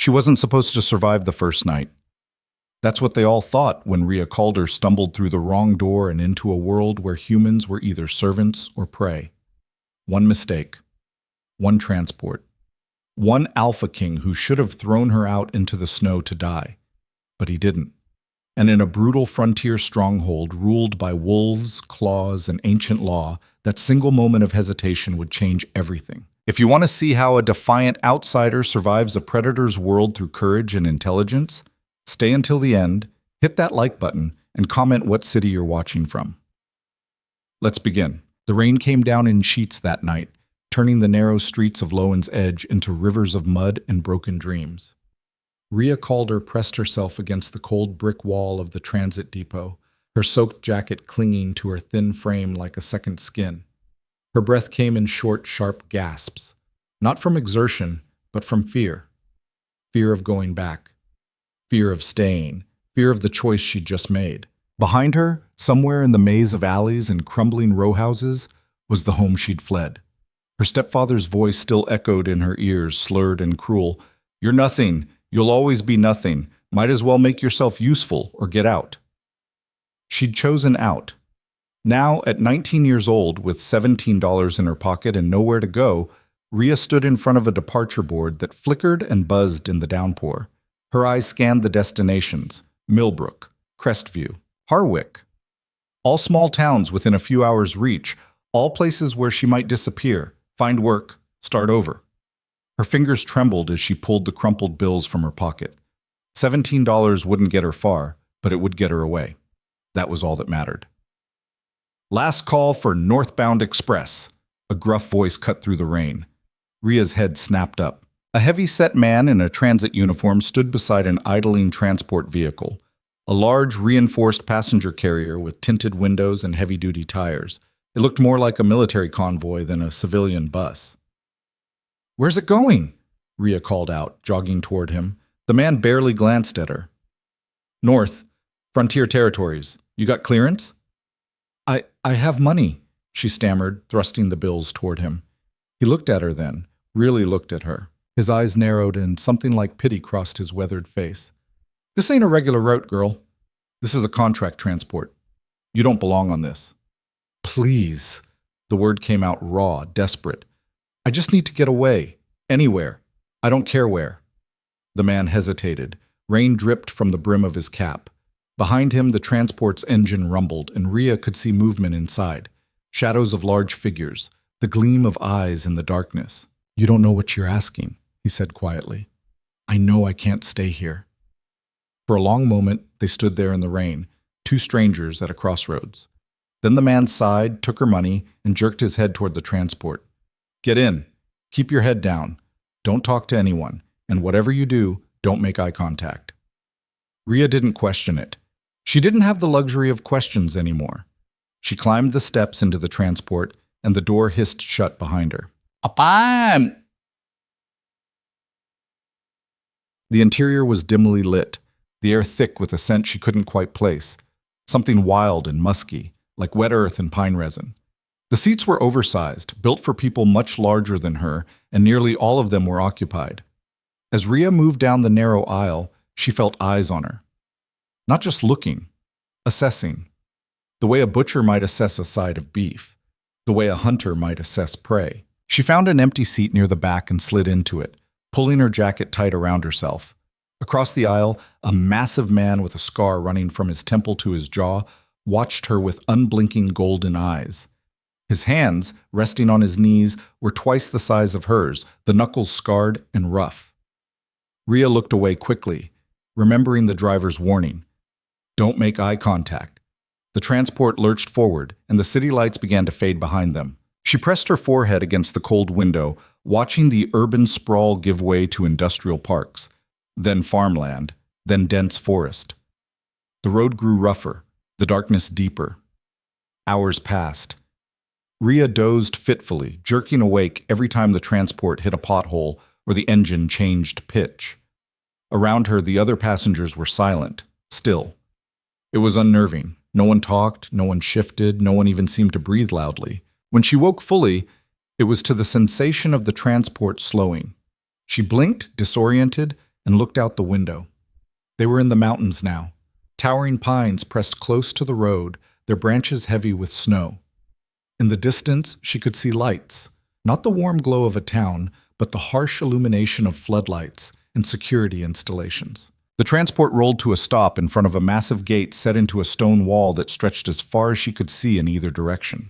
She wasn't supposed to survive the first night. That's what they all thought when Rhea Calder stumbled through the wrong door and into a world where humans were either servants or prey. One mistake. One transport. One alpha king who should have thrown her out into the snow to die. But he didn't. And in a brutal frontier stronghold ruled by wolves, claws, and ancient law, that single moment of hesitation would change everything. If you want to see how a defiant outsider survives a predator's world through courage and intelligence, stay until the end, hit that like button, and comment what city you're watching from. Let's begin. The rain came down in sheets that night, turning the narrow streets of Lowen's Edge into rivers of mud and broken dreams. Rhea Calder pressed herself against the cold brick wall of the transit depot, her soaked jacket clinging to her thin frame like a second skin. Her breath came in short, sharp gasps, not from exertion, but from fear. Fear of going back. Fear of staying. Fear of the choice she'd just made. Behind her, somewhere in the maze of alleys and crumbling row houses, was the home she'd fled. Her stepfather's voice still echoed in her ears, slurred and cruel. "You're nothing. You'll always be nothing. Might as well make yourself useful or get out." She'd chosen out. Now, at 19 years old, with $17 in her pocket and nowhere to go, Rhea stood in front of a departure board that flickered and buzzed in the downpour. Her eyes scanned the destinations: Millbrook, Crestview, Harwick. All small towns within a few hours' reach, all places where she might disappear, find work, start over. Her fingers trembled as she pulled the crumpled bills from her pocket. $17 wouldn't get her far, but it would get her away. That was all that mattered. "Last call for Northbound Express," a gruff voice cut through the rain. Rhea's head snapped up. A heavy-set man in a transit uniform stood beside an idling transport vehicle, a large, reinforced passenger carrier with tinted windows and heavy-duty tires. It looked more like a military convoy than a civilian bus. "Where's it going?" Rhea called out, jogging toward him. The man barely glanced at her. "North, frontier territories. You got clearance?" I have money," she stammered, thrusting the bills toward him. He looked at her then, really looked at her. His eyes narrowed and something like pity crossed his weathered face. "This ain't a regular route, girl. This is a contract transport. You don't belong on this." "Please." The word came out raw, desperate. "I just need to get away. Anywhere. I don't care where." The man hesitated. Rain dripped from the brim of his cap. Behind him, the transport's engine rumbled, and Rhea could see movement inside. Shadows of large figures, the gleam of eyes in the darkness. "You don't know what you're asking," he said quietly. "I know I can't stay here." For a long moment, they stood there in the rain, two strangers at a crossroads. Then the man sighed, took her money, and jerked his head toward the transport. "Get in. Keep your head down. Don't talk to anyone. And whatever you do, don't make eye contact." Rhea didn't question it. She didn't have the luxury of questions anymore. She climbed the steps into the transport, and the door hissed shut behind her. "Apaan?" The interior was dimly lit, the air thick with a scent she couldn't quite place, something wild and musky, like wet earth and pine resin. The seats were oversized, built for people much larger than her, and nearly all of them were occupied. As Rhea moved down the narrow aisle, she felt eyes on her. Not just looking, assessing. The way a butcher might assess a side of beef. The way a hunter might assess prey. She found an empty seat near the back and slid into it, pulling her jacket tight around herself. Across the aisle, a massive man with a scar running from his temple to his jaw watched her with unblinking golden eyes. His hands, resting on his knees, were twice the size of hers, the knuckles scarred and rough. Rhea looked away quickly, remembering the driver's warning. Don't make eye contact. The transport lurched forward, and the city lights began to fade behind them. She pressed her forehead against the cold window, watching the urban sprawl give way to industrial parks, then farmland, then dense forest. The road grew rougher, the darkness deeper. Hours passed. Rhea dozed fitfully, jerking awake every time the transport hit a pothole or the engine changed pitch. Around her, the other passengers were silent, still. It was unnerving. No one talked, no one shifted, no one even seemed to breathe loudly. When she woke fully, it was to the sensation of the transport slowing. She blinked, disoriented, and looked out the window. They were in the mountains now. Towering pines pressed close to the road, their branches heavy with snow. In the distance, she could see lights, not the warm glow of a town, but the harsh illumination of floodlights and security installations. The transport rolled to a stop in front of a massive gate set into a stone wall that stretched as far as she could see in either direction.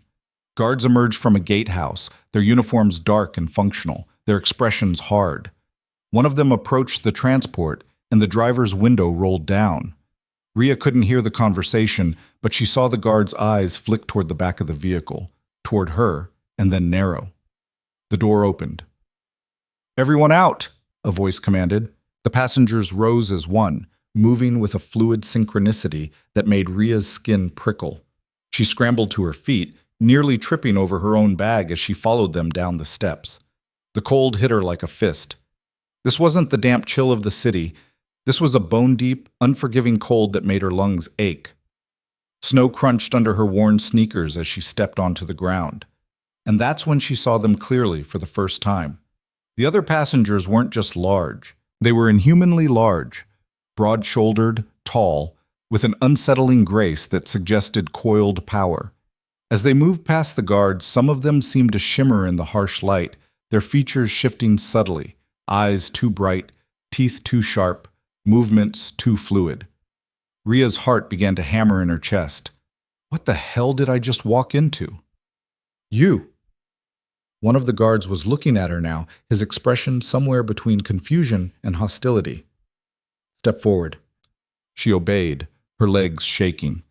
Guards emerged from a gatehouse, their uniforms dark and functional, their expressions hard. One of them approached the transport, and the driver's window rolled down. Rhea couldn't hear the conversation, but she saw the guard's eyes flick toward the back of the vehicle, toward her, and then narrow. The door opened. "Everyone out!" a voice commanded. The passengers rose as one, moving with a fluid synchronicity that made Rhea's skin prickle. She scrambled to her feet, nearly tripping over her own bag as she followed them down the steps. The cold hit her like a fist. This wasn't the damp chill of the city. This was a bone-deep, unforgiving cold that made her lungs ache. Snow crunched under her worn sneakers as she stepped onto the ground. And that's when she saw them clearly for the first time. The other passengers weren't just large. They were inhumanly large, broad-shouldered, tall, with an unsettling grace that suggested coiled power. As they moved past the guards, some of them seemed to shimmer in the harsh light, their features shifting subtly, eyes too bright, teeth too sharp, movements too fluid. Rhea's heart began to hammer in her chest. What the hell did I just walk into? "You!" One of the guards was looking at her now, his expression somewhere between confusion and hostility. "Step forward." She obeyed, her legs shaking.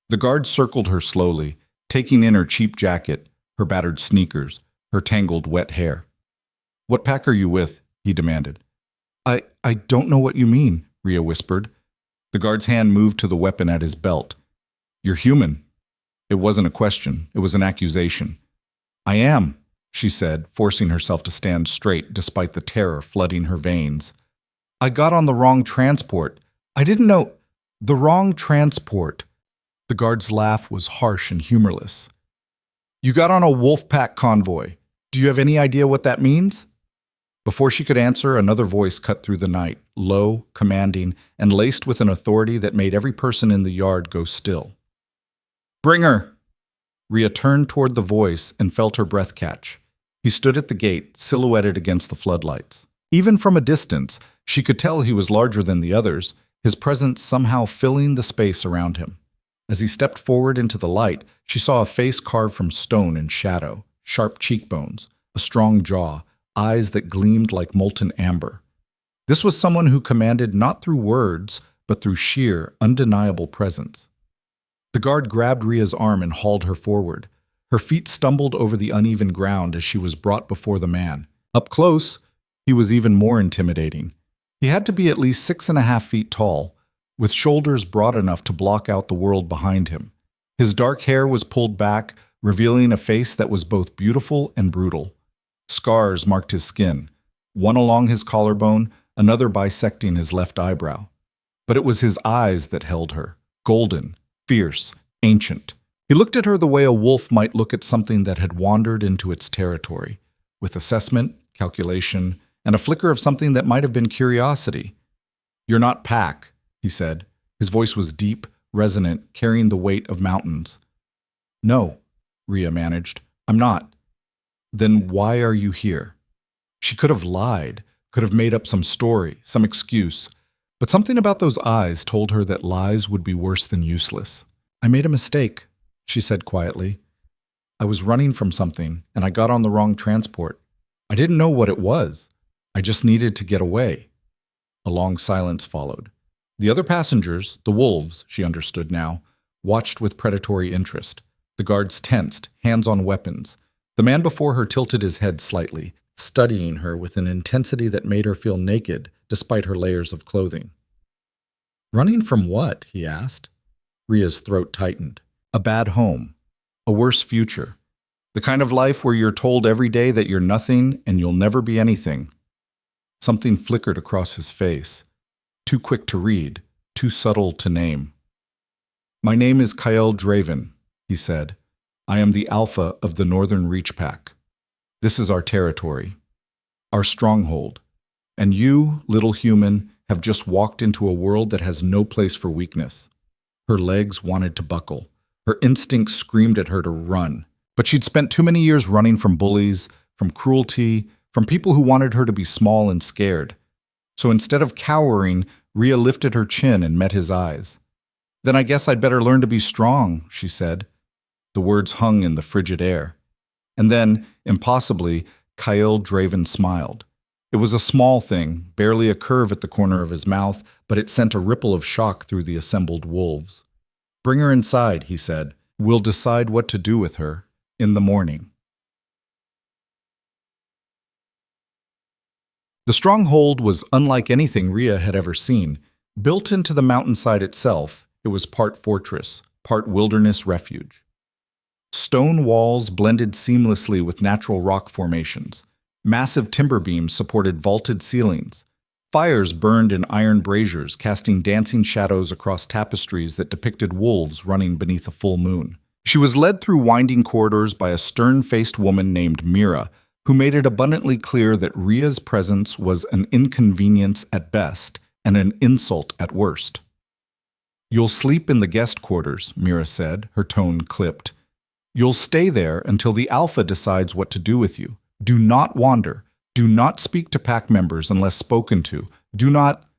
The guard circled her slowly, taking in her cheap jacket, her battered sneakers, her tangled wet hair. "What pack are you with?" he demanded. I don't know what you mean," Rhea whispered. The guard's hand moved to the weapon at his belt. "You're human." It wasn't a question, it was an accusation. "I am," she said, forcing herself to stand straight despite the terror flooding her veins. "I got on the wrong transport. I didn't know—" "The wrong transport." The guard's laugh was harsh and humorless. "You got on a wolf pack convoy. Do you have any idea what that means?" Before she could answer, another voice cut through the night, low, commanding, and laced with an authority that made every person in the yard go still. "Bring her!" Rhea turned toward the voice and felt her breath catch. He stood at the gate, silhouetted against the floodlights. Even from a distance, she could tell he was larger than the others, his presence somehow filling the space around him. As he stepped forward into the light, she saw a face carved from stone and shadow, sharp cheekbones, a strong jaw, eyes that gleamed like molten amber. This was someone who commanded not through words, but through sheer, undeniable presence. The guard grabbed Rhea's arm and hauled her forward. Her feet stumbled over the uneven ground as she was brought before the man. Up close, he was even more intimidating. He had to be at least 6.5 feet tall, with shoulders broad enough to block out the world behind him. His dark hair was pulled back, revealing a face that was both beautiful and brutal. Scars marked his skin, one along his collarbone, another bisecting his left eyebrow. But it was his eyes that held her, golden, fierce, ancient. He looked at her the way a wolf might look at something that had wandered into its territory, with assessment, calculation, and a flicker of something that might have been curiosity. "You're not pack," he said. His voice was deep, resonant, carrying the weight of mountains. "No," Rhea managed. "I'm not." "Then why are you here?" She could have lied, could have made up some story, some excuse, but something about those eyes told her that lies would be worse than useless. "I made a mistake," she said quietly. "I was running from something, and I got on the wrong transport. I didn't know what it was. I just needed to get away." A long silence followed. The other passengers, the wolves, she understood now, watched with predatory interest. The guards tensed, hands on weapons. The man before her tilted his head slightly, studying her with an intensity that made her feel naked despite her layers of clothing. "Running from what?" he asked. Rhea's throat tightened. "A bad home. A worse future. The kind of life where you're told every day that you're nothing and you'll never be anything." Something flickered across his face. Too quick to read, too subtle to name. "My name is Kyle Draven," he said. "I am the alpha of the Northern Reach Pack. This is our territory, our stronghold. And you, little human, have just walked into a world that has no place for weakness. Her legs wanted to buckle. Her instincts screamed at her to run. But she'd spent too many years running from bullies, from cruelty, from people who wanted her to be small and scared. So instead of cowering, Rhea lifted her chin and met his eyes. "Then I guess I'd better learn to be strong," she said. The words hung in the frigid air. And then, impossibly, Kyle Draven smiled. It was a small thing, barely a curve at the corner of his mouth, but it sent a ripple of shock through the assembled wolves. "Bring her inside," he said. "We'll decide what to do with her in the morning." The stronghold was unlike anything Rhea had ever seen. Built into the mountainside itself, it was part fortress, part wilderness refuge. Stone walls blended seamlessly with natural rock formations. Massive timber beams supported vaulted ceilings. Fires burned in iron braziers, casting dancing shadows across tapestries that depicted wolves running beneath a full moon. She was led through winding corridors by a stern-faced woman named Mira, who made it abundantly clear that Rhea's presence was an inconvenience at best and an insult at worst. "You'll sleep in the guest quarters," Mira said, her tone clipped. "You'll stay there until the Alpha decides what to do with you. Do not wander. Do not speak to pack members unless spoken to. Do not—"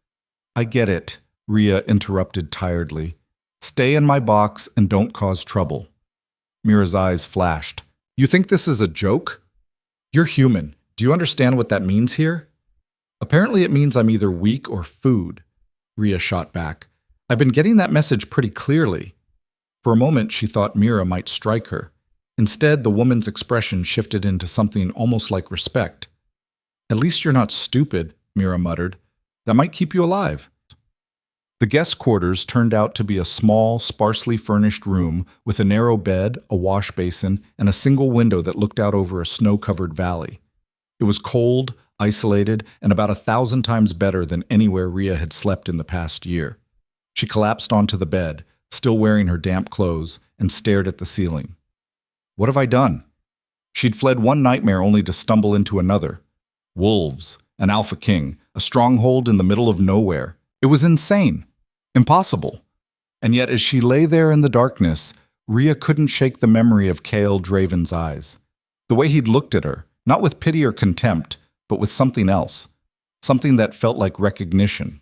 "I get it," Rhea interrupted tiredly. "Stay in my box and don't cause trouble." Mira's eyes flashed. "You think this is a joke? You're human. Do you understand what that means here?" "Apparently it means I'm either weak or food," Rhea shot back. "I've been getting that message pretty clearly." For a moment, she thought Mira might strike her. Instead, the woman's expression shifted into something almost like respect. "At least you're not stupid," Mira muttered. "That might keep you alive." The guest quarters turned out to be a small, sparsely furnished room with a narrow bed, a wash basin, and a single window that looked out over a snow-covered valley. It was cold, isolated, and about 1,000 times better than anywhere Rhea had slept in the past year. She collapsed onto the bed, still wearing her damp clothes, and stared at the ceiling. What have I done? She'd fled one nightmare only to stumble into another. Wolves, an alpha king, a stronghold in the middle of nowhere. It was insane. Impossible. And yet as she lay there in the darkness, Rhea couldn't shake the memory of Kale Draven's eyes. The way he'd looked at her, not with pity or contempt, but with something else. Something that felt like recognition.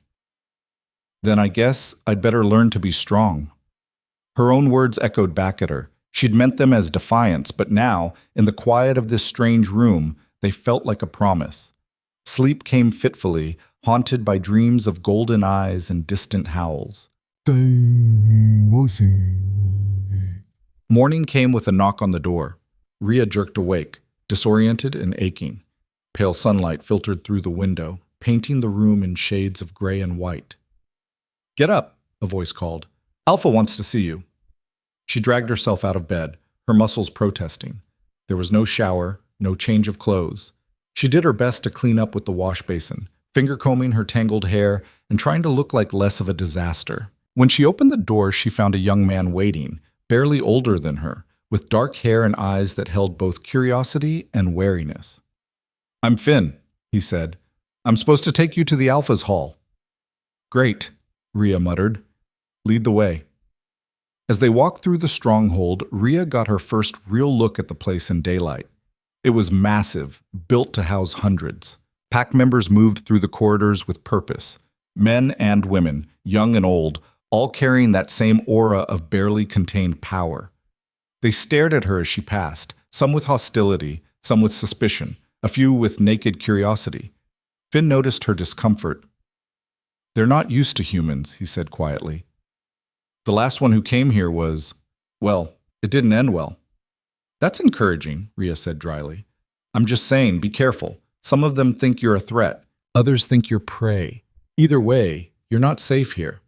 "Then I guess I'd better learn to be strong." Her own words echoed back at her. She'd meant them as defiance, but now, in the quiet of this strange room, they felt like a promise. Sleep came fitfully, haunted by dreams of golden eyes and distant howls. Morning came with a knock on the door. Rhea jerked awake, disoriented and aching. Pale sunlight filtered through the window, painting the room in shades of gray and white. "Get up," a voice called. "Alpha wants to see you." She dragged herself out of bed, her muscles protesting. There was no shower, no change of clothes. She did her best to clean up with the wash basin, finger-combing her tangled hair and trying to look like less of a disaster. When she opened the door, she found a young man waiting, barely older than her, with dark hair and eyes that held both curiosity and wariness. "I'm Finn," he said. "I'm supposed to take you to the Alpha's hall." "Great," Rhea muttered. "Lead the way." As they walked through the stronghold, Rhea got her first real look at the place in daylight. It was massive, built to house hundreds. Pack members moved through the corridors with purpose. Men and women, young and old, all carrying that same aura of barely contained power. They stared at her as she passed, some with hostility, some with suspicion, a few with naked curiosity. Finn noticed her discomfort. "They're not used to humans," he said quietly. "The last one who came here was, well, it didn't end well." "That's encouraging," Rhea said dryly. "I'm just saying, be careful. Some of them think you're a threat. Others think you're prey. Either way, you're not safe here."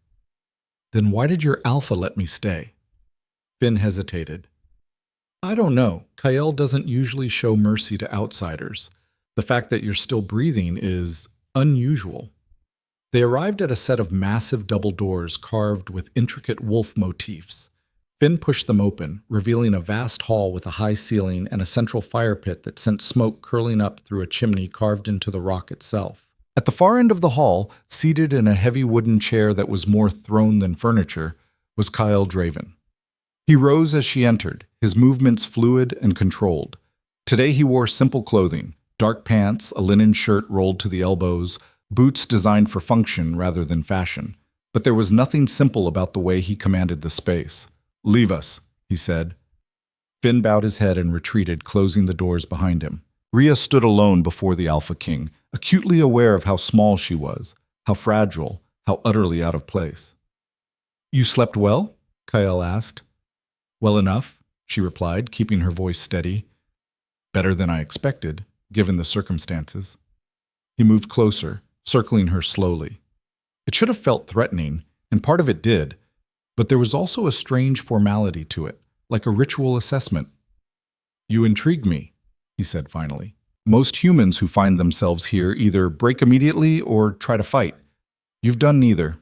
"Then why did your Alpha let me stay?" Finn hesitated. "I don't know. Kyle doesn't usually show mercy to outsiders. The fact that you're still breathing is unusual." They arrived at a set of massive double doors carved with intricate wolf motifs. Finn pushed them open, revealing a vast hall with a high ceiling and a central fire pit that sent smoke curling up through a chimney carved into the rock itself. At the far end of the hall, seated in a heavy wooden chair that was more throne than furniture, was Kyle Draven. He rose as she entered, his movements fluid and controlled. Today he wore simple clothing, dark pants, a linen shirt rolled to the elbows, boots designed for function rather than fashion. But there was nothing simple about the way he commanded the space. "Leave us," he said. Finn bowed his head and retreated, closing the doors behind him. Rhea stood alone before the Alpha King, acutely aware of how small she was, how fragile, how utterly out of place. "You slept well?" Kyle asked. "Well enough," she replied, keeping her voice steady. "Better than I expected, given the circumstances." He moved closer, circling her slowly. It should have felt threatening, and part of it did, but there was also a strange formality to it, like a ritual assessment. "You intrigue me," he said finally. "Most humans who find themselves here either break immediately or try to fight. You've done neither."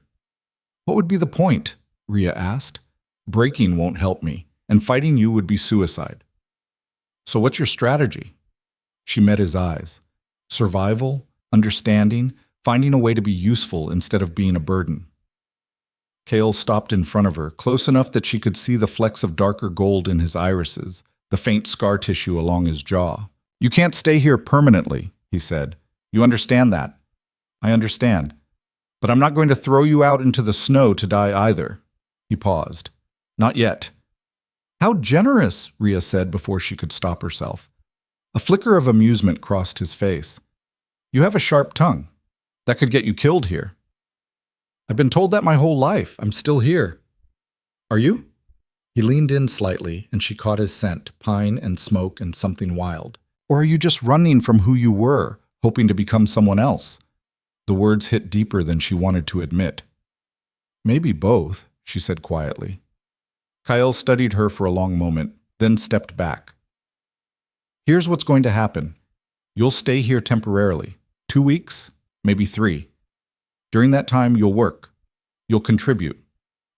"What would be the point?" Rhea asked. "Breaking won't help me, and fighting you would be suicide." "So what's your strategy?" She met his eyes. Survival, understanding, finding a way to be useful instead of being a burden. Kale stopped in front of her, close enough that she could see the flecks of darker gold in his irises, the faint scar tissue along his jaw. "You can't stay here permanently," he said. "You understand that?" "I understand. But I'm not going to throw you out into the snow to die either." He paused. "Not yet." "How generous," Rhea said before she could stop herself. A flicker of amusement crossed his face. "You have a sharp tongue. That could get you killed here." "I've been told that my whole life. I'm still here." "Are you?" He leaned in slightly, and she caught his scent, pine and smoke and something wild. "Or are you just running from who you were, hoping to become someone else?" The words hit deeper than she wanted to admit. "Maybe both," she said quietly. Kyle studied her for a long moment, then stepped back. "Here's what's going to happen. You'll stay here temporarily. 2 weeks, maybe 3. During that time, you'll work. You'll contribute.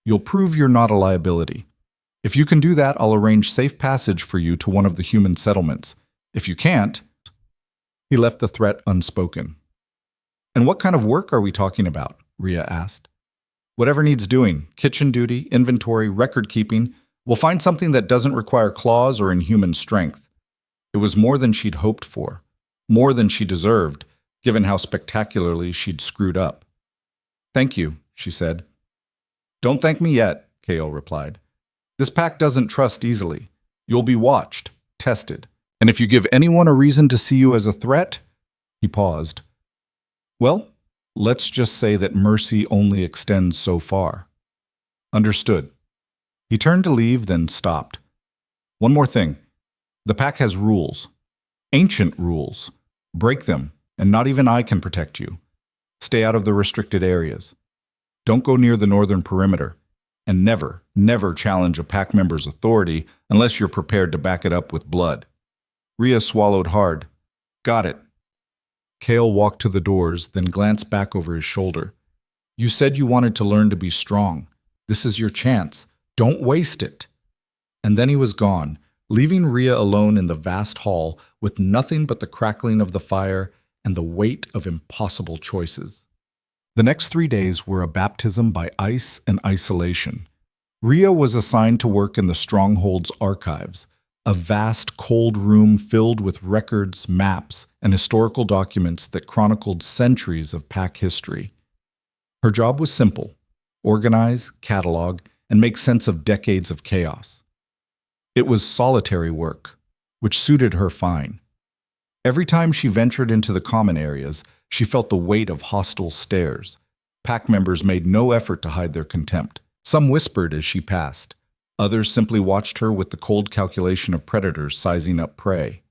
You'll prove you're not a liability. If you can do that, I'll arrange safe passage for you to one of the human settlements. If you can't..." He left the threat unspoken. "And what kind of work are we talking about?" Rhea asked. "Whatever needs doing. Kitchen duty, inventory, record keeping. We'll find something that doesn't require claws or inhuman strength." It was more than she'd hoped for, more than she deserved, given how spectacularly she'd screwed up. "Thank you," she said. "Don't thank me yet," Kale replied. "This pack doesn't trust easily. You'll be watched, tested. And if you give anyone a reason to see you as a threat..." He paused. "Well, let's just say that mercy only extends so far." "Understood." He turned to leave, then stopped. "One more thing. The pack has rules. Ancient rules. Break them, and not even I can protect you. Stay out of the restricted areas. Don't go near the northern perimeter. And never, never challenge a pack member's authority unless you're prepared to back it up with blood." Rhea swallowed hard. "Got it." Kale walked to the doors, then glanced back over his shoulder. "You said you wanted to learn to be strong. This is your chance. Don't waste it." And then he was gone, leaving Rhea alone in the vast hall with nothing but the crackling of the fire and the weight of impossible choices. The next 3 days were a baptism by ice and isolation. Rhea was assigned to work in the Stronghold's archives, a vast cold room filled with records, maps, and historical documents that chronicled centuries of pack history. Her job was simple: organize, catalog, and make sense of decades of chaos. It was solitary work, which suited her fine. Every time she ventured into the common areas, she felt the weight of hostile stares. Pack members made no effort to hide their contempt. Some whispered as she passed. Others simply watched her with the cold calculation of predators sizing up prey.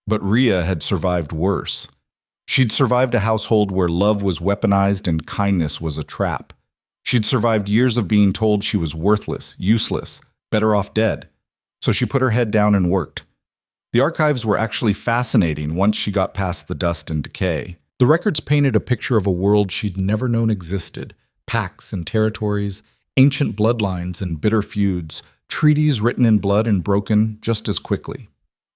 But Rhea had survived worse. She'd survived a household where love was weaponized and kindness was a trap. She'd survived years of being told she was worthless, useless, better off dead. So she put her head down and worked. The archives were actually fascinating once she got past the dust and decay. The records painted a picture of a world she'd never known existed: packs and territories, ancient bloodlines and bitter feuds, treaties written in blood and broken just as quickly.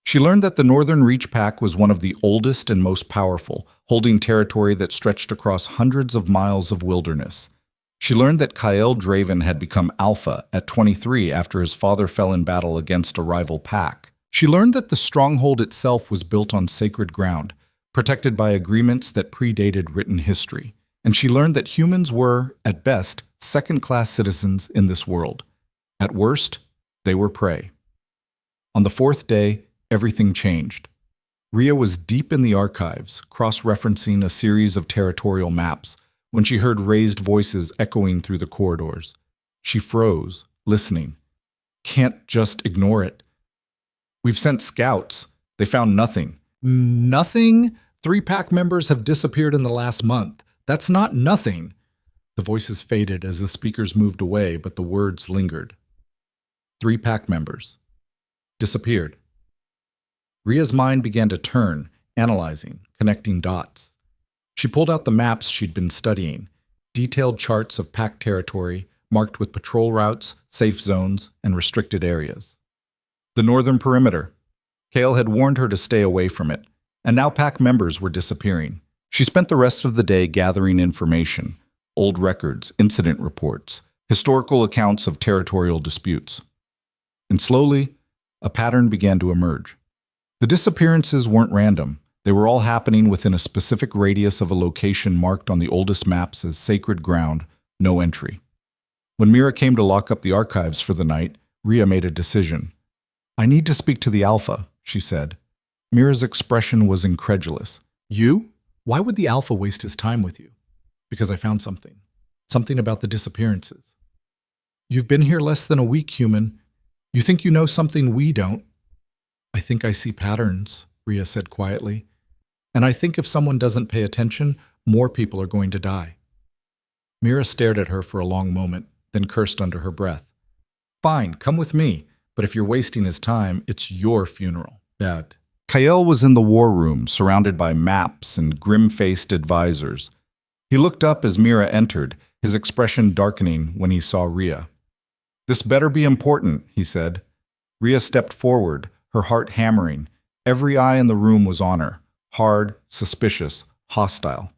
She learned that the Northern Reach Pack was one of the oldest and most powerful, holding territory that stretched across hundreds of miles of wilderness. She learned that Kyle Draven had become Alpha at 23 after his father fell in battle against a rival pack. She learned that the stronghold itself was built on sacred ground, protected by agreements that predated written history. And she learned that humans were, at best, second-class citizens in this world. At worst, they were prey. On the fourth day, everything changed. Rhea was deep in the archives, cross-referencing a series of territorial maps, when she heard raised voices echoing through the corridors. She froze, listening. Can't just ignore it. We've sent scouts. They found nothing. Nothing? 3 pack members have disappeared in the last month. That's not nothing. The voices faded as the speakers moved away, but the words lingered. 3 pack members. Disappeared. Rhea's mind began to turn, analyzing, connecting dots. She pulled out the maps she'd been studying, detailed charts of pack territory, marked with patrol routes, safe zones, and restricted areas. The northern perimeter. Kale had warned her to stay away from it, and now pack members were disappearing. She spent the rest of the day gathering information, old records, incident reports, historical accounts of territorial disputes. And slowly, a pattern began to emerge. The disappearances weren't random. They were all happening within a specific radius of a location marked on the oldest maps as sacred ground, no entry. When Mira came to lock up the archives for the night, Rhea made a decision. "I need to speak to the Alpha," she said. Mira's expression was incredulous. "You? Why would the Alpha waste his time with you?" "Because I found something. Something about the disappearances." "You've been here less than a week, human. You think you know something we don't?" "I think I see patterns," Rhea said quietly. "And I think if someone doesn't pay attention, more people are going to die." Mira stared at her for a long moment, then cursed under her breath. "Fine, come with me, but if you're wasting his time, it's your funeral." Dad. Kyle was in the war room, surrounded by maps and grim-faced advisors. He looked up as Mira entered, his expression darkening when he saw Rhea. "This better be important," he said. Rhea stepped forward, her heart hammering. Every eye in the room was on her, hard, suspicious, hostile.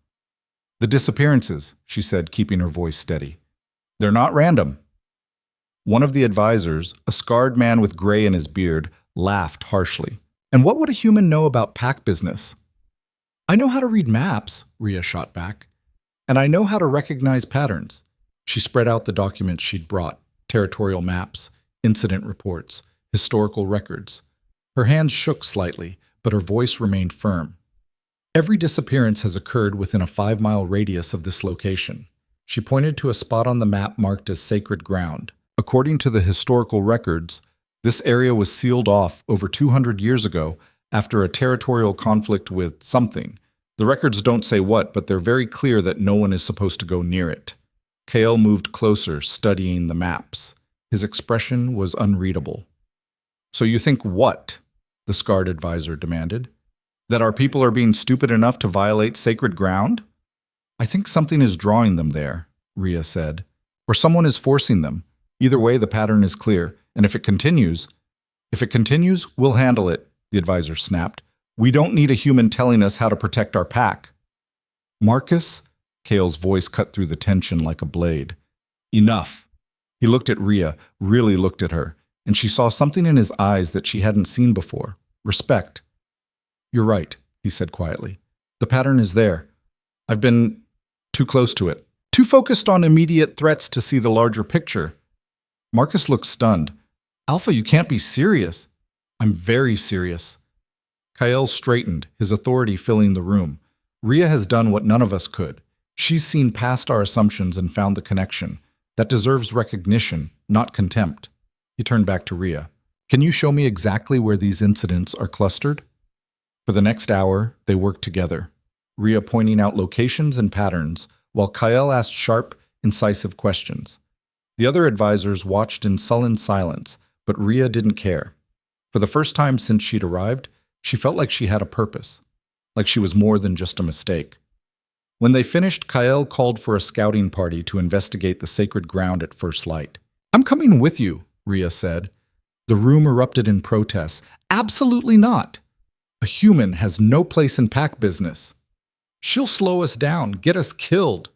"The disappearances," she said, keeping her voice steady. "They're not random." One of the advisors, a scarred man with gray in his beard, laughed harshly. "And what would a human know about pack business?" "I know how to read maps," Rhea shot back. "And I know how to recognize patterns." She spread out the documents she'd brought, territorial maps, incident reports, historical records. Her hands shook slightly, but her voice remained firm. "Every disappearance has occurred within a 5-mile radius of this location." She pointed to a spot on the map marked as sacred ground. According to the historical records, this area was sealed off over 200 years ago after a territorial conflict with something. The records don't say what, but they're very clear that no one is supposed to go near it. Kale moved closer, studying the maps. His expression was unreadable. "So you think what?" the scarred advisor demanded. "That our people are being stupid enough to violate sacred ground?" "I think something is drawing them there," Rhea said. "Or someone is forcing them. Either way, the pattern is clear, and if it continues, we'll handle it," the advisor snapped. "We don't need a human telling us how to protect our pack." "Marcus?" Kale's voice cut through the tension like a blade. "Enough." He looked at Rhea, really looked at her, and she saw something in his eyes that she hadn't seen before. Respect. "You're right," he said quietly. "The pattern is there. I've been too close to it. Too focused on immediate threats to see the larger picture." Marcus looked stunned. "Alpha, you can't be serious." "I'm very serious." Kyle straightened, his authority filling the room. "Rhea has done what none of us could. She's seen past our assumptions and found the connection. That deserves recognition, not contempt." He turned back to Rhea. "Can you show me exactly where these incidents are clustered?" For the next hour, they worked together, Rhea pointing out locations and patterns, while Kyle asked sharp, incisive questions. The other advisors watched in sullen silence, but Rhea didn't care. For the first time since she'd arrived, she felt like she had a purpose, like she was more than just a mistake. When they finished, Kyle called for a scouting party to investigate the sacred ground at first light. "I'm coming with you," Rhea said. The room erupted in protests. Absolutely not. A human has no place in pack business. She'll slow us down, get us killed.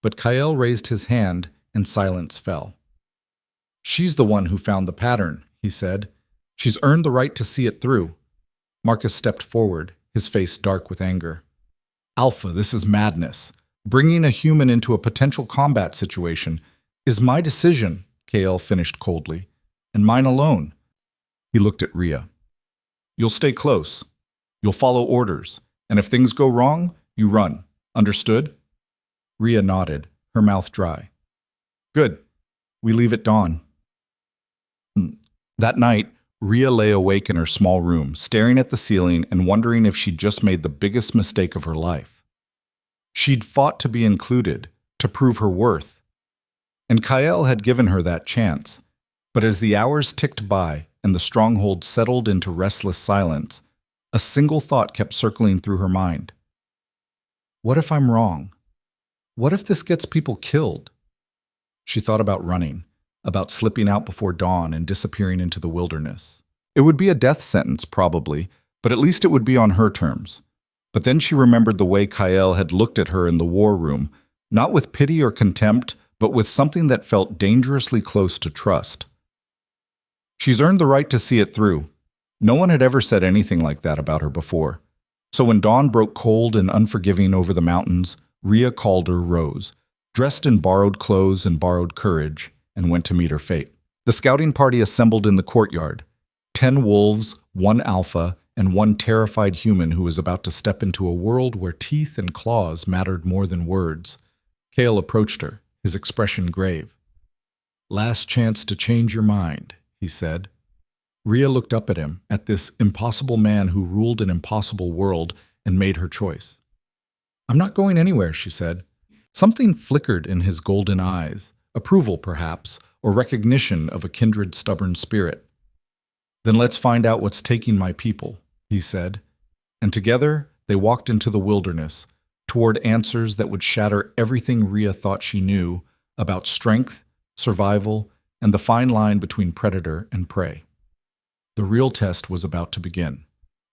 But Kyle raised his hand and silence fell. She's the one who found the pattern, he said. She's earned the right to see it through. Marcus stepped forward, his face dark with anger. Alpha, this is madness. Bringing a human into a potential combat situation is my decision, Kale finished coldly, and mine alone. He looked at Rhea. You'll stay close. You'll follow orders, and if things go wrong, you run. Understood? Rhea nodded, her mouth dry. Good. We leave at dawn. That night, Rhea lay awake in her small room, staring at the ceiling and wondering if she'd just made the biggest mistake of her life. She'd fought to be included, to prove her worth. And Kyle had given her that chance. But as the hours ticked by and the stronghold settled into restless silence, a single thought kept circling through her mind. What if I'm wrong? What if this gets people killed? She thought about running, about slipping out before dawn and disappearing into the wilderness. It would be a death sentence, probably, but at least it would be on her terms. But then she remembered the way Kyle had looked at her in the war room, not with pity or contempt, but with something that felt dangerously close to trust. She's earned the right to see it through. No one had ever said anything like that about her before. So when dawn broke cold and unforgiving over the mountains, Rhea Calder rose, dressed in borrowed clothes and borrowed courage, and went to meet her fate. The scouting party assembled in the courtyard. 10 wolves, 1 alpha, and 1 terrified human who was about to step into a world where teeth and claws mattered more than words. Kale approached her, his expression grave. Last chance to change your mind, he said. Rhea looked up at him, at this impossible man who ruled an impossible world, and made her choice. I'm not going anywhere, she said. Something flickered in his golden eyes, approval perhaps, or recognition of a kindred stubborn spirit. Then let's find out what's taking my people, he said. And together they walked into the wilderness, toward answers that would shatter everything Rhea thought she knew about strength, survival, and the fine line between predator and prey. The real test was about to begin.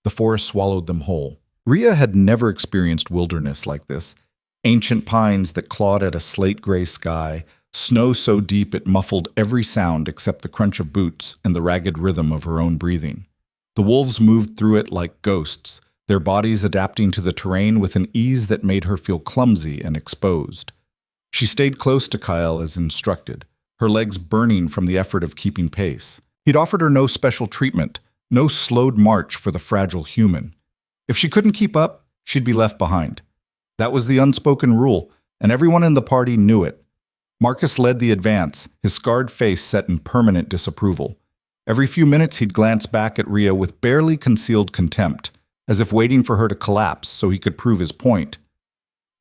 The forest swallowed them whole. Rhea had never experienced wilderness like this. Ancient pines that clawed at a slate-gray sky, snow so deep it muffled every sound except the crunch of boots and the ragged rhythm of her own breathing. The wolves moved through it like ghosts, their bodies adapting to the terrain with an ease that made her feel clumsy and exposed. She stayed close to Kyle as instructed, her legs burning from the effort of keeping pace. He'd offered her no special treatment, no slowed march for the fragile human. If she couldn't keep up, she'd be left behind. That was the unspoken rule, and everyone in the party knew it. Marcus led the advance, his scarred face set in permanent disapproval. Every few minutes he'd glance back at Rhea with barely concealed contempt, as if waiting for her to collapse so he could prove his point.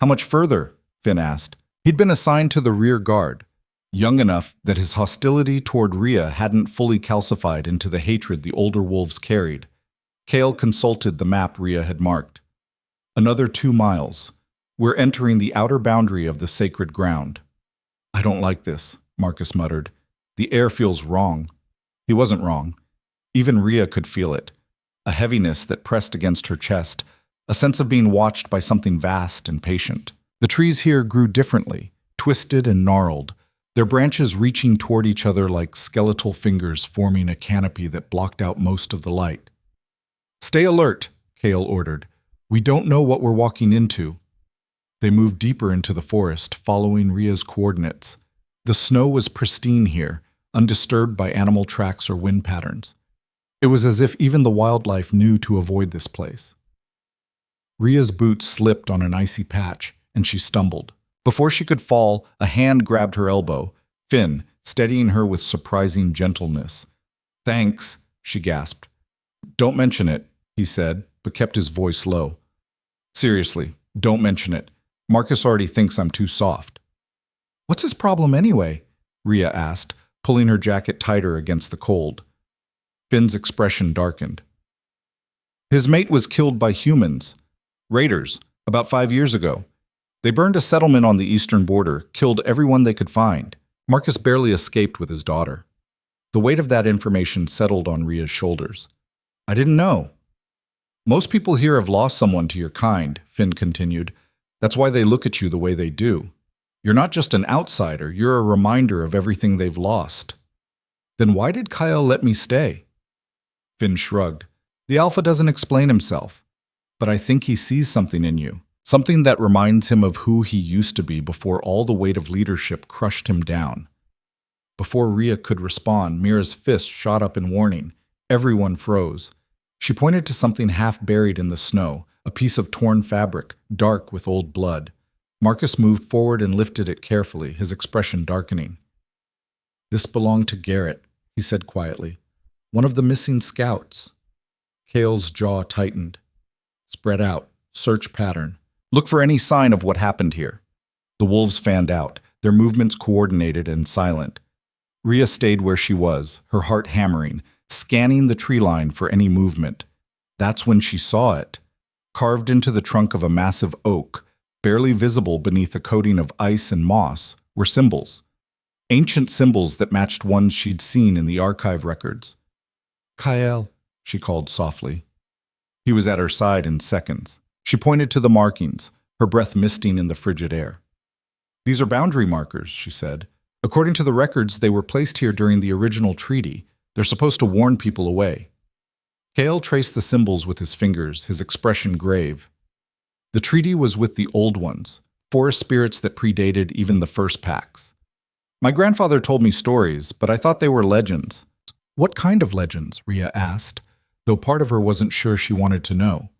How much further? Finn asked. He'd been assigned to the rear guard, young enough that his hostility toward Rhea hadn't fully calcified into the hatred the older wolves carried. Kale consulted the map Rhea had marked. Another 2 miles. We're entering the outer boundary of the sacred ground. I don't like this, Marcus muttered. The air feels wrong. He wasn't wrong. Even Rhea could feel it. A heaviness that pressed against her chest, a sense of being watched by something vast and patient. The trees here grew differently, twisted and gnarled, their branches reaching toward each other like skeletal fingers forming a canopy that blocked out most of the light. Stay alert, Kale ordered. We don't know what we're walking into. They moved deeper into the forest, following Rhea's coordinates. The snow was pristine here, undisturbed by animal tracks or wind patterns. It was as if even the wildlife knew to avoid this place. Rhea's boots slipped on an icy patch, and she stumbled. Before she could fall, a hand grabbed her elbow, Finn, steadying her with surprising gentleness. Thanks, she gasped. Don't mention it, he said, but kept his voice low. Seriously, don't mention it. Marcus already thinks I'm too soft. What's his problem anyway? Rhea asked, pulling her jacket tighter against the cold. Finn's expression darkened. His mate was killed by humans. Raiders, about 5 years ago. They burned a settlement on the eastern border, killed everyone they could find. Marcus barely escaped with his daughter. The weight of that information settled on Rhea's shoulders. I didn't know. Most people here have lost someone to your kind, Finn continued. That's why they look at you the way they do. You're not just an outsider, you're a reminder of everything they've lost. Then why did Kyle let me stay? Finn shrugged. The Alpha doesn't explain himself, but I think he sees something in you. Something that reminds him of who he used to be before all the weight of leadership crushed him down. Before Rhea could respond, Mira's fist shot up in warning. Everyone froze. She pointed to something half buried in the snow, a piece of torn fabric, dark with old blood. Marcus moved forward and lifted it carefully, his expression darkening. This belonged to Garrett, he said quietly. One of the missing scouts. Cale's jaw tightened. Spread out. Search pattern. Look for any sign of what happened here. The wolves fanned out, their movements coordinated and silent. Rhea stayed where she was, her heart hammering, scanning the tree line for any movement. That's when she saw it. Carved into the trunk of a massive oak, barely visible beneath a coating of ice and moss, were symbols. Ancient symbols that matched ones she'd seen in the archive records. Kyle, she called softly. He was at her side in seconds. She pointed to the markings, her breath misting in the frigid air. These are boundary markers, she said. According to the records, they were placed here during the original treaty. They're supposed to warn people away. Cale traced the symbols with his fingers, his expression grave. The treaty was with the Old Ones, forest spirits that predated even the first packs. My grandfather told me stories, but I thought they were legends. What kind of legends? Rhea asked, though part of her wasn't sure she wanted to know.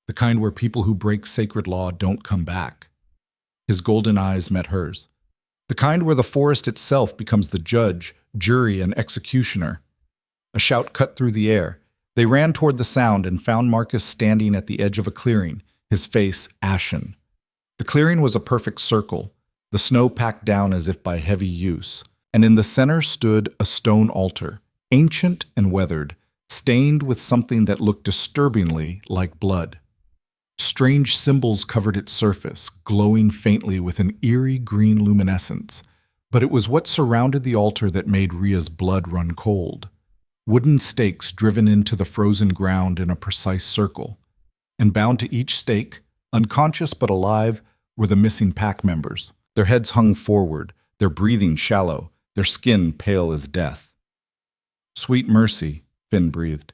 The kind where people who break sacred law don't come back. His golden eyes met hers. The kind where the forest itself becomes the judge, jury, and executioner. A shout cut through the air. They ran toward the sound and found Marcus standing at the edge of a clearing, his face ashen. The clearing was a perfect circle, the snow packed down as if by heavy use, and in the center stood a stone altar, ancient and weathered, stained with something that looked disturbingly like blood. Strange symbols covered its surface, glowing faintly with an eerie green luminescence, but it was what surrounded the altar that made Rhea's blood run cold. Wooden stakes driven into the frozen ground in a precise circle, and bound to each stake, unconscious but alive, were the missing pack members. Their heads hung forward, their breathing shallow, their skin pale as death. Sweet mercy, Finn breathed.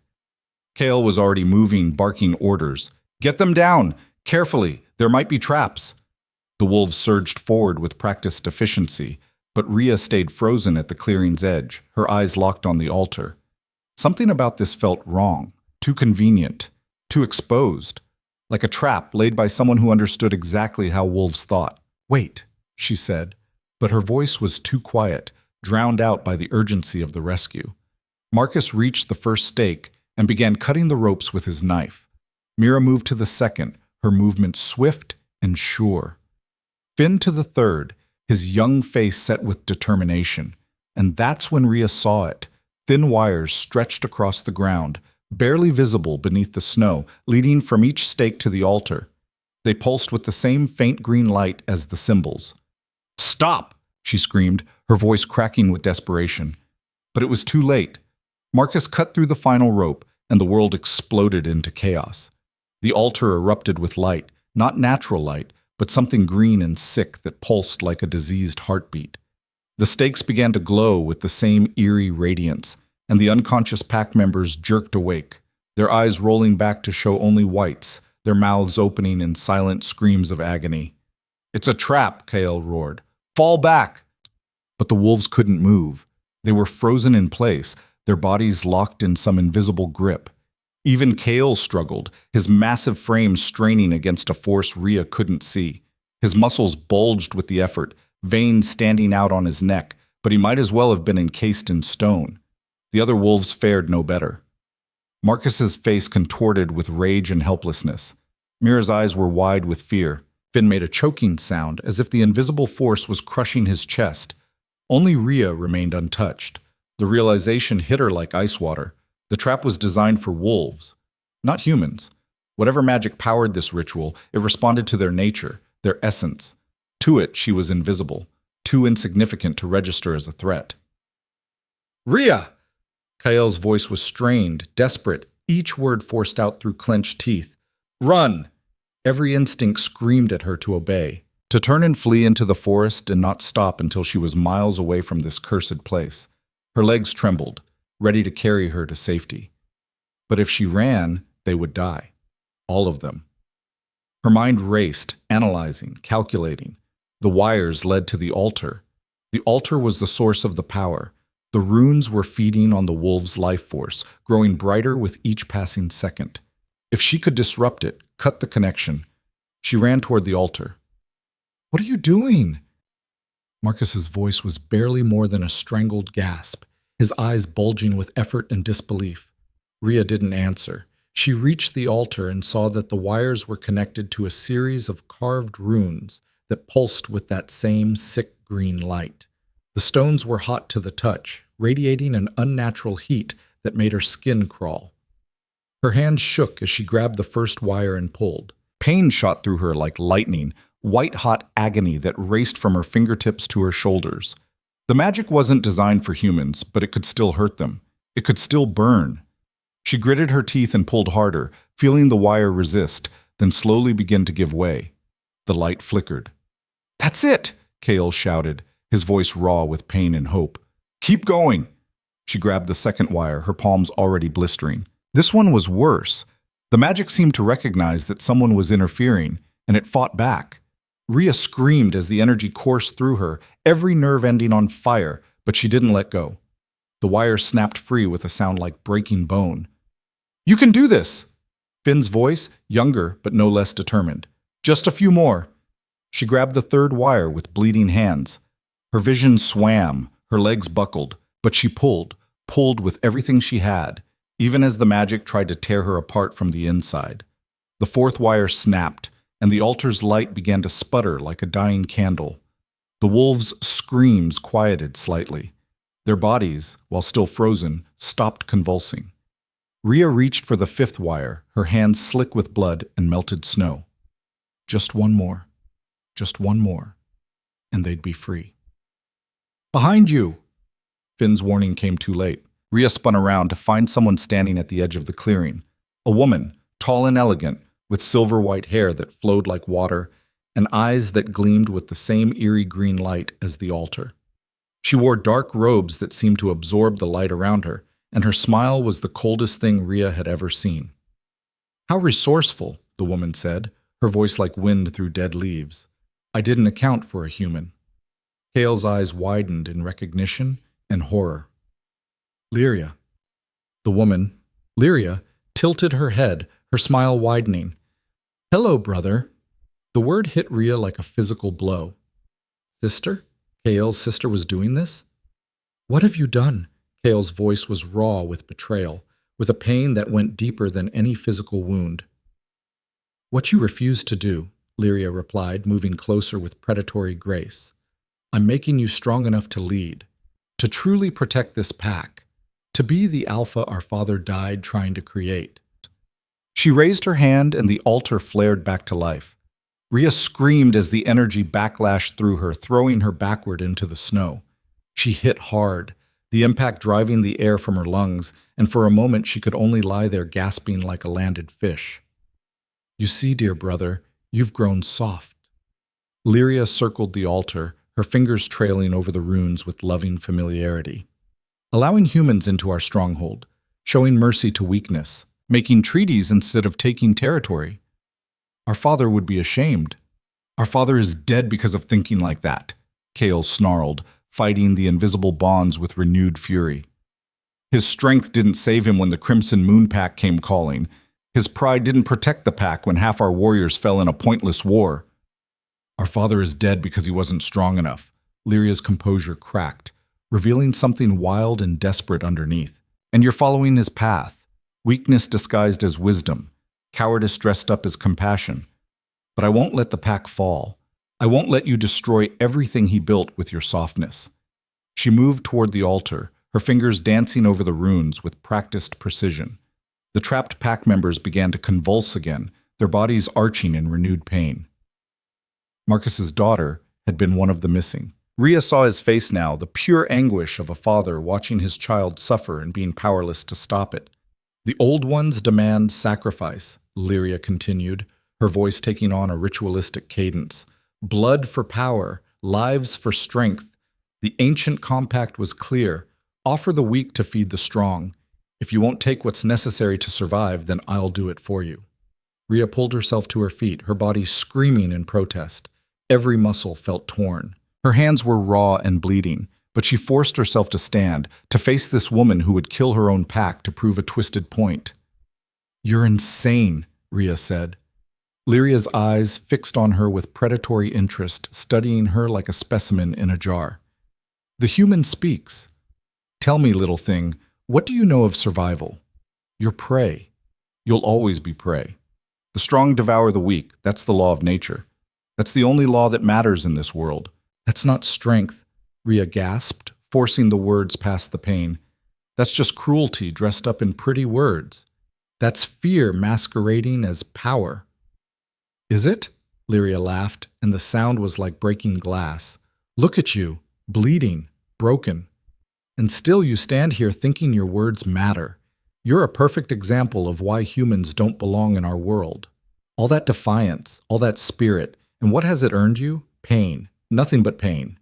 Cale was already moving, barking orders. Get them down! Carefully! There might be traps! The wolves surged forward with practiced efficiency, but Rhea stayed frozen at the clearing's edge, her eyes locked on the altar. Something about this felt wrong, too convenient, too exposed, like a trap laid by someone who understood exactly how wolves thought. Wait, she said, but her voice was too quiet, drowned out by the urgency of the rescue. Marcus reached the first stake and began cutting the ropes with his knife. Mira moved to the second, her movement swift and sure. Finn to the third, his young face set with determination. And that's when Rhea saw it. Thin wires stretched across the ground, barely visible beneath the snow, leading from each stake to the altar. They pulsed with the same faint green light as the symbols. Stop! She screamed, her voice cracking with desperation. But it was too late. Marcus cut through the final rope, and the world exploded into chaos. The altar erupted with light, not natural light, but something green and sick that pulsed like a diseased heartbeat. The stakes began to glow with the same eerie radiance, and the unconscious pack members jerked awake, their eyes rolling back to show only whites, their mouths opening in silent screams of agony. It's a trap, Cale roared. Fall back! But the wolves couldn't move. They were frozen in place, their bodies locked in some invisible grip. Even Cale struggled, his massive frame straining against a force Rhea couldn't see. His muscles bulged with the effort, veins standing out on his neck, but he might as well have been encased in stone. The other wolves fared no better. Marcus's face contorted with rage and helplessness. Mira's eyes were wide with fear. Finn made a choking sound, as if the invisible force was crushing his chest. Only Rhea remained untouched. The realization hit her like ice water. The trap was designed for wolves, not humans. Whatever magic powered this ritual, it responded to their nature, their essence. To it, she was invisible, too insignificant to register as a threat. Rhea! Kael's voice was strained, desperate, each word forced out through clenched teeth. Run! Every instinct screamed at her to obey, to turn and flee into the forest and not stop until she was miles away from this cursed place. Her legs trembled, ready to carry her to safety. But if she ran, they would die. All of them. Her mind raced, analyzing, calculating. The wires led to the altar. The altar was the source of the power. The runes were feeding on the wolf's life force, growing brighter with each passing second. If she could disrupt it, cut the connection, she ran toward the altar. What are you doing? Marcus's voice was barely more than a strangled gasp, his eyes bulging with effort and disbelief. Rhea didn't answer. She reached the altar and saw that the wires were connected to a series of carved runes that pulsed with that same sick green light. The stones were hot to the touch, radiating an unnatural heat that made her skin crawl. Her hands shook as she grabbed the first wire and pulled. Pain shot through her like lightning, white-hot agony that raced from her fingertips to her shoulders. The magic wasn't designed for humans, but it could still hurt them. It could still burn. She gritted her teeth and pulled harder, feeling the wire resist, then slowly begin to give way. The light flickered. "That's it!" Kael shouted, his voice raw with pain and hope. "Keep going!" She grabbed the second wire, her palms already blistering. This one was worse. The magic seemed to recognize that someone was interfering, and it fought back. Rhea screamed as the energy coursed through her, every nerve ending on fire, but she didn't let go. The wire snapped free with a sound like breaking bone. "You can do this!" Finn's voice, younger but no less determined. "Just a few more." She grabbed the third wire with bleeding hands. Her vision swam, her legs buckled, but she pulled with everything she had, even as the magic tried to tear her apart from the inside. The fourth wire snapped, and the altar's light began to sputter like a dying candle. The wolves' screams quieted slightly. Their bodies, while still frozen, stopped convulsing. Rhea reached for the fifth wire, her hands slick with blood and melted snow. Just one more, and they'd be free. "Behind you!" Finn's warning came too late. Rhea spun around to find someone standing at the edge of the clearing. A woman, tall and elegant, with silver white hair that flowed like water and eyes that gleamed with the same eerie green light as the altar. She wore dark robes that seemed to absorb the light around her, and her smile was the coldest thing Rhea had ever seen. "How resourceful," the woman said, her voice like wind through dead leaves. "I didn't account for a human." Kael's eyes widened in recognition and horror. "Lyria." The woman, Lyria, tilted her head, her smile widening. "Hello, brother." The word hit Rhea like a physical blow. "Sister?" Kael's sister was doing this? "What have you done?" Kael's voice was raw with betrayal, with a pain that went deeper than any physical wound. "What you refused to do," Lyria replied, moving closer with predatory grace. "I'm making you strong enough to lead, to truly protect this pack, to be the alpha our father died trying to create." She raised her hand and the altar flared back to life. Rhea screamed as the energy backlashed through her, throwing her backward into the snow. She hit hard, the impact driving the air from her lungs, and for a moment she could only lie there gasping like a landed fish. "You see, dear brother, you've grown soft." Lyria circled the altar, her fingers trailing over the runes with loving familiarity. "Allowing humans into our stronghold, showing mercy to weakness, making treaties instead of taking territory. Our father would be ashamed. Our father is dead because of thinking like that," Kael snarled, fighting the invisible bonds with renewed fury. His strength didn't save him when the Crimson Moon Pack came calling. His pride didn't protect the pack when half our warriors fell in a pointless war. "Our father is dead because he wasn't strong enough." Lyria's composure cracked, revealing something wild and desperate underneath. "And you're following his path. Weakness disguised as wisdom, cowardice dressed up as compassion. But I won't let the pack fall. I won't let you destroy everything he built with your softness." She moved toward the altar, her fingers dancing over the runes with practiced precision. The trapped pack members began to convulse again, their bodies arching in renewed pain. Marcus's daughter had been one of the missing. Rhea saw his face now, the pure anguish of a father watching his child suffer and being powerless to stop it. The old ones demand sacrifice, Lyria continued, her voice taking on a ritualistic cadence. Blood for power, lives for strength. The ancient compact was clear. Offer the weak to feed the strong. If you won't take what's necessary to survive, then I'll do it for you. Rhea pulled herself to her feet, her body screaming in protest. Every muscle felt torn. Her hands were raw and bleeding, but she forced herself to stand, to face this woman who would kill her own pack to prove a twisted point. "You're insane," Rhea said. Lyria's eyes fixed on her with predatory interest, studying her like a specimen in a jar. "The human speaks. Tell me, little thing, what do you know of survival? You're prey. You'll always be prey. The strong devour the weak. That's the law of nature. That's the only law that matters in this world." "That's not strength," Rhea gasped, forcing the words past the pain. "That's just cruelty dressed up in pretty words. That's fear masquerading as power." "Is it?" Lyria laughed, and the sound was like breaking glass. "Look at you, bleeding, broken. And still you stand here thinking your words matter. You're a perfect example of why humans don't belong in our world. All that defiance, all that spirit, and what has it earned you? Pain. Nothing but pain."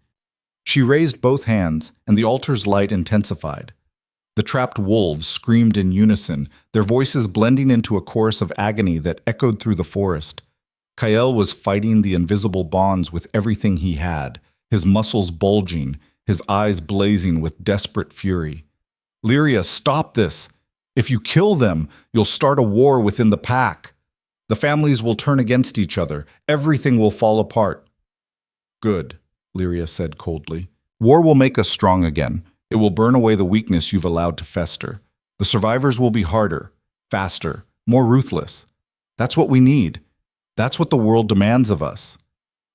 She raised both hands, and the altar's light intensified. The trapped wolves screamed in unison, their voices blending into a chorus of agony that echoed through the forest. Kael was fighting the invisible bonds with everything he had, his muscles bulging, his eyes blazing with desperate fury. "Lyria, stop this! If you kill them, you'll start a war within the pack. The families will turn against each other. Everything will fall apart." "Good," Lyria said coldly. "War will make us strong again. It will burn away the weakness you've allowed to fester. The survivors will be harder, faster, more ruthless. That's what we need. That's what the world demands of us."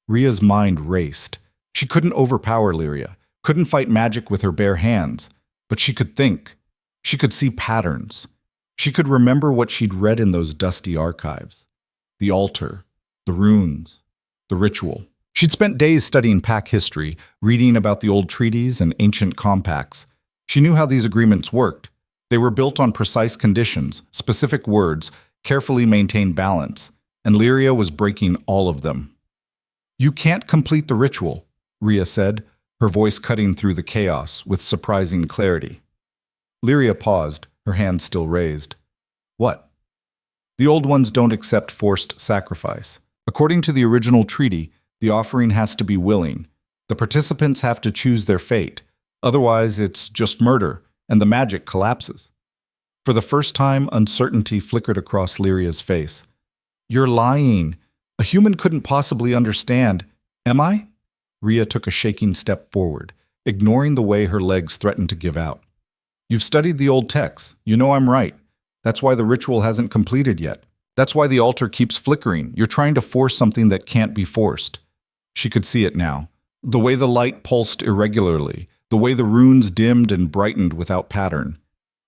Rhea's mind raced. She couldn't overpower Lyria, couldn't fight magic with her bare hands, but she could think. She could see patterns. She could remember what she'd read in those dusty archives. The altar, the runes, the ritual. She'd spent days studying pack history, reading about the old treaties and ancient compacts. She knew how these agreements worked. They were built on precise conditions, specific words, carefully maintained balance, and Lyria was breaking all of them. "You can't complete the ritual," Rhea said, her voice cutting through the chaos with surprising clarity. Lyria paused, her hands still raised. "What?" "The old ones don't accept forced sacrifice. According to the original treaty, the offering has to be willing. The participants have to choose their fate. Otherwise, it's just murder, and the magic collapses." For the first time, uncertainty flickered across Lyria's face. "You're lying. A human couldn't possibly understand. Am I?" Rhea took a shaking step forward, ignoring the way her legs threatened to give out. "You've studied the old texts. You know I'm right. That's why the ritual hasn't completed yet. That's why the altar keeps flickering. You're trying to force something that can't be forced." She could see it now. The way the light pulsed irregularly, the way the runes dimmed and brightened without pattern.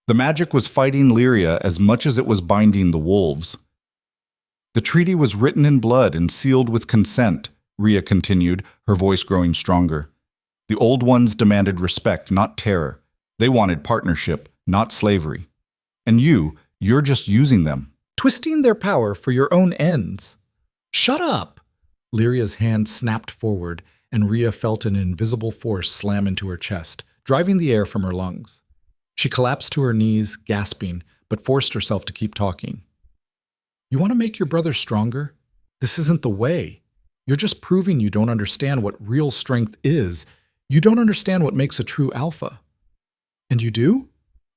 The magic was fighting Lyria as much as it was binding the wolves. "The treaty was written in blood and sealed with consent," Rhea continued, her voice growing stronger. "The old ones demanded respect, not terror. They wanted partnership, not slavery. And you're just using them, twisting their power for your own ends." "Shut up!" Lyria's hand snapped forward, and Rhea felt an invisible force slam into her chest, driving the air from her lungs. She collapsed to her knees, gasping, but forced herself to keep talking. "You want to make your brother stronger? This isn't the way. You're just proving you don't understand what real strength is. You don't understand what makes a true alpha." "And you do?"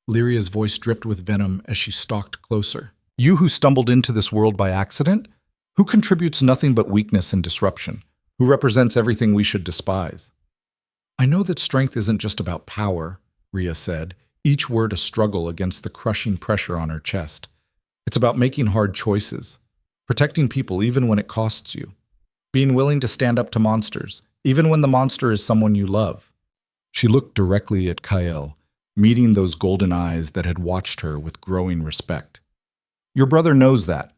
Lyria's voice dripped with venom as she stalked closer. "You who stumbled into this world by accident? Who contributes nothing but weakness and disruption? Who represents everything we should despise?" "I know that strength isn't just about power," Rhea said, each word a struggle against the crushing pressure on her chest. "It's about making hard choices, protecting people even when it costs you, being willing to stand up to monsters, even when the monster is someone you love." She looked directly at Kael, meeting those golden eyes that had watched her with growing respect. "Your brother knows that.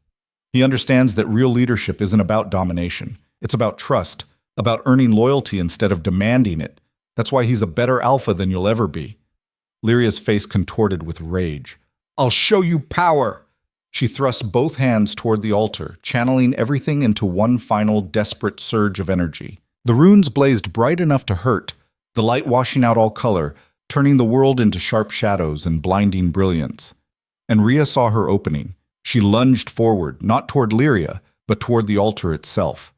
He understands that real leadership isn't about domination. It's about trust, about earning loyalty instead of demanding it. That's why he's a better alpha than you'll ever be. Lyria's face contorted with rage. I'll show you power! She thrust both hands toward the altar, channeling everything into one final desperate surge of energy. The runes blazed bright enough to hurt, the light washing out all color, turning the world into sharp shadows and blinding brilliance. And Rhea saw her opening. She lunged forward, not toward Lyria, but toward the altar itself.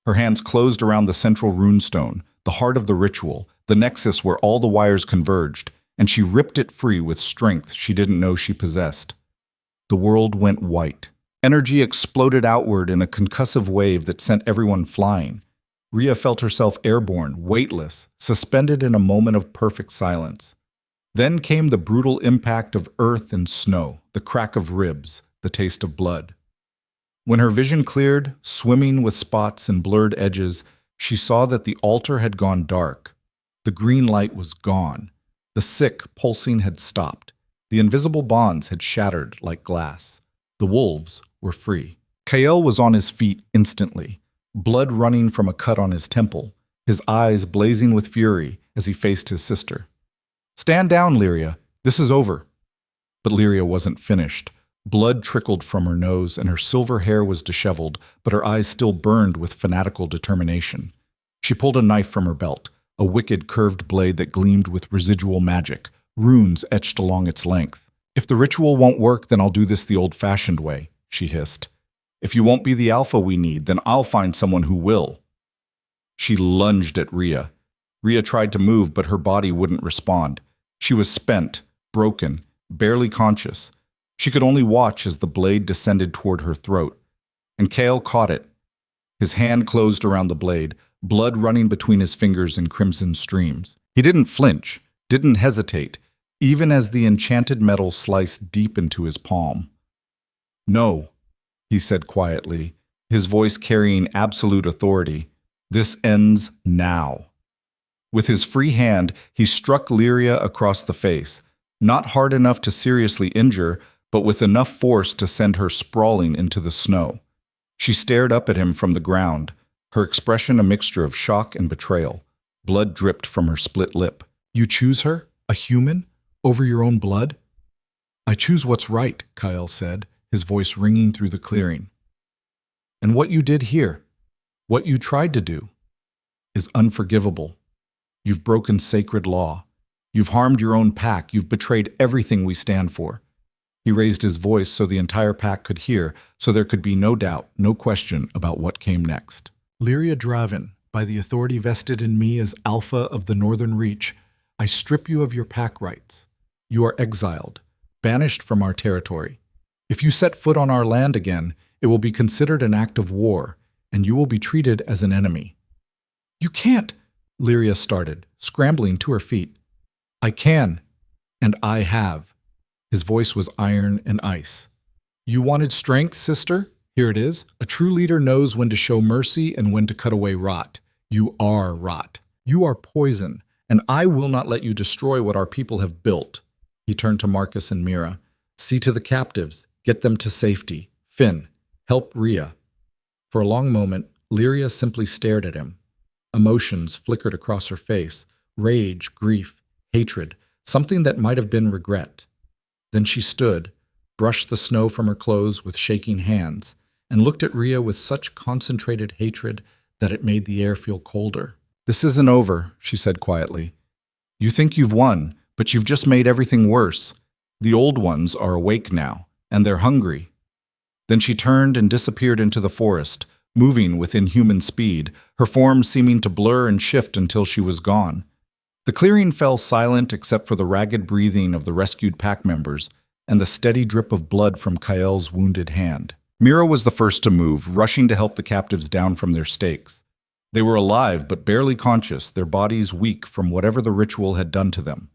Her hands closed around the central runestone, the heart of the ritual, the nexus where all the wires converged, and she ripped it free with strength she didn't know she possessed. The world went white. Energy exploded outward in a concussive wave that sent everyone flying. Rhea felt herself airborne, weightless, suspended in a moment of perfect silence. Then came the brutal impact of earth and snow, the crack of ribs, the taste of blood. When her vision cleared, swimming with spots and blurred edges, she saw that the altar had gone dark. The green light was gone. The sick pulsing had stopped. The invisible bonds had shattered like glass. The wolves were free. Kael was on his feet instantly, blood running from a cut on his temple, his eyes blazing with fury as he faced his sister. Stand down, Lyria. This is over. But Lyria wasn't finished. Blood trickled from her nose and her silver hair was disheveled, but her eyes still burned with fanatical determination. She pulled a knife from her belt, a wicked curved blade that gleamed with residual magic, runes etched along its length. If the ritual won't work, then I'll do this the old-fashioned way, she hissed. If you won't be the alpha we need, then I'll find someone who will. She lunged at Rhea. Rhea tried to move, but her body wouldn't respond. She was spent, broken, barely conscious. She could only watch as the blade descended toward her throat. And Kael caught it. His hand closed around the blade, blood running between his fingers in crimson streams. He didn't flinch, didn't hesitate, even as the enchanted metal sliced deep into his palm. No, he said quietly, his voice carrying absolute authority. This ends now. With his free hand, he struck Lyria across the face, not hard enough to seriously injure, but with enough force to send her sprawling into the snow. She stared up at him from the ground, her expression a mixture of shock and betrayal. Blood dripped from her split lip. You choose her, a human, over your own blood? I choose what's right, Kael said, his voice ringing through the clearing. And what you did here, what you tried to do, is unforgivable. You've broken sacred law. You've harmed your own pack. You've betrayed everything we stand for. He raised his voice so the entire pack could hear, so there could be no doubt, no question about what came next. Lyria Draven, by the authority vested in me as Alpha of the Northern Reach, I strip you of your pack rights. You are exiled, banished from our territory. If you set foot on our land again, it will be considered an act of war, and you will be treated as an enemy. You can't, Lyria started, scrambling to her feet. I can, and I have. His voice was iron and ice. You wanted strength, sister? Here it is. A true leader knows when to show mercy and when to cut away rot. You are rot. You are poison, and I will not let you destroy what our people have built. He turned to Marcus and Mira. See to the captives. Get them to safety. Finn, help Rhea. For a long moment, Lyria simply stared at him. Emotions flickered across her face. Rage, grief, hatred, something that might have been regret. Then she stood, brushed the snow from her clothes with shaking hands, and looked at Rhea with such concentrated hatred that it made the air feel colder. This isn't over, she said quietly. You think you've won, but you've just made everything worse. The old ones are awake now, and they're hungry. Then she turned and disappeared into the forest, moving with inhuman speed, her form seeming to blur and shift until she was gone. The clearing fell silent except for the ragged breathing of the rescued pack members and the steady drip of blood from Kael's wounded hand. Mira was the first to move, rushing to help the captives down from their stakes. They were alive but barely conscious, their bodies weak from whatever the ritual had done to them.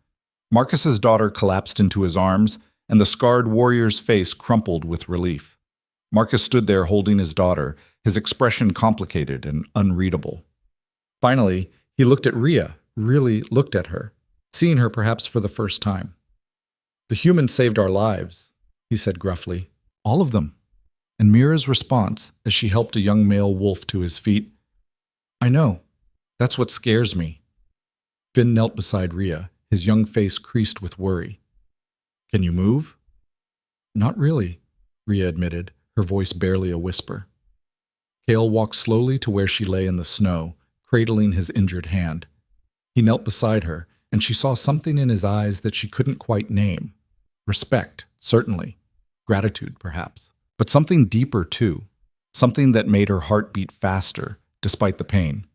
Marcus's daughter collapsed into his arms, and the scarred warrior's face crumpled with relief. Marcus stood there holding his daughter, his expression complicated and unreadable. Finally, he looked at Rhea, really looked at her, seeing her perhaps for the first time. The humans saved our lives, he said gruffly. All of them. And Mira's response, as she helped a young male wolf to his feet, I know. That's what scares me. Finn knelt beside Rhea, his young face creased with worry. Can you move? Not really, Rhea admitted, her voice barely a whisper. Cale walked slowly to where she lay in the snow, cradling his injured hand. He knelt beside her, and she saw something in his eyes that she couldn't quite name. Respect, certainly. Gratitude, perhaps. But something deeper, too. Something that made her heart beat faster, despite the pain.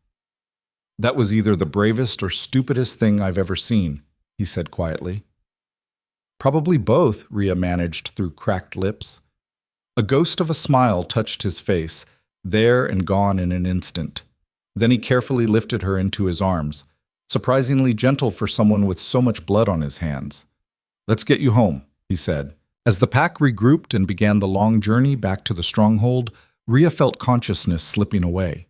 That was either the bravest or stupidest thing I've ever seen, he said quietly. Probably both, Rhea managed through cracked lips. A ghost of a smile touched his face, there and gone in an instant. Then he carefully lifted her into his arms, surprisingly gentle for someone with so much blood on his hands. Let's get you home, he said. As the pack regrouped and began the long journey back to the stronghold, Rhea felt consciousness slipping away.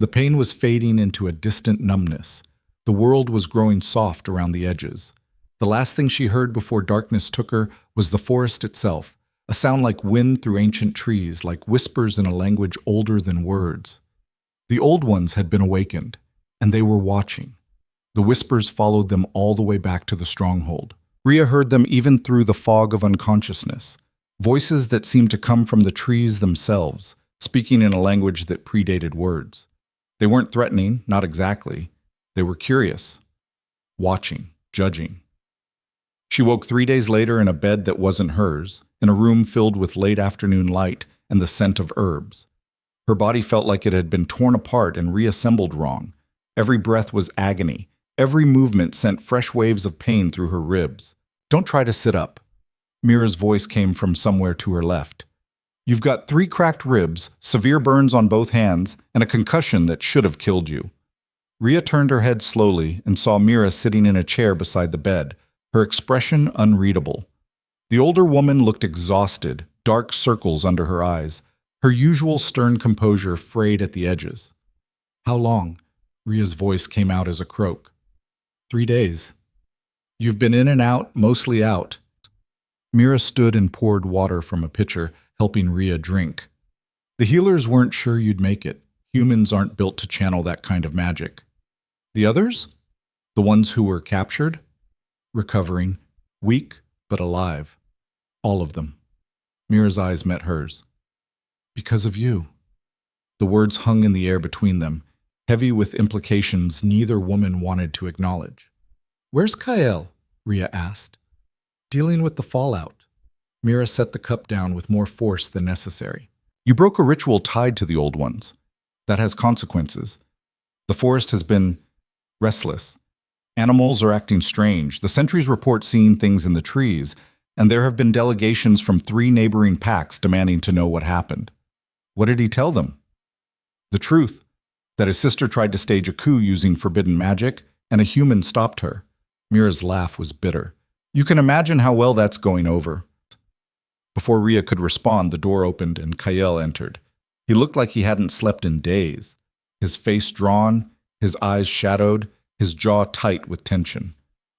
The pain was fading into a distant numbness. The world was growing soft around the edges. The last thing she heard before darkness took her was the forest itself, a sound like wind through ancient trees, like whispers in a language older than words. The old ones had been awakened, and they were watching. The whispers followed them all the way back to the stronghold. Rhea heard them even through the fog of unconsciousness, voices that seemed to come from the trees themselves, speaking in a language that predated words. They weren't threatening, not exactly. They were curious, watching, judging. She woke 3 days later in a bed that wasn't hers, in a room filled with late afternoon light and the scent of herbs. Her body felt like it had been torn apart and reassembled wrong. Every breath was agony. Every movement sent fresh waves of pain through her ribs. Don't try to sit up. Mira's voice came from somewhere to her left. You've got 3 cracked ribs, severe burns on both hands, and a concussion that should have killed you. Rhea turned her head slowly and saw Mira sitting in a chair beside the bed, her expression unreadable. The older woman looked exhausted, dark circles under her eyes, her usual stern composure frayed at the edges. How long? Rhea's voice came out as a croak. 3 days. You've been in and out, mostly out. Mira stood and poured water from a pitcher, helping Rhea drink. The healers weren't sure you'd make it. Humans aren't built to channel that kind of magic. The others? The ones who were captured? Recovering, weak but alive. All of them. Mira's eyes met hers. Because of you. The words hung in the air between them, heavy with implications neither woman wanted to acknowledge. Where's Kael? Rhea asked. Dealing with the fallout. Mira set the cup down with more force than necessary. You broke a ritual tied to the old ones. That has consequences. The forest has been restless. Animals are acting strange. The sentries report seeing things in the trees, and there have been delegations from 3 neighboring packs demanding to know what happened. What did he tell them? The truth, that his sister tried to stage a coup using forbidden magic, and a human stopped her. Mira's laugh was bitter. You can imagine how well that's going over. Before Rhea could respond, the door opened and Kael entered. He looked like he hadn't slept in days. His face drawn, his eyes shadowed, his jaw tight with tension.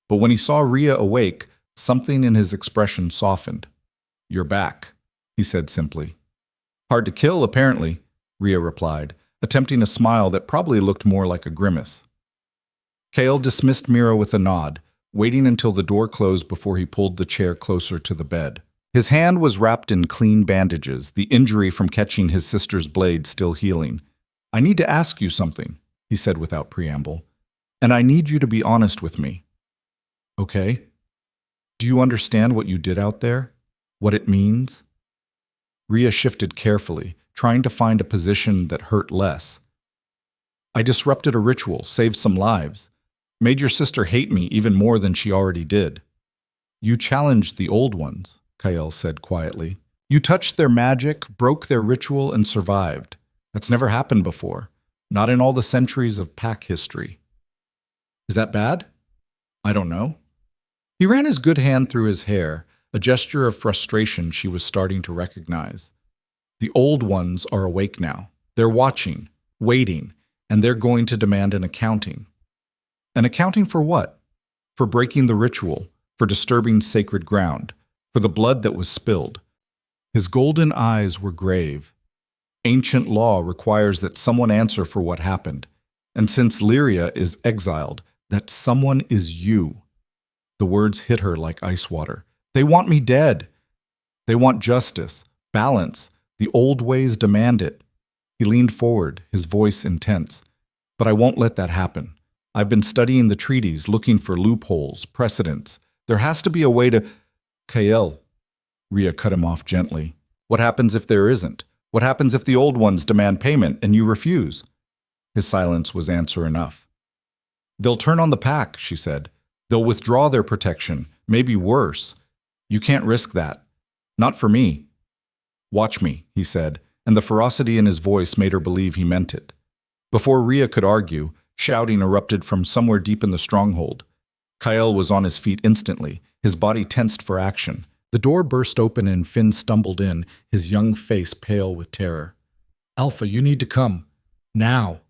But when he saw Rhea awake, something in his expression softened. You're back, he said simply. Hard to kill, apparently, Rhea replied, attempting a smile that probably looked more like a grimace. Kael dismissed Mira with a nod, waiting until the door closed before he pulled the chair closer to the bed. His hand was wrapped in clean bandages, the injury from catching his sister's blade still healing. I need to ask you something, he said without preamble, and I need you to be honest with me. Okay? Do you understand what you did out there? What it means? Rhea shifted carefully, trying to find a position that hurt less. I disrupted a ritual, saved some lives, made your sister hate me even more than she already did. You challenged the old ones, Kael said quietly. You touched their magic, broke their ritual, and survived. That's never happened before, not in all the centuries of pack history. Is that bad? I don't know. He ran his good hand through his hair, a gesture of frustration she was starting to recognize. The old ones are awake now. They're watching, waiting, and they're going to demand an accounting. An accounting for what? For breaking the ritual, for disturbing sacred ground, for the blood that was spilled. His golden eyes were grave. Ancient law requires that someone answer for what happened, And since Lyria is exiled, that someone is you. The words hit her like ice water. They want me dead. They want justice, balance. The old ways demand it. He leaned forward, his voice intense. But I won't let that happen. I've been studying the treaties, looking for loopholes, precedents. There has to be a way to... Kael, Rhea cut him off gently. What happens if there isn't? What happens if the old ones demand payment and you refuse? His silence was answer enough. They'll turn on the pack, she said. They'll withdraw their protection, maybe worse. You can't risk that. Not for me. Watch me, he said, and the ferocity in his voice made her believe he meant it. Before Rhea could argue, shouting erupted from somewhere deep in the stronghold. Kael was on his feet instantly, his body tensed for action. The door burst open and Finn stumbled in, his young face pale with terror. Alpha, you need to come. Now.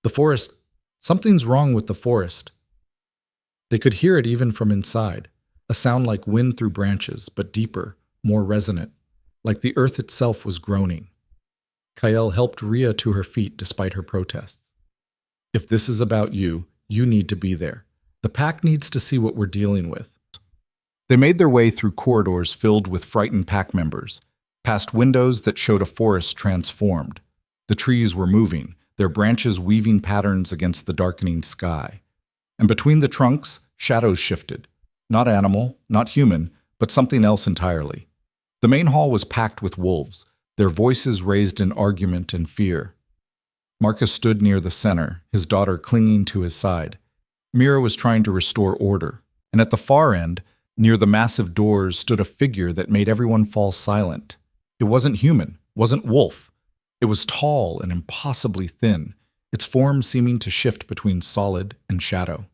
The forest. Something's wrong with the forest. They could hear it even from inside, a sound like wind through branches, but deeper, more resonant, like the earth itself was groaning. Kael helped Rhea to her feet despite her protests. If this is about you, you need to be there. The pack needs to see what we're dealing with. They made their way through corridors filled with frightened pack members, past windows that showed a forest transformed. The trees were moving, their branches weaving patterns against the darkening sky. And between the trunks, shadows shifted. Not animal, not human, but something else entirely. The main hall was packed with wolves, their voices raised in argument and fear. Marcus stood near the center, his daughter clinging to his side. Mira was trying to restore order, and at the far end, near the massive doors, stood a figure that made everyone fall silent. It wasn't human, wasn't wolf. It was tall and impossibly thin, its form seeming to shift between solid and shadow.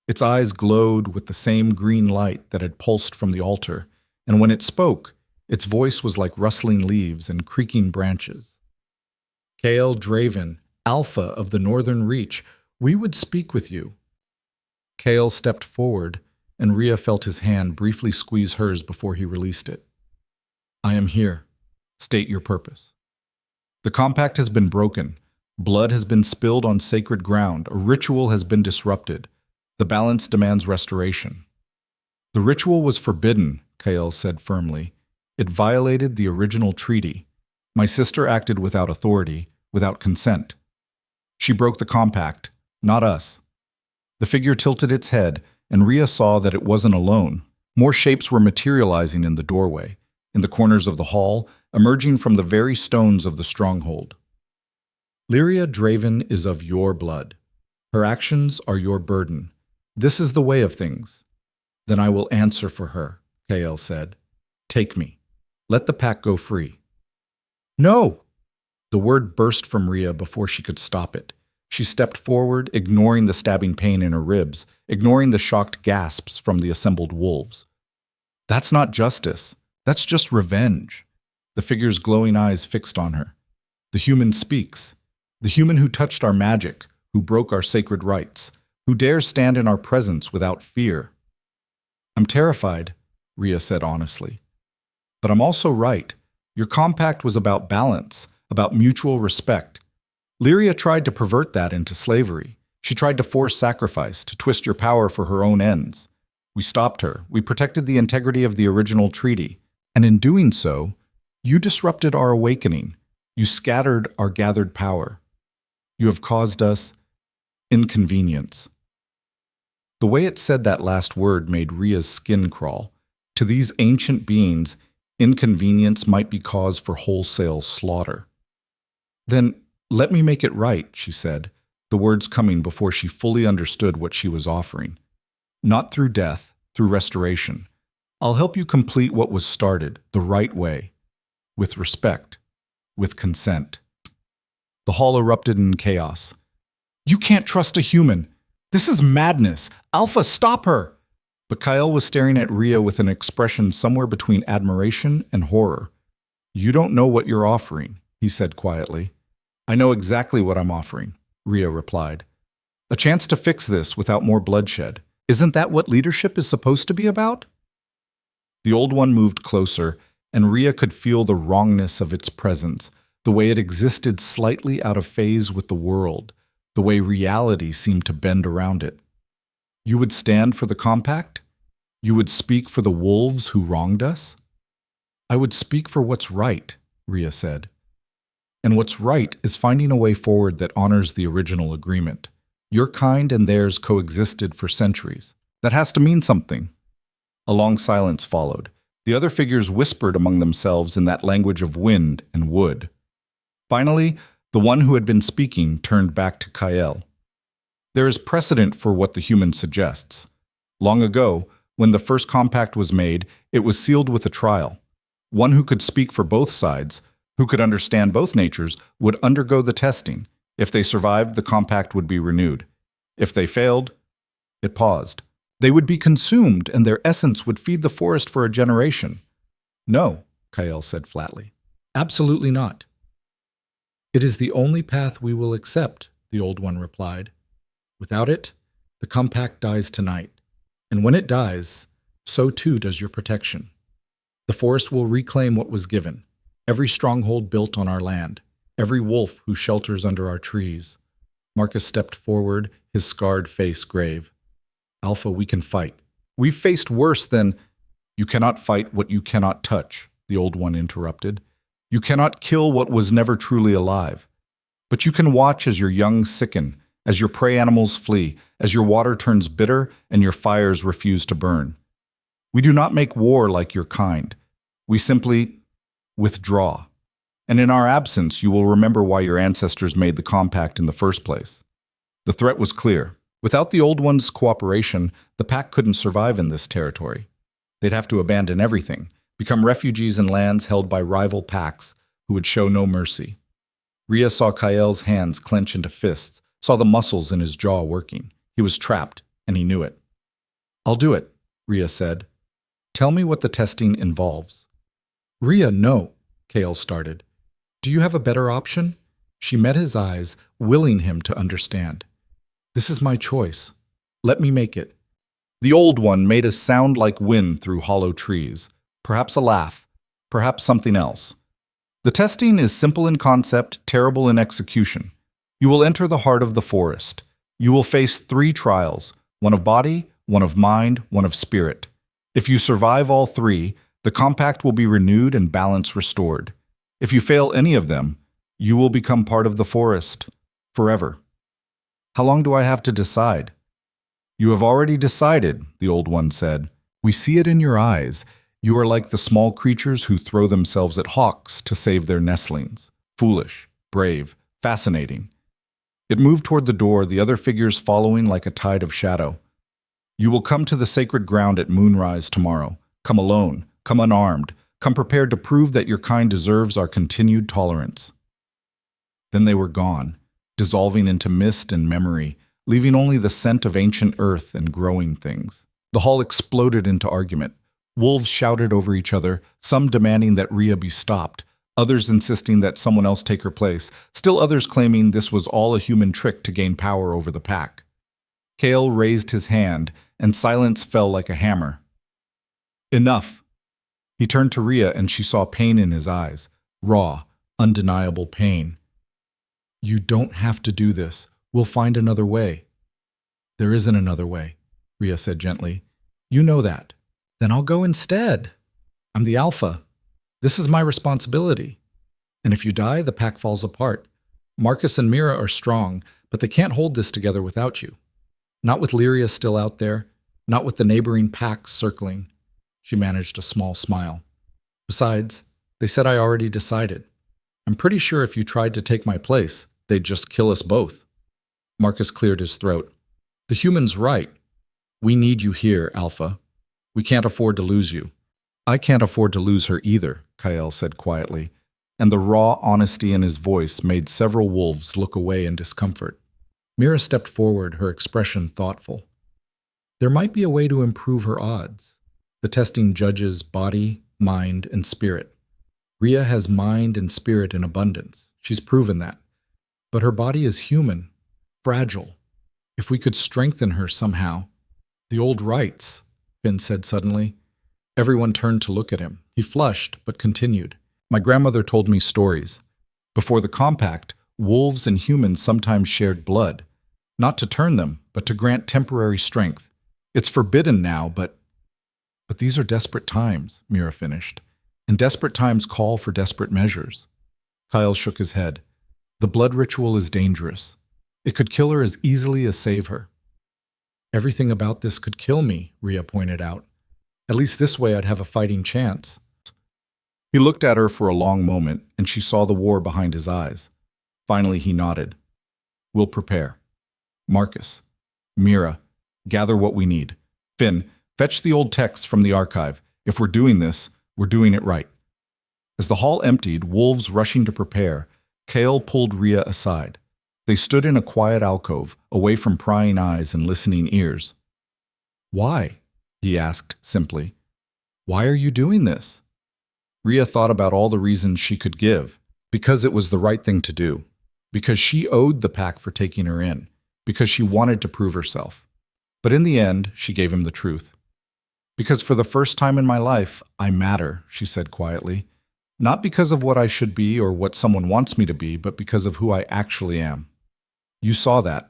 Its eyes glowed with the same green light that had pulsed from the altar, and when it spoke, its voice was like rustling leaves and creaking branches. Kael Draven, Alpha of the Northern Reach, we would speak with you. Kael stepped forward, and Rhea felt his hand briefly squeeze hers before he released it. I am here. State your purpose. The compact has been broken. Blood has been spilled on sacred ground. A ritual has been disrupted. The balance demands restoration. The ritual was forbidden, Kael said firmly. It violated the original treaty. My sister acted without authority, without consent. She broke the compact, not us. The figure tilted its head, and Rhea saw that it wasn't alone. More shapes were materializing in the doorway, in the corners of the hall, emerging from the very stones of the stronghold. Lyria Draven is of your blood. Her actions are your burden. This is the way of things. Then I will answer for her, Kael said. Take me. Let the pack go free. No! The word burst from Rhea before she could stop it. She stepped forward, ignoring the stabbing pain in her ribs, ignoring the shocked gasps from the assembled wolves. That's not justice. That's just revenge. The figure's glowing eyes fixed on her. The human speaks. The human who touched our magic, who broke our sacred rites, who dares stand in our presence without fear. I'm terrified, Rhea said honestly. But I'm also right. Your compact was about balance, about mutual respect. Lyria tried to pervert that into slavery. She tried to force sacrifice, to twist your power for her own ends. We stopped her. We protected the integrity of the original treaty. And in doing so, you disrupted our awakening. You scattered our gathered power. You have caused us inconvenience. The way it said that last word made Rhea's skin crawl. To these ancient beings, inconvenience might be cause for wholesale slaughter. Then let me make it right, she said, the words coming before she fully understood what she was offering. Not through death, through restoration. I'll help you complete what was started the right way, with respect, with consent. The hall erupted in chaos. You can't trust a human. This is madness. Alpha, stop her! But Kael was staring at Rhea with an expression somewhere between admiration and horror. You don't know what you're offering, he said quietly. I know exactly what I'm offering, Rhea replied. A chance to fix this without more bloodshed. Isn't that what leadership is supposed to be about? The old one moved closer, and Rhea could feel the wrongness of its presence, the way it existed slightly out of phase with the world, the way reality seemed to bend around it. You would stand for the compact? You would speak for the wolves who wronged us? I would speak for what's right, Rhea said. And what's right is finding a way forward that honors the original agreement. Your kind and theirs coexisted for centuries. That has to mean something. A long silence followed. The other figures whispered among themselves in that language of wind and wood. Finally, the one who had been speaking turned back to Kael. There is precedent for what the human suggests. Long ago, when the first compact was made, it was sealed with a trial. One who could speak for both sides, who could understand both natures, would undergo the testing. If they survived, the compact would be renewed. If they failed, it paused. They would be consumed, and their essence would feed the forest for a generation. No, Kael said flatly. Absolutely not. It is the only path we will accept, the Old One replied. Without it, the compact dies tonight. And when it dies, so too does your protection. The forest will reclaim what was given, every stronghold built on our land, every wolf who shelters under our trees. Marcus stepped forward, his scarred face grave. Alpha, we can fight. We've faced worse than— You cannot fight what you cannot touch, the Old One interrupted. You cannot kill what was never truly alive. But you can watch as your young sicken, as your prey animals flee, as your water turns bitter and your fires refuse to burn. We do not make war like your kind. We simply withdraw. And in our absence, you will remember why your ancestors made the compact in the first place. The threat was clear. Without the Old One's cooperation, the pack couldn't survive in this territory. They'd have to abandon everything, become refugees in lands held by rival packs who would show no mercy. Rhea saw Kael's hands clench into fists, saw the muscles in his jaw working. He was trapped, and he knew it. I'll do it, Rhea said. Tell me what the testing involves. Rhea, no, Kael started. Do you have a better option? She met his eyes, willing him to understand. This is my choice. Let me make it. The Old One made a sound like wind through hollow trees. Perhaps a laugh, perhaps something else. The testing is simple in concept, terrible in execution. You will enter the heart of the forest. You will face 3 trials, one of body, one of mind, one of spirit. If you survive all 3, the compact will be renewed and balance restored. If you fail any of them, you will become part of the forest, forever. How long do I have to decide? You have already decided, the Old One said. We see it in your eyes. You are like the small creatures who throw themselves at hawks to save their nestlings. Foolish, brave, fascinating. It moved toward the door, the other figures following like a tide of shadow. You will come to the sacred ground at moonrise tomorrow. Come alone, come unarmed, come prepared to prove that your kind deserves our continued tolerance. Then they were gone, dissolving into mist and memory, leaving only the scent of ancient earth and growing things. The hall exploded into argument. Wolves shouted over each other, some demanding that Rhea be stopped, others insisting that someone else take her place, still others claiming this was all a human trick to gain power over the pack. Kael raised his hand, and silence fell like a hammer. Enough. He turned to Rhea, and she saw pain in his eyes, raw, undeniable pain. You don't have to do this. We'll find another way. There isn't another way, Rhea said gently. You know that. Then I'll go instead. I'm the alpha. This is my responsibility. And if you die, the pack falls apart. Marcus and Mira are strong, but they can't hold this together without you. Not with Lyria still out there, not with the neighboring packs circling. She managed a small smile. Besides, they said I already decided. I'm pretty sure if you tried to take my place, they'd just kill us both. Marcus cleared his throat. The human's right. We need you here, Alpha. We can't afford to lose you. I can't afford to lose her either, Kael said quietly, and the raw honesty in his voice made several wolves look away in discomfort. Mira stepped forward, her expression thoughtful. There might be a way to improve her odds. The testing judges body, mind, and spirit. Rhea has mind and spirit in abundance. She's proven that. But her body is human, fragile. If we could strengthen her somehow. The old rights, Finn said suddenly. Everyone turned to look at him. He flushed, but continued. My grandmother told me stories. Before the compact, wolves and humans sometimes shared blood, not to turn them, but to grant temporary strength. It's forbidden now, but these are desperate times, Mira finished, and desperate times call for desperate measures. Kyle shook his head. The blood ritual is dangerous. It could kill her as easily as save her. Everything about this could kill me, Rhea pointed out. At least this way I'd have a fighting chance. He looked at her for a long moment, and she saw the war behind his eyes. Finally, he nodded. We'll prepare. Marcus, Mira, gather what we need. Finn, fetch the old texts from the archive. If we're doing this, we're doing it right. As the hall emptied, wolves rushing to prepare, Kale pulled Rhea aside. They stood in a quiet alcove, away from prying eyes and listening ears. Why? He asked simply. Why are you doing this? Rhea thought about all the reasons she could give. Because it was the right thing to do. Because she owed the pack for taking her in. Because she wanted to prove herself. But in the end, she gave him the truth. Because for the first time in my life, I matter, she said quietly. Not because of what I should be or what someone wants me to be, but because of who I actually am. You saw that.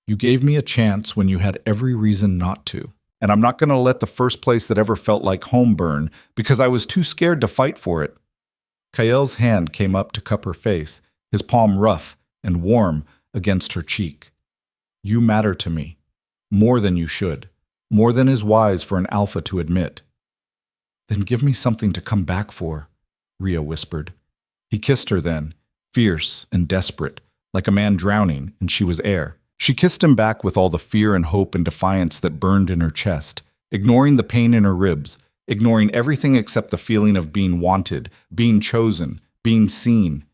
You gave me a chance when you had every reason not to. And I'm not going to let the first place that ever felt like home burn because I was too scared to fight for it. Kael's hand came up to cup her face, his palm rough and warm against her cheek. You matter to me. More than you should. More than is wise for an alpha to admit. Then give me something to come back for, Rhea whispered. He kissed her then, fierce and desperate, like a man drowning, and she was air. She kissed him back with all the fear and hope and defiance that burned in her chest, ignoring the pain in her ribs, ignoring everything except the feeling of being wanted, being chosen, being seen.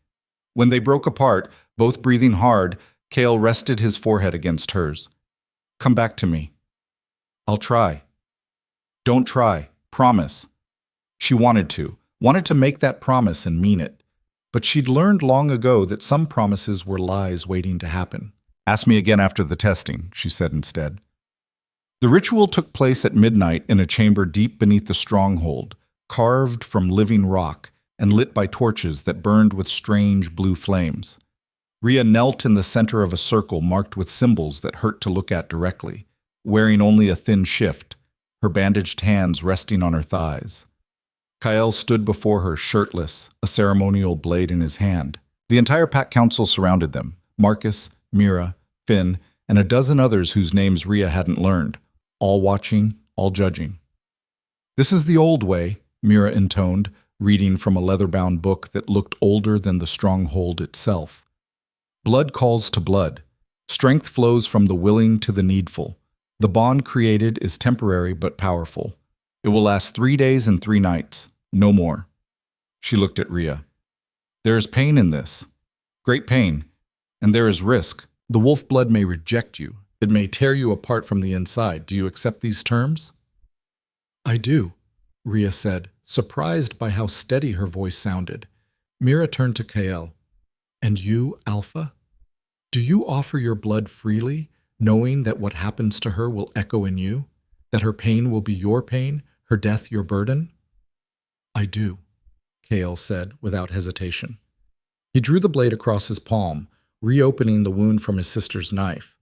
When they broke apart, both breathing hard, Kale rested his forehead against hers. Come back to me. I'll try. Don't try. Promise. She wanted to make that promise and mean it. But she'd learned long ago that some promises were lies waiting to happen. Ask me again after the testing, she said instead. The ritual took place at midnight in a chamber deep beneath the stronghold, carved from living rock and lit by torches that burned with strange blue flames. Rhea knelt in the center of a circle marked with symbols that hurt to look at directly, wearing only a thin shift, her bandaged hands resting on her thighs. Kael stood before her shirtless, a ceremonial blade in his hand. The entire pack council surrounded them, Marcus, Mira, Finn, and a dozen others whose names Rhea hadn't learned, all watching, all judging. This is the old way, Mira intoned, reading from a leather-bound book that looked older than the stronghold itself. Blood calls to blood. Strength flows from the willing to the needful. The bond created is temporary but powerful. It will last 3 days and 3 nights, no more. She looked at Rhea. There is pain in this, great pain, and there is risk. The wolf blood may reject you. It may tear you apart from the inside. Do you accept these terms? I do, Rhea said, surprised by how steady her voice sounded. Mira turned to Kael. And you, Alpha? Do you offer your blood freely, knowing that what happens to her will echo in you? That her pain will be your pain, her death your burden? I do, Kael said without hesitation. He drew the blade across his palm, reopening the wound from his sister's knife.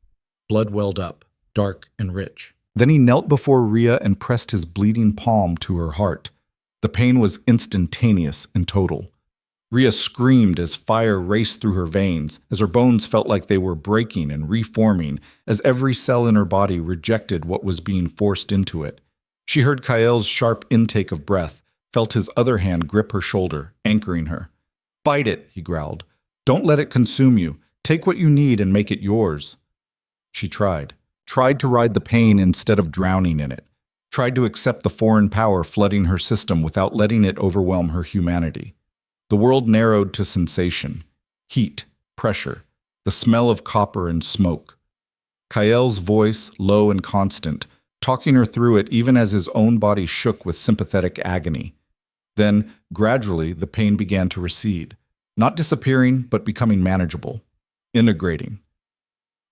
Blood welled up, dark and rich. Then he knelt before Rhea and pressed his bleeding palm to her heart. The pain was instantaneous and total. Rhea screamed as fire raced through her veins, as her bones felt like they were breaking and reforming, as every cell in her body rejected what was being forced into it. She heard Kael's sharp intake of breath, felt his other hand grip her shoulder, anchoring her. Fight it, he growled. Don't let it consume you. Take what you need and make it yours. She tried to ride the pain instead of drowning in it, tried to accept the foreign power flooding her system without letting it overwhelm her humanity. The world narrowed to sensation, heat, pressure, the smell of copper and smoke. Kael's voice, low and constant, talking her through it even as his own body shook with sympathetic agony. Then, gradually, the pain began to recede, not disappearing, but becoming manageable, integrating.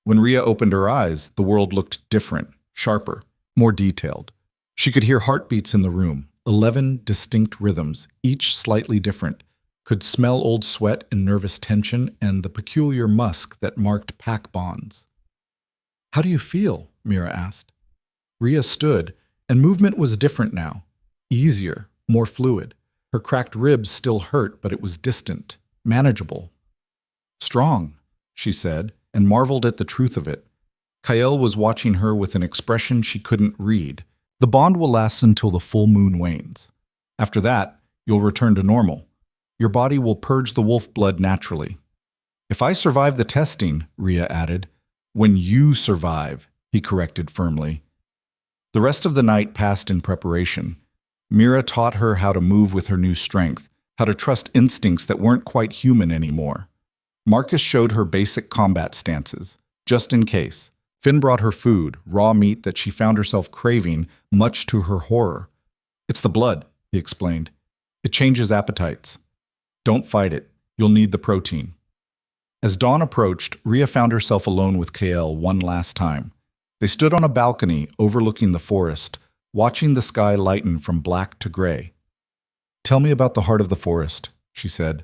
When Rhea opened her eyes, the world looked different, sharper, more detailed. She could hear heartbeats in the room, 11 distinct rhythms, each slightly different, could smell old sweat and nervous tension and the peculiar musk that marked pack bonds. "How do you feel?" Mira asked. Rhea stood, and movement was different now. Easier, more fluid. Her cracked ribs still hurt, but it was distant, manageable. "Strong," she said, and marveled at the truth of it. Kael was watching her with an expression she couldn't read. "The bond will last until the full moon wanes. After that, you'll return to normal. Your body will purge the wolf blood naturally." "If I survive the testing," Rhea added. "When you survive," he corrected firmly. The rest of the night passed in preparation. Mira taught her how to move with her new strength, how to trust instincts that weren't quite human anymore. Marcus showed her basic combat stances, just in case. Finn brought her food, raw meat that she found herself craving, much to her horror. "It's the blood," he explained. "It changes appetites. Don't fight it. You'll need the protein." As dawn approached, Rhea found herself alone with Kael one last time. They stood on a balcony overlooking the forest, watching the sky lighten from black to gray. "Tell me about the heart of the forest," she said.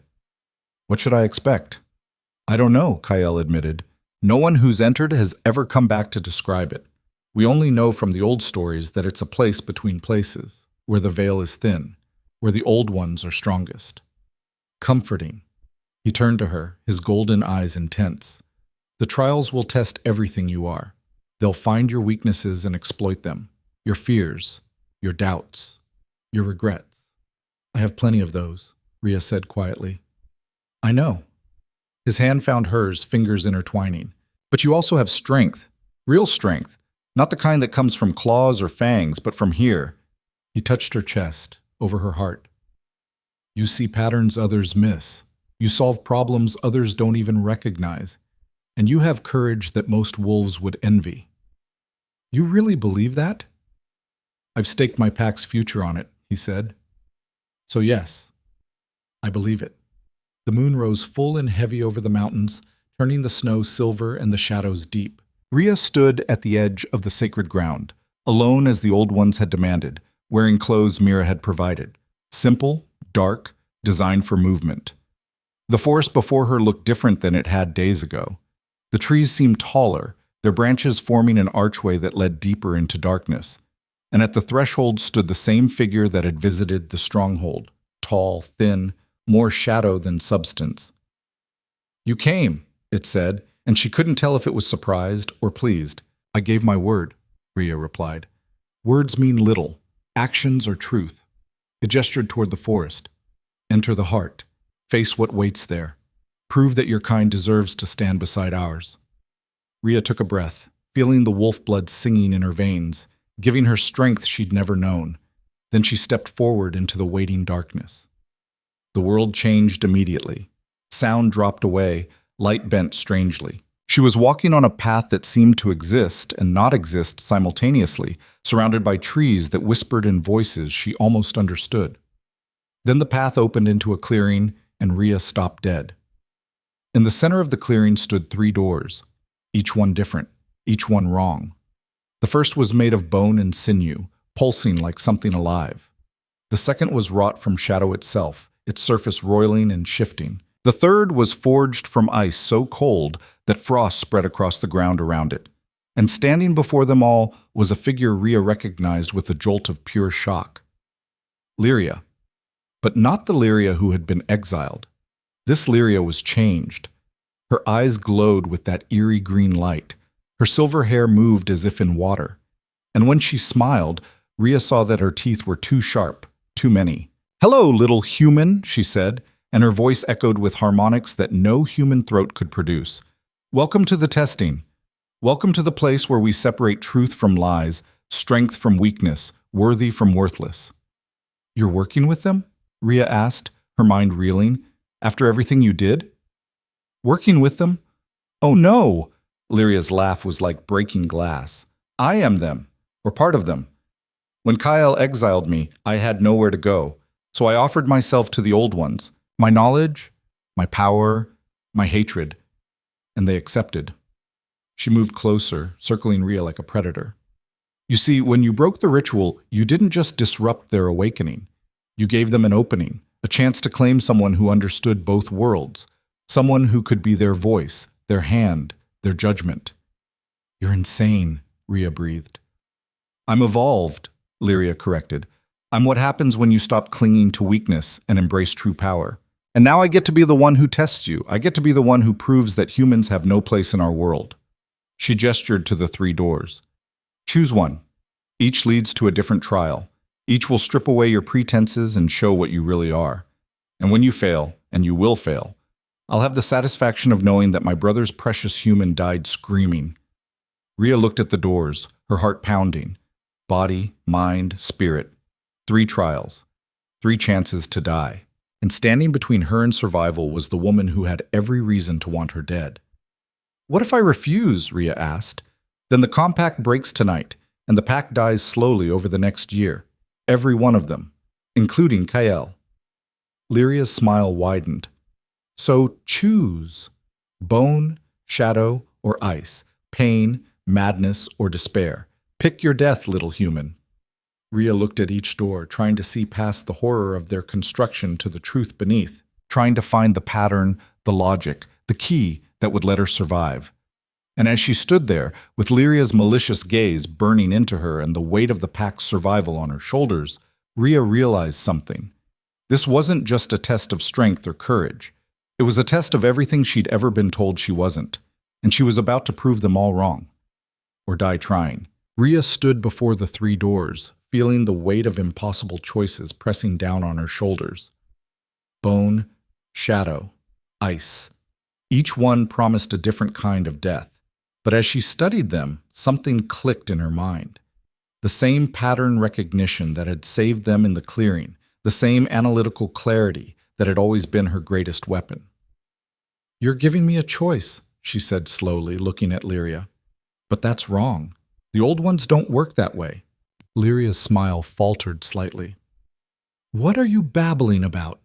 "What should I expect?" "I don't know," Kael admitted. "No one who's entered has ever come back to describe it. We only know from the old stories that it's a place between places, where the veil is thin, where the old ones are strongest." "Comforting." He turned to her, his golden eyes intense. "The trials will test everything you are. They'll find your weaknesses and exploit them, your fears, your doubts, your regrets." "I have plenty of those," Rhea said quietly. "I know." His hand found hers, fingers intertwining. "But you also have strength, real strength, not the kind that comes from claws or fangs, but from here." He touched her chest, over her heart. "You see patterns others miss. You solve problems others don't even recognize. And you have courage that most wolves would envy." "You really believe that?" "I've staked my pack's future on it," he said. "So yes, I believe it." The moon rose full and heavy over the mountains, turning the snow silver and the shadows deep. Rhea stood at the edge of the sacred ground, alone as the old ones had demanded, wearing clothes Mira had provided. Simple, dark, designed for movement. The forest before her looked different than it had days ago. The trees seemed taller, their branches forming an archway that led deeper into darkness. And at the threshold stood the same figure that had visited the stronghold, tall, thin, more shadow than substance. "You came," it said, and she couldn't tell if it was surprised or pleased. "I gave my word," Rhea replied. "Words mean little. Actions are truth." It gestured toward the forest. "Enter the heart. Face what waits there. Prove that your kind deserves to stand beside ours." Rhea took a breath, feeling the wolf blood singing in her veins, giving her strength she'd never known. Then she stepped forward into the waiting darkness. The world changed immediately. Sound dropped away, light bent strangely. She was walking on a path that seemed to exist and not exist simultaneously, surrounded by trees that whispered in voices she almost understood. Then the path opened into a clearing, and Rhea stopped dead. In the center of the clearing stood 3 doors, each one different, each one wrong. The first was made of bone and sinew, pulsing like something alive. The second was wrought from shadow itself, its surface roiling and shifting. The third was forged from ice so cold that frost spread across the ground around it. And standing before them all was a figure Rhea recognized with a jolt of pure shock. Lyria. But not the Lyria who had been exiled. This Lyria was changed. Her eyes glowed with that eerie green light. Her silver hair moved as if in water. And when she smiled, Rhea saw that her teeth were too sharp, too many. "Hello, little human," she said, and her voice echoed with harmonics that no human throat could produce. "Welcome to the testing. Welcome to the place where we separate truth from lies, strength from weakness, worthy from worthless." "You're working with them?" Rhea asked, her mind reeling. "After everything you did?" "Working with them? Oh no!" Lyria's laugh was like breaking glass. "I am them, or part of them. When Kael exiled me, I had nowhere to go, so I offered myself to the old ones, my knowledge, my power, my hatred, and they accepted." She moved closer, circling Rhea like a predator. "You see, when you broke the ritual, you didn't just disrupt their awakening. You gave them an opening, A chance to claim someone who understood both worlds, someone who could be their voice, their hand, their judgment. "You're insane," Rhea breathed. "I'm evolved," Lyria corrected. "I'm what happens when you stop clinging to weakness and embrace true power. And now I get to be the one who tests you. I get to be the one who proves that humans have no place in our world." She gestured to the 3 doors. "Choose one. Each leads to a different trial. Each will strip away your pretenses and show what you really are. And when you fail, and you will fail, I'll have the satisfaction of knowing that my brother's precious human died screaming." Rhea looked at the doors, her heart pounding. Body, mind, spirit. 3 trials. 3 chances to die. And standing between her and survival was the woman who had every reason to want her dead. "What if I refuse?" Rhea asked. "Then the compact breaks tonight, and the pack dies slowly over the next year. Every one of them, including Kael." Lyria's smile widened. "So choose. Bone, shadow, or ice. Pain, madness, or despair. Pick your death, little human." Rhea looked at each door, trying to see past the horror of their construction to the truth beneath, trying to find the pattern, the logic, the key that would let her survive. And as she stood there, with Lyria's malicious gaze burning into her and the weight of the pack's survival on her shoulders, Rhea realized something. This wasn't just a test of strength or courage. It was a test of everything she'd ever been told she wasn't, and she was about to prove them all wrong. Or die trying. Rhea stood before the 3 doors, feeling the weight of impossible choices pressing down on her shoulders. Bone, shadow, ice. Each one promised a different kind of death. But as she studied them, something clicked in her mind. The same pattern recognition that had saved them in the clearing, the same analytical clarity that had always been her greatest weapon. "You're giving me a choice," she said slowly, looking at Lyria. "But that's wrong. The old ones don't work that way." Lyria's smile faltered slightly. "What are you babbling about?"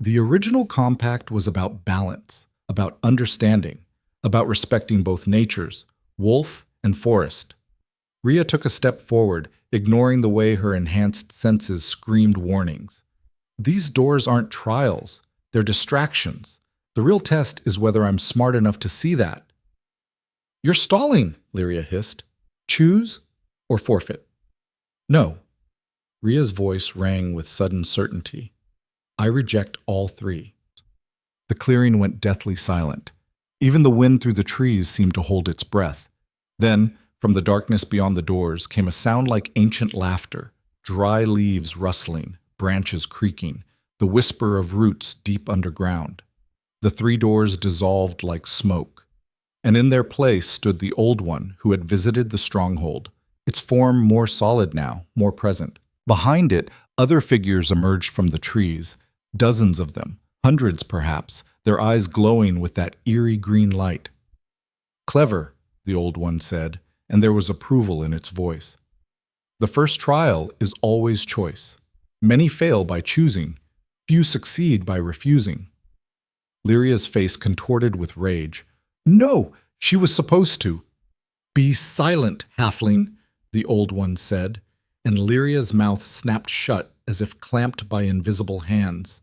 "The original compact was about balance, about understanding, about respecting both natures, wolf and forest." Rhea took a step forward, ignoring the way her enhanced senses screamed warnings. "These doors aren't trials, they're distractions. The real test is whether I'm smart enough to see that." "You're stalling," Lyria hissed. "Choose or forfeit." "No." Rhea's voice rang with sudden certainty. "I reject all 3. The clearing went deathly silent. Even the wind through the trees seemed to hold its breath. Then, from the darkness beyond the doors, came a sound like ancient laughter, dry leaves rustling, branches creaking, the whisper of roots deep underground. The 3 doors dissolved like smoke, and in their place stood the old one who had visited the stronghold, its form more solid now, more present. Behind it, other figures emerged from the trees, dozens of them, hundreds perhaps, their eyes glowing with that eerie green light. "Clever," the old one said, and there was approval in its voice. "The first trial is always choice. Many fail by choosing. Few succeed by refusing." Lyria's face contorted with rage. "No, she was supposed to." "Be silent, halfling," the old one said, and Lyria's mouth snapped shut as if clamped by invisible hands.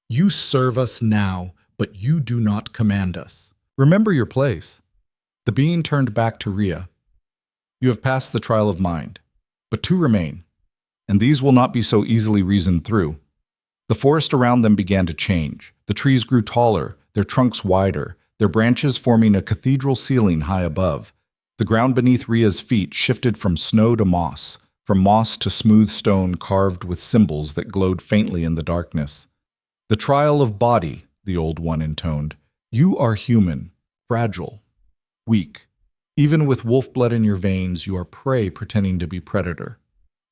"You serve us now, but you do not command us. Remember your place." The being turned back to Rhea. "You have passed the trial of mind, but 2 remain, and these will not be so easily reasoned through." The forest around them began to change. The trees grew taller, their trunks wider, their branches forming a cathedral ceiling high above. The ground beneath Rhea's feet shifted from snow to moss, from moss to smooth stone carved with symbols that glowed faintly in the darkness. "The trial of body," the old one intoned. "You are human, fragile, weak. Even with wolf blood in your veins, you are prey pretending to be predator.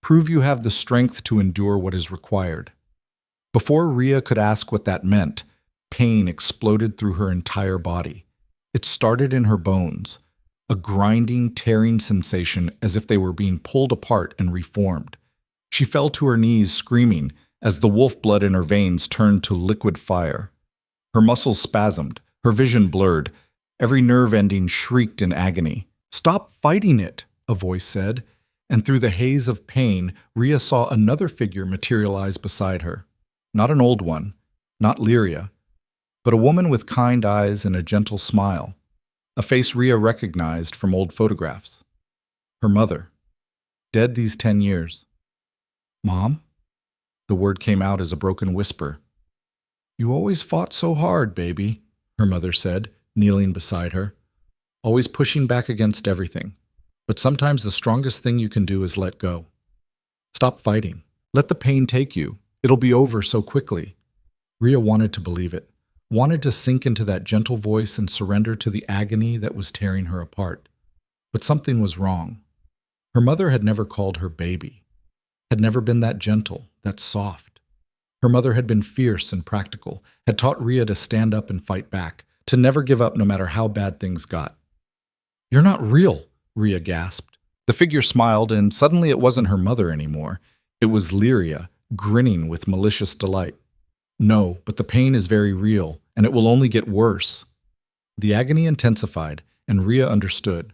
Prove you have the strength to endure what is required." Before Rhea could ask what that meant, pain exploded through her entire body. It started in her bones, a grinding, tearing sensation as if they were being pulled apart and reformed. She fell to her knees screaming as the wolf blood in her veins turned to liquid fire. Her muscles spasmed, her vision blurred. Every nerve ending shrieked in agony. "Stop fighting it," a voice said, and through the haze of pain, Rhea saw another figure materialize beside her. Not an old one, not Lyria, but a woman with kind eyes and a gentle smile, a face Rhea recognized from old photographs. Her mother, dead these 10 years. "Mom?" The word came out as a broken whisper. "You always fought so hard, baby," her mother said, kneeling beside her. "Always pushing back against everything. But sometimes the strongest thing you can do is let go. Stop fighting. Let the pain take you. It'll be over so quickly." Rhea wanted to believe it, wanted to sink into that gentle voice and surrender to the agony that was tearing her apart. But something was wrong. Her mother had never called her baby, had never been that gentle, that soft. Her mother had been fierce and practical, had taught Rhea to stand up and fight back, to never give up no matter how bad things got. "You're not real," Rhea gasped. The figure smiled, and suddenly it wasn't her mother anymore. It was Lyria, grinning with malicious delight. "No, but the pain is very real, and it will only get worse." The agony intensified, and Rhea understood.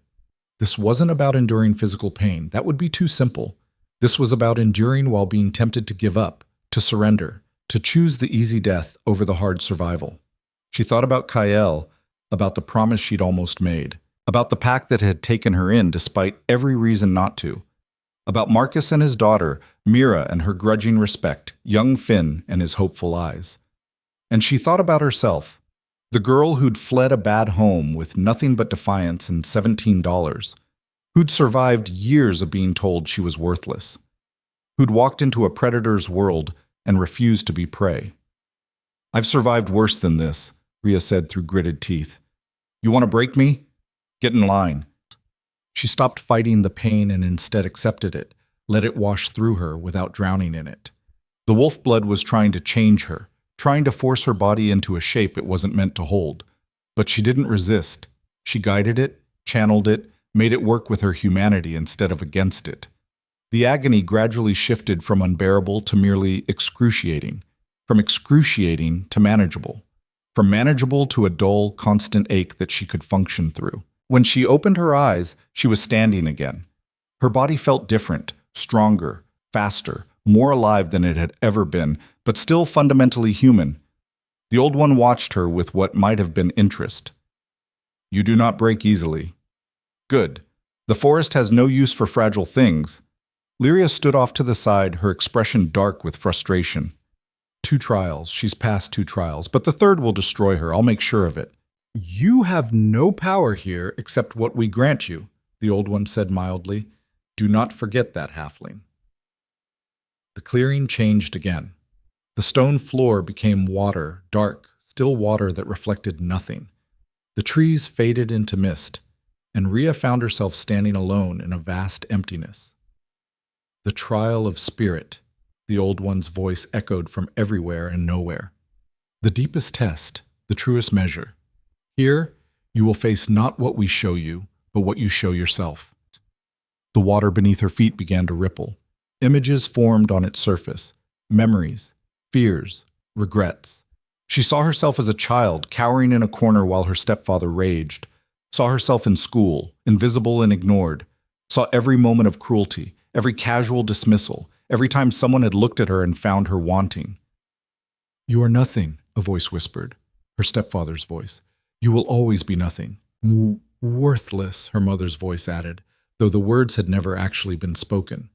This wasn't about enduring physical pain. That would be too simple. This was about enduring while being tempted to give up, to surrender, to choose the easy death over the hard survival. She thought about Kael, about the promise she'd almost made, about the pact that had taken her in despite every reason not to, about Marcus and his daughter, Mira and her grudging respect, young Finn and his hopeful eyes. And she thought about herself, the girl who'd fled a bad home with nothing but defiance and $17, who'd survived years of being told she was worthless, who'd walked into a predator's world and refused to be prey. "I've survived worse than this," Rhea said through gritted teeth. "You want to break me? Get in line." She stopped fighting the pain and instead accepted it, let it wash through her without drowning in it. The wolf blood was trying to change her, trying to force her body into a shape it wasn't meant to hold. But she didn't resist. She guided it, channeled it, made it work with her humanity instead of against it. The agony gradually shifted from unbearable to merely excruciating, from excruciating to manageable, from manageable to a dull, constant ache that she could function through. When she opened her eyes, she was standing again. Her body felt different, stronger, faster, more alive than it had ever been, but still fundamentally human. The old one watched her with what might have been interest. "You do not break easily." "Good. The forest has no use for fragile things." Lyria stood off to the side, her expression dark with frustration. "2 trials. She's passed 2 trials, but the third will destroy her. I'll make sure of it." "You have no power here except what we grant you," the old one said mildly. "Do not forget that, halfling." The clearing changed again. The stone floor became water, dark, still water that reflected nothing. The trees faded into mist, and Rhea found herself standing alone in a vast emptiness. "The trial of spirit," the old one's voice echoed from everywhere and nowhere. "The deepest test, the truest measure. Here, you will face not what we show you, but what you show yourself." The water beneath her feet began to ripple. Images formed on its surface, memories, fears, regrets. She saw herself as a child, cowering in a corner while her stepfather raged, saw herself in school, invisible and ignored, saw every moment of cruelty, every casual dismissal, every time someone had looked at her and found her wanting. "You are nothing," a voice whispered, her stepfather's voice. "You will always be nothing." "Worthless," her mother's voice added, though the words had never actually been spoken.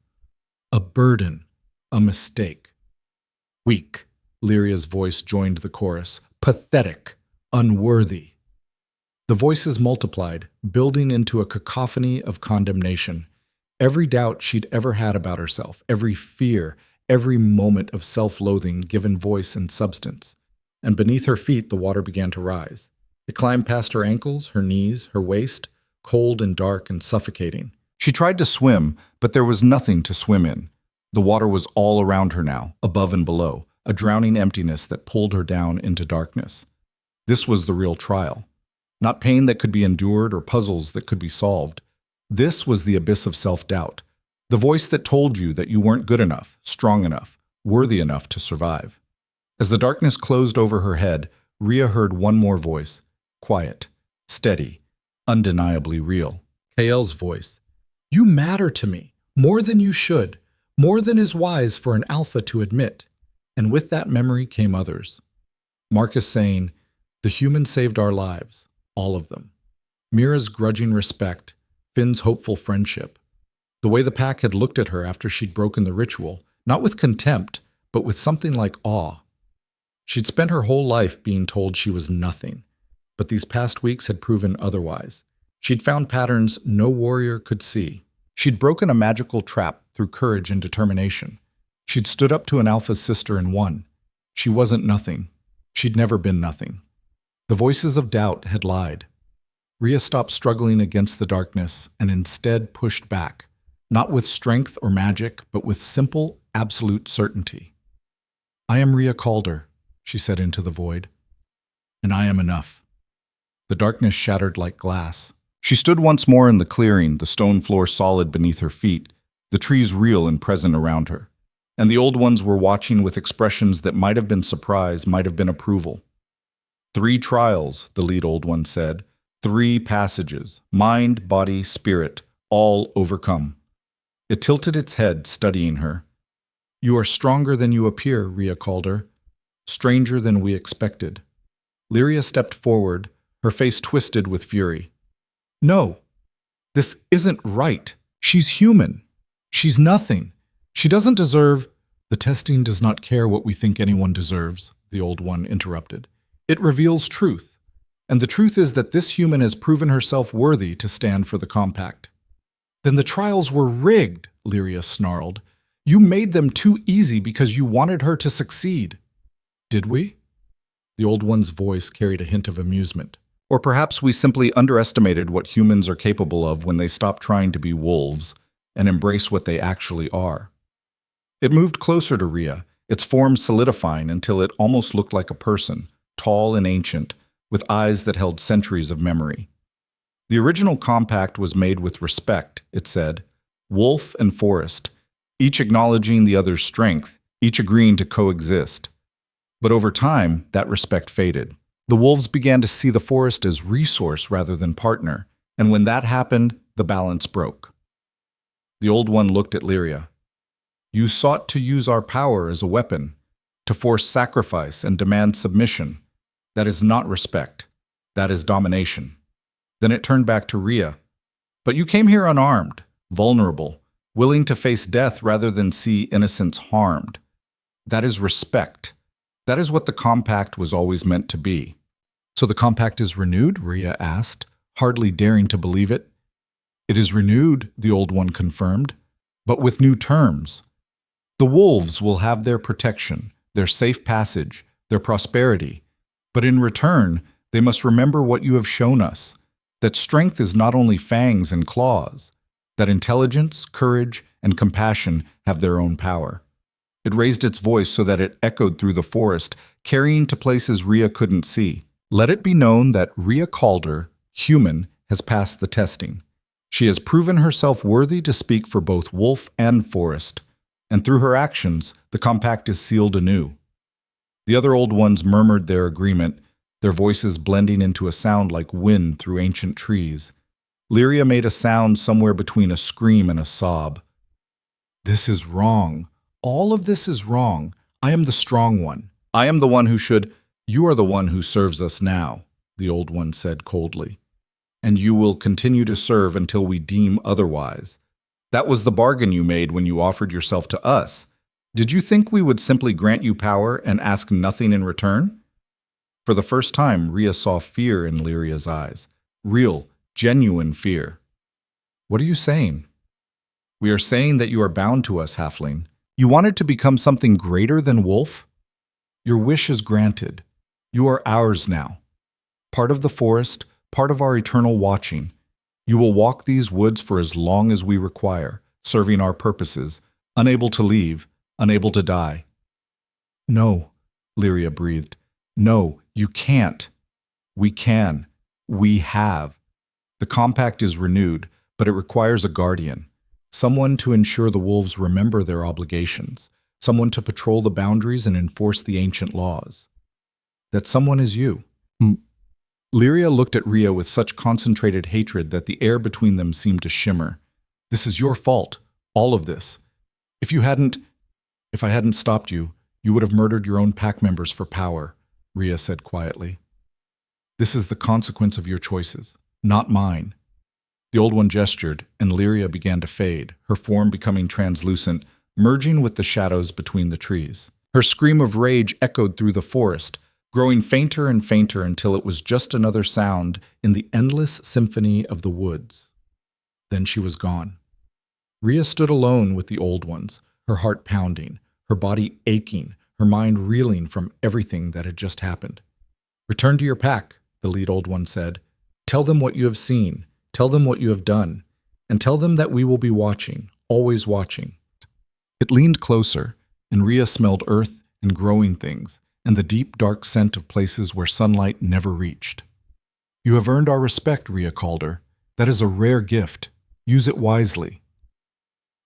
"A burden, a mistake." "Weak," Lyria's voice joined the chorus. "Pathetic, unworthy." The voices multiplied, building into a cacophony of condemnation. Every doubt she'd ever had about herself, every fear, every moment of self-loathing given voice and substance. And beneath her feet the water began to rise. It climbed past her ankles, her knees, her waist, cold and dark and suffocating. She tried to swim, but there was nothing to swim in. The water was all around her now, above and below, a drowning emptiness that pulled her down into darkness. This was the real trial. Not pain that could be endured or puzzles that could be solved. This was the abyss of self-doubt, the voice that told you that you weren't good enough, strong enough, worthy enough to survive. As the darkness closed over her head, Rhea heard one more voice, quiet, steady, undeniably real. Kael's voice. "You matter to me, more than you should, more than is wise for an alpha to admit." And with that memory came others. Marcus saying, "The human saved our lives, all of them." Mira's grudging respect, Finn's hopeful friendship. The way the pack had looked at her after she'd broken the ritual, not with contempt, but with something like awe. She'd spent her whole life being told she was nothing, but these past weeks had proven otherwise. She'd found patterns no warrior could see. She'd broken a magical trap through courage and determination. She'd stood up to an alpha's sister and won. She wasn't nothing. She'd never been nothing. The voices of doubt had lied. Rhea stopped struggling against the darkness and instead pushed back, not with strength or magic, but with simple, absolute certainty. "I am Rhea Calder," she said into the void, "and I am enough." The darkness shattered like glass. She stood once more in the clearing, the stone floor solid beneath her feet, the trees real and present around her. And the old ones were watching with expressions that might have been surprise, might have been approval. "3 trials," the lead old one said. 3 passages, mind, body, spirit, all overcome. It tilted its head, studying her. "You are stronger than you appear," Rhea Calder. "Stranger than we expected." Lyria stepped forward, her face twisted with fury. "No, this isn't right. She's human. She's nothing. She doesn't deserve—" "The testing does not care what we think anyone deserves," the old one interrupted. "It reveals truth. And the truth is that this human has proven herself worthy to stand for the compact." "Then the trials were rigged," Lyria snarled. "You made them too easy because you wanted her to succeed." "Did we?" The old one's voice carried a hint of amusement. "Or perhaps we simply underestimated what humans are capable of when they stop trying to be wolves and embrace what they actually are." It moved closer to Rhea, its form solidifying until it almost looked like a person, tall and ancient, with eyes that held centuries of memory. "The original compact was made with respect," it said, "wolf and forest, each acknowledging the other's strength, each agreeing to coexist. But over time, that respect faded. The wolves began to see the forest as resource rather than partner, and when that happened, the balance broke." The old one looked at Lyria. "You sought to use our power as a weapon, to force sacrifice and demand submission. That is not respect. That is domination." Then it turned back to Rhea. "But you came here unarmed, vulnerable, willing to face death rather than see innocents harmed. That is respect. That is what the compact was always meant to be." "So the compact is renewed?" Rhea asked, hardly daring to believe it. "It is renewed," the old one confirmed, "but with new terms. The wolves will have their protection, their safe passage, their prosperity. But in return, they must remember what you have shown us, that strength is not only fangs and claws, that intelligence, courage, and compassion have their own power." It raised its voice so that it echoed through the forest, carrying to places Rhea couldn't see. "Let it be known that Rhea Calder, human, has passed the testing. She has proven herself worthy to speak for both wolf and forest, and through her actions, the compact is sealed anew." The other old ones murmured their agreement, their voices blending into a sound like wind through ancient trees. Lyria made a sound somewhere between a scream and a sob. "This is wrong. All of this is wrong. I am the strong one. I am the one who should—" "You are the one who serves us now," the old one said coldly. "And you will continue to serve until we deem otherwise. That was the bargain you made when you offered yourself to us. Did you think we would simply grant you power and ask nothing in return?" For the first time, Rhea saw fear in Lyria's eyes. Real, genuine fear. "What are you saying?" "We are saying that you are bound to us, halfling. You wanted to become something greater than wolf? Your wish is granted. You are ours now. Part of the forest, part of our eternal watching. You will walk these woods for as long as we require, serving our purposes, unable to leave, unable to die." "No," Lyria breathed. "No, you can't." "We can. We have. The compact is renewed, but it requires a guardian. Someone to ensure the wolves remember their obligations. Someone to patrol the boundaries and enforce the ancient laws. That someone is you." Lyria looked at Rhea with such concentrated hatred that the air between them seemed to shimmer. "This is your fault. All of this. If I hadn't stopped you, You would have murdered your own pack members for power, Rhea said quietly. This is the consequence of your choices, not mine. The Old One gestured, and Lyria began to fade, her form becoming translucent, merging with the shadows between the trees. Her scream of rage echoed through the forest, growing fainter and fainter until it was just another sound in the endless symphony of the woods. Then she was gone. Rhea stood alone with the Old Ones, her heart pounding, her body aching, her mind reeling from everything that had just happened. Return to your pack, the lead Old One said. Tell them what you have seen, tell them what you have done, and tell them that we will be watching, always watching. It leaned closer, and Rhea smelled earth and growing things, and the deep, dark scent of places where sunlight never reached. You have earned our respect, Rhea Calder. That is a rare gift. Use it wisely.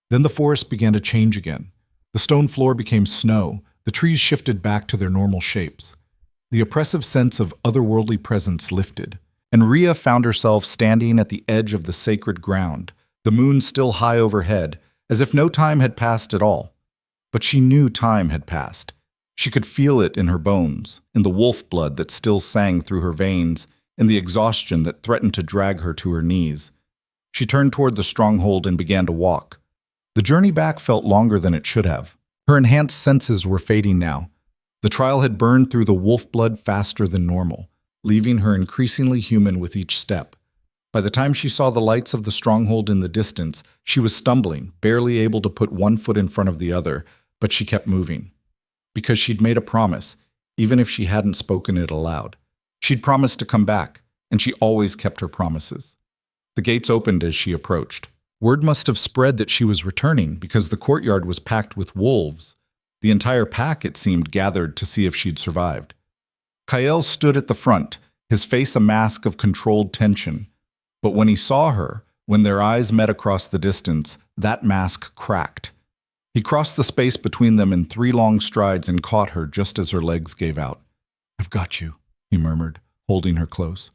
Then the forest began to change again. The stone floor became snow, the trees shifted back to their normal shapes. The oppressive sense of otherworldly presence lifted, and Rhea found herself standing at the edge of the sacred ground, the moon still high overhead, as if no time had passed at all. But she knew time had passed. She could feel it in her bones, in the wolf blood that still sang through her veins, in the exhaustion that threatened to drag her to her knees. She turned toward the stronghold and began to walk. The journey back felt longer than it should have. Her enhanced senses were fading now. The trial had burned through the wolf blood faster than normal, leaving her increasingly human with each step. By the time she saw the lights of the stronghold in the distance, she was stumbling, barely able to put one foot in front of the other, but she kept moving. Because she'd made a promise, even if she hadn't spoken it aloud. She'd promised to come back, and she always kept her promises. The gates opened as she approached. Word must have spread that she was returning because the courtyard was packed with wolves. The entire pack, it seemed, gathered to see if she'd survived. Kael stood at the front, his face a mask of controlled tension. But when he saw her, when their eyes met across the distance, that mask cracked. He crossed the space between them in 3 long strides and caught her just as her legs gave out. "I've got you," he murmured, holding her close.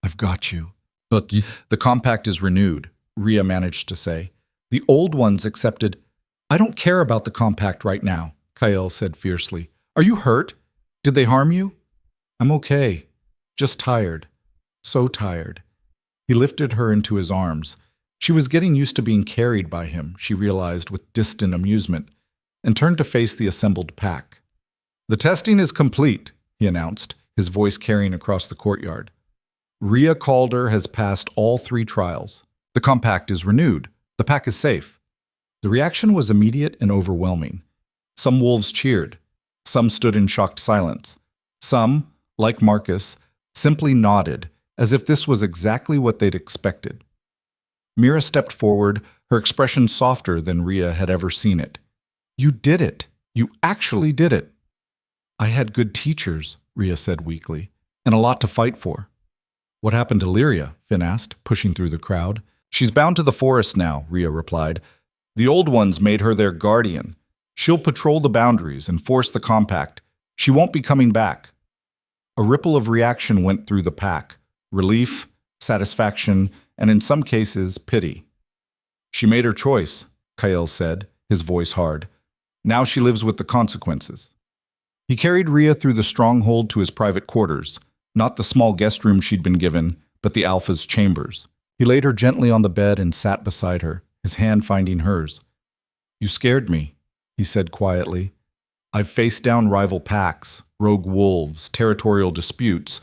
"I've got you." "Look, the compact is renewed," Rhea managed to say. "The Old Ones accepted." "I don't care about the compact right now," Kael said fiercely. "Are you hurt? Did they harm you?" "I'm okay. Just tired. So tired." He lifted her into his arms. She was getting used to being carried by him, she realized with distant amusement, and turned to face the assembled pack. "The testing is complete," he announced, his voice carrying across the courtyard. "Rhea Calder has passed all 3 trials. The compact is renewed. The pack is safe." The reaction was immediate and overwhelming. Some wolves cheered. Some stood in shocked silence. Some, like Marcus, simply nodded, as if this was exactly what they'd expected. Mira stepped forward, her expression softer than Rhea had ever seen it. "You did it. You actually did it." "I had good teachers," Rhea said weakly, "and a lot to fight for." "What happened to Lyria?" Finn asked, pushing through the crowd. "She's bound to the forest now," Rhea replied. "The Old Ones made her their guardian. She'll patrol the boundaries and force the compact. She won't be coming back." A ripple of reaction went through the pack. Relief, satisfaction, and in some cases, pity. "She made her choice," Kael said, his voice hard. "Now she lives with the consequences." He carried Rhea through the stronghold to his private quarters, not the small guest room she'd been given, but the Alpha's chambers. He laid her gently on the bed and sat beside her, his hand finding hers. "You scared me," he said quietly. "I've faced down rival packs, rogue wolves, territorial disputes,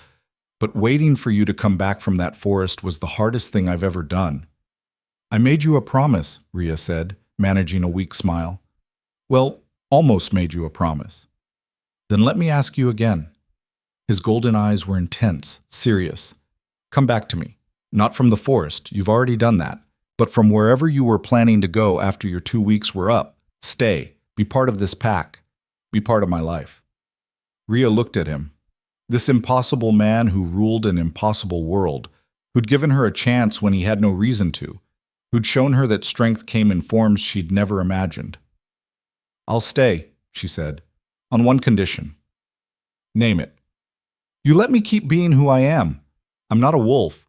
but waiting for you to come back from that forest was the hardest thing I've ever done." "I made you a promise," Rhea said, managing a weak smile. "Well, almost made you a promise." "Then let me ask you again." His golden eyes were intense, serious. "Come back to me. Not from the forest, you've already done that, but from wherever you were planning to go after your 2 weeks were up. Stay, be part of this pack, be part of my life." Rhea looked at him. This impossible man who ruled an impossible world, who'd given her a chance when he had no reason to, who'd shown her that strength came in forms she'd never imagined. "I'll stay," she said, "on one condition." "Name it." "You let me keep being who I am. I'm not a wolf.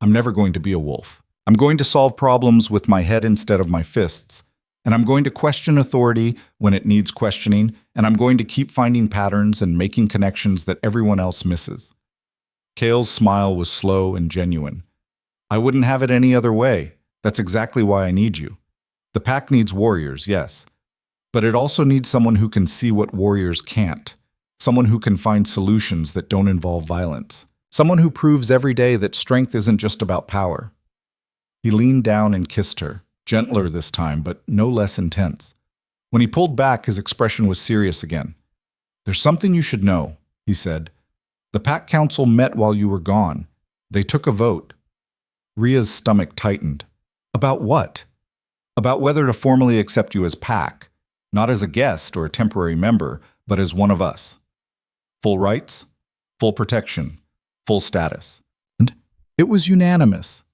I'm never going to be a wolf. I'm going to solve problems with my head instead of my fists, And I'm going to question authority when it needs questioning, and I'm going to keep finding patterns and making connections that everyone else misses. Kale's smile was slow and genuine. I wouldn't have it any other way. That's exactly why I need you. The pack needs warriors, yes. But it also needs someone who can see what warriors can't. Someone who can find solutions that don't involve violence. Someone who proves every day that strength isn't just about power. He leaned down and kissed her, gentler this time, but no less intense. When he pulled back, his expression was serious again. There's something you should know, he said. The Pack Council met while you were gone. They took a vote. Rhea's stomach tightened. About what? About whether to formally accept you as Pack, not as a guest or a temporary member, but as one of us. Full rights, full protection, full status. And it was unanimous.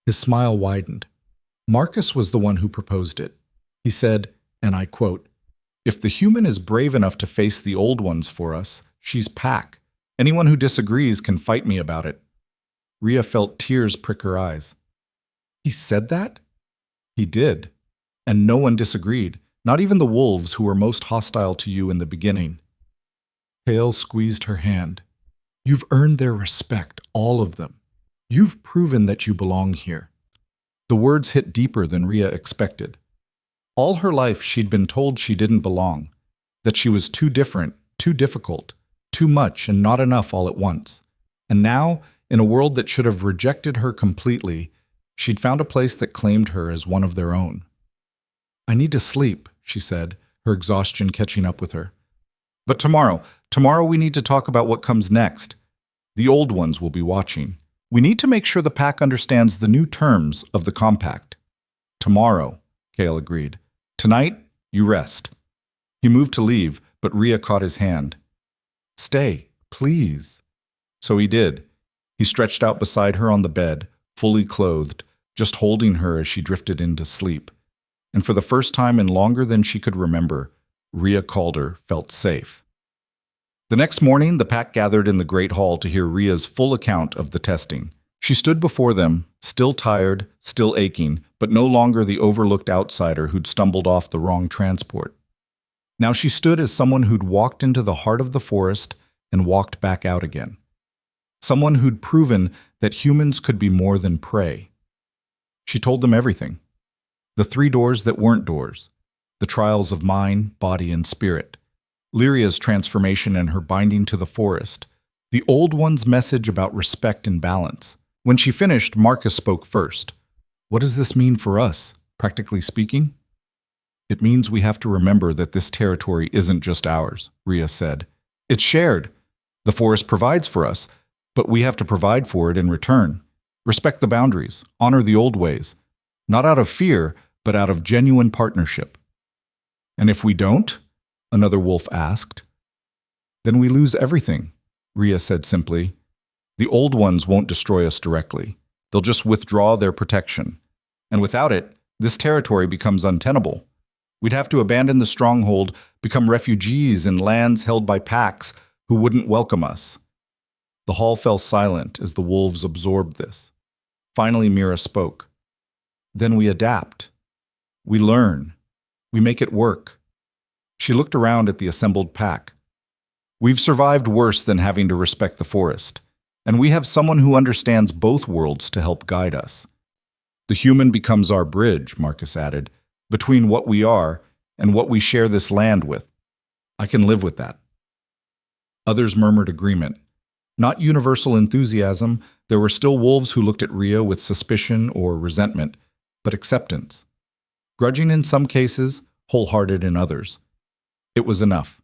His smile widened. Marcus was the one who proposed it. He said, and I quote, "If the human is brave enough to face the old ones for us, she's Pack. Anyone who disagrees can fight me about it." Rhea felt tears prick her eyes. He said that? He did. And no one disagreed, not even the wolves who were most hostile to you in the beginning. Kale squeezed her hand. You've earned their respect, all of them. You've proven that you belong here. The words hit deeper than Rhea expected. All her life she'd been told she didn't belong, that she was too different, too difficult, too much and not enough all at once. And now, in a world that should have rejected her completely, she'd found a place that claimed her as one of their own. I need to sleep, she said, her exhaustion catching up with her. But tomorrow we need to talk about what comes next. The old ones will be watching. We need to make sure the pack understands the new terms of the compact. Tomorrow, Kale agreed. Tonight, you rest. He moved to leave, but Rhea caught his hand. Stay, please. So he did. He stretched out beside her on the bed, fully clothed, just holding her as she drifted into sleep. And for the first time in longer than she could remember, Rhea Calder felt safe. The next morning, the pack gathered in the Great Hall to hear Rhea's full account of the testing. She stood before them, still tired, still aching, but no longer the overlooked outsider who'd stumbled off the wrong transport. Now she stood as someone who'd walked into the heart of the forest and walked back out again. Someone who'd proven that humans could be more than prey. She told them everything. The 3 doors that weren't doors. The trials of mind, body, and spirit. Lyria's transformation and her binding to the forest. The old one's message about respect and balance. When she finished, Marcus spoke first. What does this mean for us, practically speaking? It means we have to remember that this territory isn't just ours, Rhea said. It's shared. The forest provides for us, but we have to provide for it in return. Respect the boundaries, honor the old ways. Not out of fear, but out of genuine partnership. And if we don't? Another wolf asked. Then we lose everything, Rhea said simply. The old ones won't destroy us directly. They'll just withdraw their protection. And without it, this territory becomes untenable. We'd have to abandon the stronghold, become refugees in lands held by packs who wouldn't welcome us. The hall fell silent as the wolves absorbed this. Finally, Mira spoke. Then we adapt. We learn. We make it work. She looked around at the assembled pack. We've survived worse than having to respect the forest, and we have someone who understands both worlds to help guide us. The human becomes our bridge, Marcus added, between what we are and what we share this land with. I can live with that. Others murmured agreement. Not universal enthusiasm, there were still wolves who looked at Rhea with suspicion or resentment, but acceptance. Grudging in some cases, wholehearted in others. It was enough.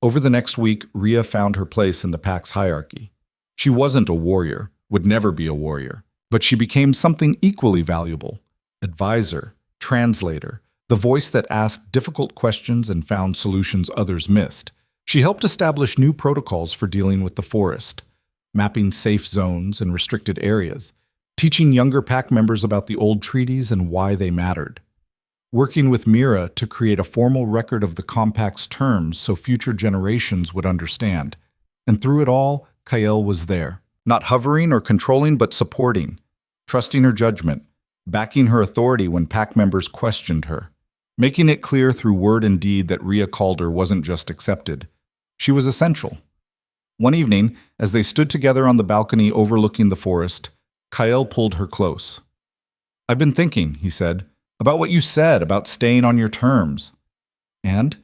Over the next week, Rhea found her place in the pack's hierarchy. She wasn't a warrior, would never be a warrior, but she became something equally valuable. Advisor, translator, the voice that asked difficult questions and found solutions others missed. She helped establish new protocols for dealing with the forest, mapping safe zones and restricted areas, teaching younger pack members about the old treaties and why they mattered. Working with Mira to create a formal record of the compact's terms so future generations would understand. And through it all, Kael was there, not hovering or controlling but supporting, trusting her judgment, backing her authority when pack members questioned her. making it clear through word and deed that Rhea Calder wasn't just accepted. She was essential. One evening, as they stood together on the balcony overlooking the forest, Kyle pulled her close. "I've been thinking," he said, "about what you said about staying on your terms." And?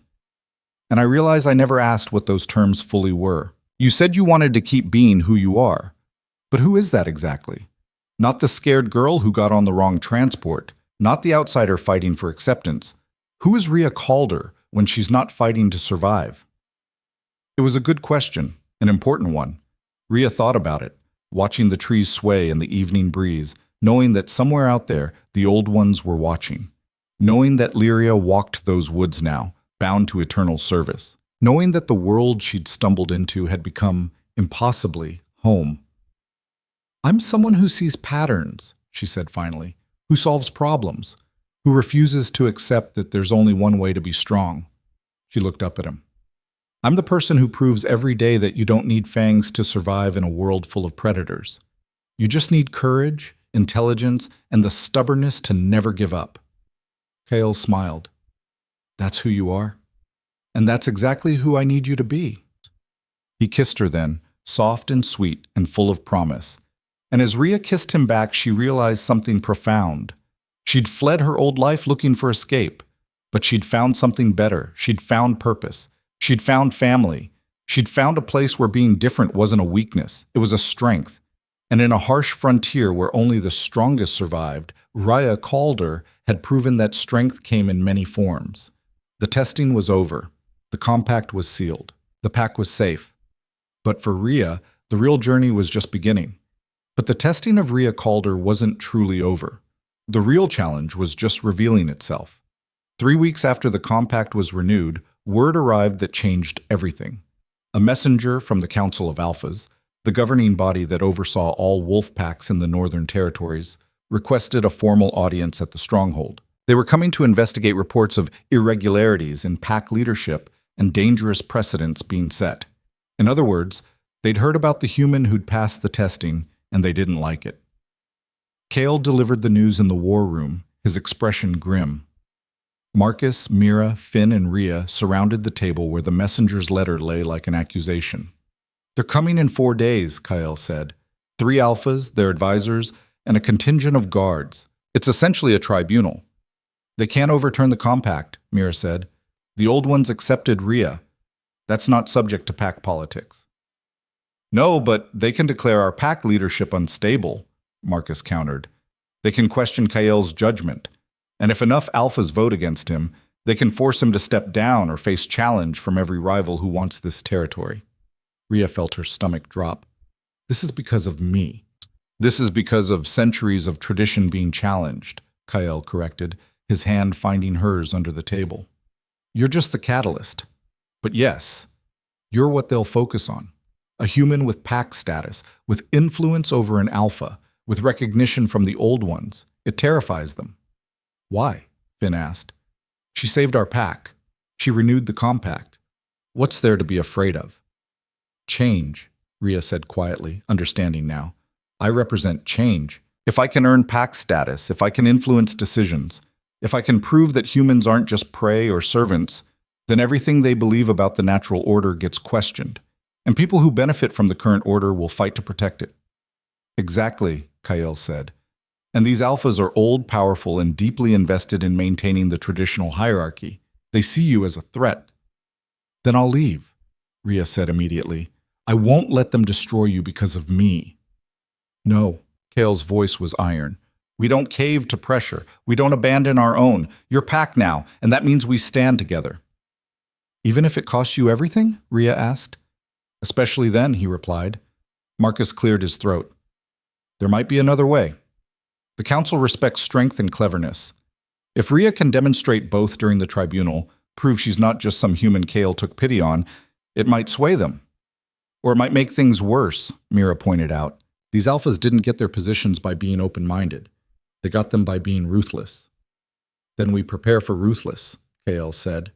And I realize I never asked what those terms fully were. You said you wanted to keep being who you are. But who is that exactly? Not the scared girl who got on the wrong transport, not the outsider fighting for acceptance. Who is Rhea Calder when she's not fighting to survive? It was a good question, an important one. Rhea thought about it, watching the trees sway in the evening breeze, knowing that somewhere out there the old ones were watching. Knowing that Lyria walked those woods now, bound to eternal service. Knowing that the world she'd stumbled into had become, impossibly, home. "I'm someone who sees patterns," she said finally, "who solves problems, who refuses to accept that there's only one way to be strong." She looked up at him. "I'm the person who proves every day that you don't need fangs to survive in a world full of predators. You just need courage, intelligence, and the stubbornness to never give up." Kale smiled. "That's who you are? And that's exactly who I need you to be." He kissed her then, soft and sweet and full of promise. And as Rhea kissed him back, she realized something profound. She'd fled her old life looking for escape, but she'd found something better. She'd found purpose. She'd found family. She'd found a place where being different wasn't a weakness. It was a strength. And in a harsh frontier where only the strongest survived, Rhea Calder had proven that strength came in many forms. The testing was over. The compact was sealed. The pack was safe. But for Rhea, the real journey was just beginning. But the testing of Rhea Calder wasn't truly over. The real challenge was just revealing itself. 3 weeks after the compact was renewed, word arrived that changed everything. A messenger from the Council of Alphas, the governing body that oversaw all wolf packs in the Northern Territories, requested a formal audience at the stronghold. They were coming to investigate reports of irregularities in pack leadership and dangerous precedents being set. In other words, they'd heard about the human who'd passed the testing, and they didn't like it. Kale delivered the news in the war room, his expression grim. Marcus, Mira, Finn, and Rhea surrounded the table where the messenger's letter lay like an accusation. "They're coming in 4 days," Kyle said. 3 alphas, their advisors, and a contingent of guards. It's essentially a tribunal. "They can't overturn the compact," Mira said. "The old ones accepted Rhea. That's not subject to pack politics." "No, but they can declare our pack leadership unstable," Marcus countered. "They can question Kael's judgment, and if enough alphas vote against him, they can force him to step down or face challenge from every rival who wants this territory." Rhea felt her stomach drop. "This is because of me." "This is because of centuries of tradition being challenged," Kael corrected, his hand finding hers under the table. "You're just the catalyst. But yes, you're what they'll focus on. A human with pack status, with influence over an alpha, with recognition from the old ones. It terrifies them." "Why?" Finn asked. "She saved our pack. She renewed the compact. What's there to be afraid of?" "Change," Rhea said quietly, understanding now. "I represent change. If I can earn pack status, if I can influence decisions, if I can prove that humans aren't just prey or servants, then everything they believe about the natural order gets questioned. And people who benefit from the current order will fight to protect it." "Exactly," Kyle said. "And these alphas are old, powerful, and deeply invested in maintaining the traditional hierarchy. They see you as a threat." "Then I'll leave," Rhea said immediately. "I won't let them destroy you because of me." "No," Kale's voice was iron. "We don't cave to pressure. We don't abandon our own. You're pack now, and that means we stand together." "Even if it costs you everything?" Rhea asked. "Especially then," he replied. Marcus cleared his throat. "There might be another way. The council respects strength and cleverness. If Rhea can demonstrate both during the tribunal, prove she's not just some human Kale took pity on, it might sway them. Or it might make things worse," Mira pointed out. "These alphas didn't get their positions by being open-minded. They got them by being ruthless." "Then we prepare for ruthless," Kale said.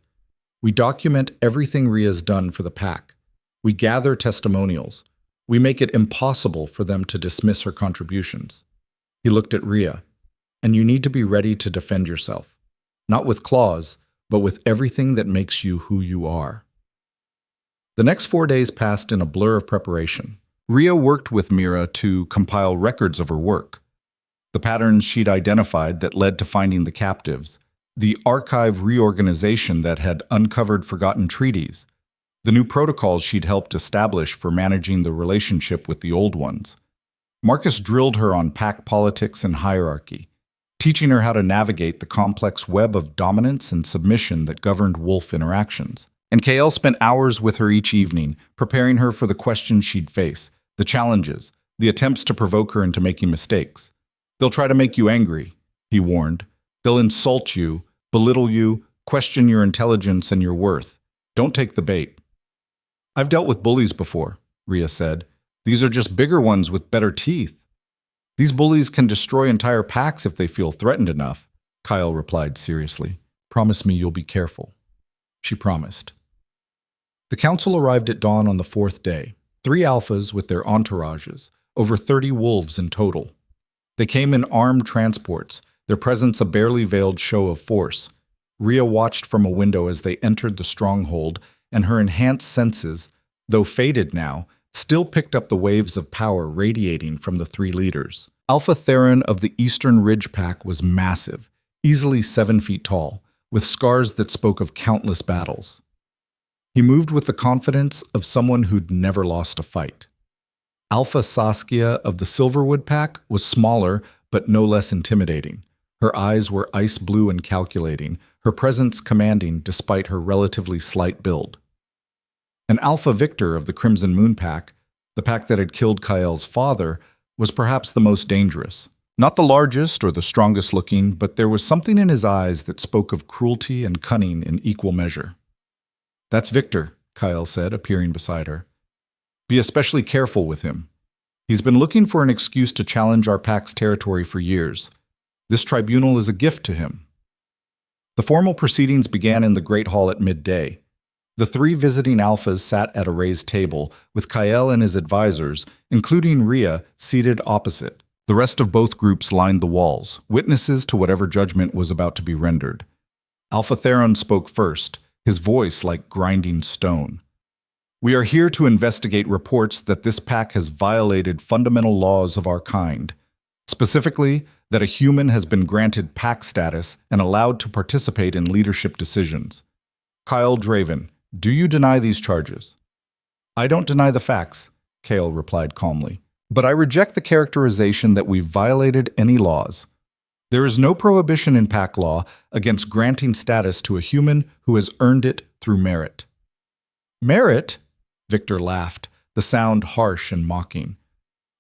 "We document everything Rhea's done for the pack. We gather testimonials. We make it impossible for them to dismiss her contributions." He looked at Rhea. "And you need to be ready to defend yourself. Not with claws, but with everything that makes you who you are. The next 4 days passed in a blur of preparation. Rhea worked with Mira to compile records of her work. The patterns she'd identified that led to finding the captives, the archive reorganization that had uncovered forgotten treaties, the new protocols she'd helped establish for managing the relationship with the old ones. Marcus drilled her on pack politics and hierarchy, teaching her how to navigate the complex web of dominance and submission that governed wolf interactions. And KL spent hours with her each evening, preparing her for the questions she'd face, the challenges, the attempts to provoke her into making mistakes. They'll try to make you angry, he warned. They'll insult you, belittle you, question your intelligence and your worth. Don't take the bait. I've dealt with bullies before, Rhea said. These are just bigger ones with better teeth. These bullies can destroy entire packs if they feel threatened enough, Kyle replied seriously. Promise me you'll be careful. She promised. The council arrived at dawn on the 4th day, 3 alphas with their entourages, over 30 wolves in total. They came in armed transports, their presence a barely veiled show of force. Rhea watched from a window as they entered the stronghold, and her enhanced senses, though faded now, still picked up the waves of power radiating from the 3 leaders. Alpha Theron of the Eastern Ridge Pack was massive, easily 7 feet tall, with scars that spoke of countless battles. He moved with the confidence of someone who'd never lost a fight. Alpha Saskia of the Silverwood Pack was smaller, but no less intimidating. Her eyes were ice blue and calculating, her presence commanding despite her relatively slight build. And Alpha Victor of the Crimson Moon Pack, the pack that had killed Kael's father, was perhaps the most dangerous. Not the largest or the strongest looking, but there was something in his eyes that spoke of cruelty and cunning in equal measure. That's Victor, Kyle said, appearing beside her. Be especially careful with him. He's been looking for an excuse to challenge our pack's territory for years. This tribunal is a gift to him. The formal proceedings began in the Great Hall at midday. The 3 visiting alphas sat at a raised table, with Kyle and his advisors, including Rhea, seated opposite. The rest of both groups lined the walls, witnesses to whatever judgment was about to be rendered. Alpha Theron spoke first, his voice like grinding stone. We are here to investigate reports that this pack has violated fundamental laws of our kind. Specifically, that a human has been granted pack status and allowed to participate in leadership decisions. Kyle Draven, do you deny these charges? I don't deny the facts, Kale replied calmly, but I reject the characterization that we've violated any laws. There is no prohibition in pack law against granting status to a human who has earned it through merit. Merit? Victor laughed, the sound harsh and mocking.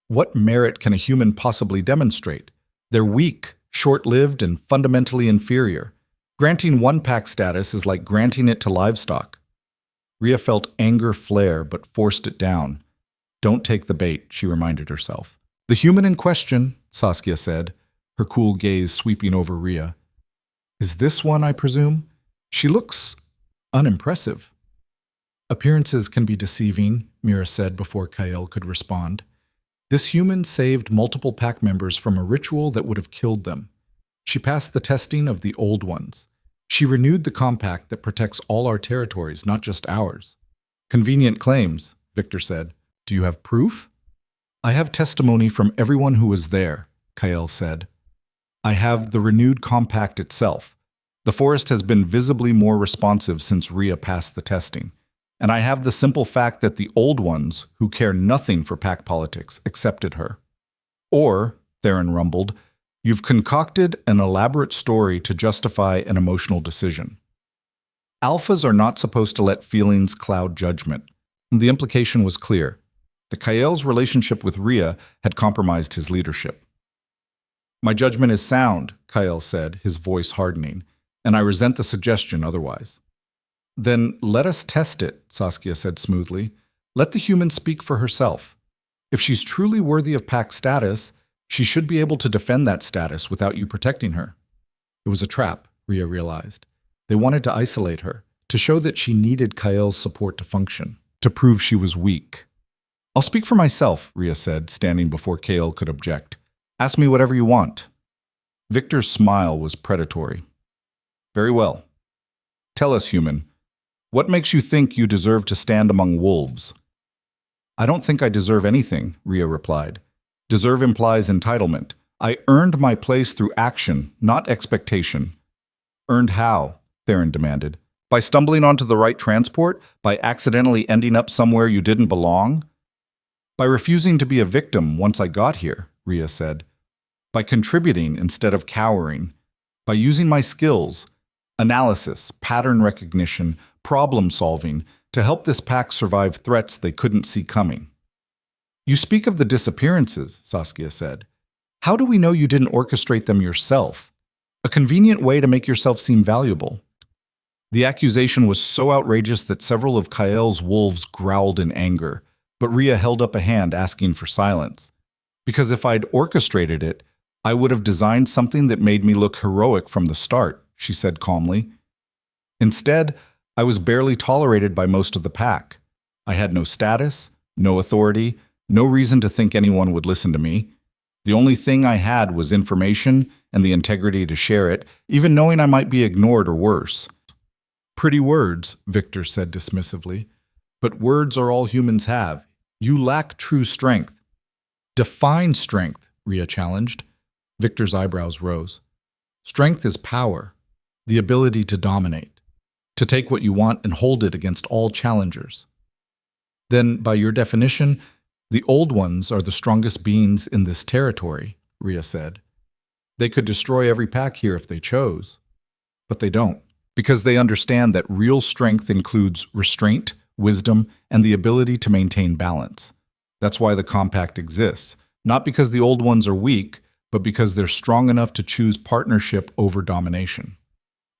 What merit can a human possibly demonstrate? They're weak, short-lived, and fundamentally inferior. Granting one pack status is like granting it to livestock. Rhea felt anger flare but forced it down. Don't take the bait, she reminded herself. The human in question, Saskia said, her cool gaze sweeping over Rhea. Is this one, I presume? She looks unimpressive. Appearances can be deceiving, Mira said before Kael could respond. This human saved multiple pack members from a ritual that would have killed them. She passed the testing of the old ones. She renewed the compact that protects all our territories, not just ours. Convenient claims, Victor said. Do you have proof? I have testimony from everyone who was there, Kael said. I have the renewed compact itself. The forest has been visibly more responsive since Rhea passed the testing. And I have the simple fact that the old ones, who care nothing for pack politics, accepted her. Or, Theron rumbled, you've concocted an elaborate story to justify an emotional decision. Alphas are not supposed to let feelings cloud judgment. The implication was clear. The Kael's relationship with Rhea had compromised his leadership. My judgment is sound, Kael said, his voice hardening, and I resent the suggestion otherwise. Then let us test it, Saskia said smoothly. Let the human speak for herself. If she's truly worthy of pack status, she should be able to defend that status without you protecting her. It was a trap, Rhea realized. They wanted to isolate her, to show that she needed Kael's support to function, to prove she was weak. I'll speak for myself, Rhea said, standing before Kael could object. Ask me whatever you want. Victor's smile was predatory. Very well. Tell us, human, what makes you think you deserve to stand among wolves? I don't think I deserve anything, Rhea replied. Deserve implies entitlement. I earned my place through action, not expectation. Earned how? Theron demanded. By stumbling onto the right transport? By accidentally ending up somewhere you didn't belong? By refusing to be a victim once I got here, Rhea said. By contributing instead of cowering. By using my skills, analysis, pattern recognition, problem solving, to help this pack survive threats they couldn't see coming. You speak of the disappearances, Saskia said. How do we know you didn't orchestrate them yourself? A convenient way to make yourself seem valuable. The accusation was so outrageous that several of Kael's wolves growled in anger, but Rhea held up a hand asking for silence. Because if I'd orchestrated it, I would have designed something that made me look heroic from the start, she said calmly. Instead, I was barely tolerated by most of the pack. I had no status, no authority, no reason to think anyone would listen to me. The only thing I had was information and the integrity to share it, even knowing I might be ignored or worse. Pretty words, Victor said dismissively. But words are all humans have. You lack true strength. Define strength, Rhea challenged. Victor's eyebrows rose. Strength is power, the ability to dominate, to take what you want and hold it against all challengers. Then, by your definition, the old ones are the strongest beings in this territory, Rhea said. They could destroy every pack here if they chose. But they don't, because they understand that real strength includes restraint, wisdom, and the ability to maintain balance. That's why the compact exists, not because the old ones are weak, but because they're strong enough to choose partnership over domination.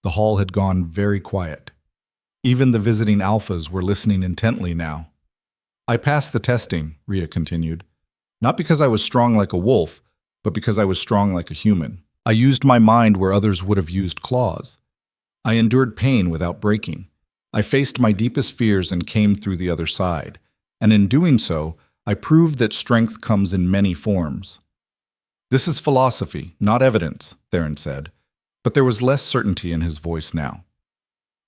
The hall had gone very quiet. Even the visiting alphas were listening intently now. I passed the testing, Rhea continued. Not because I was strong like a wolf, but because I was strong like a human. I used my mind where others would have used claws. I endured pain without breaking. I faced my deepest fears and came through the other side. And in doing so, I proved that strength comes in many forms. This is philosophy, not evidence, Theron said, but there was less certainty in his voice now.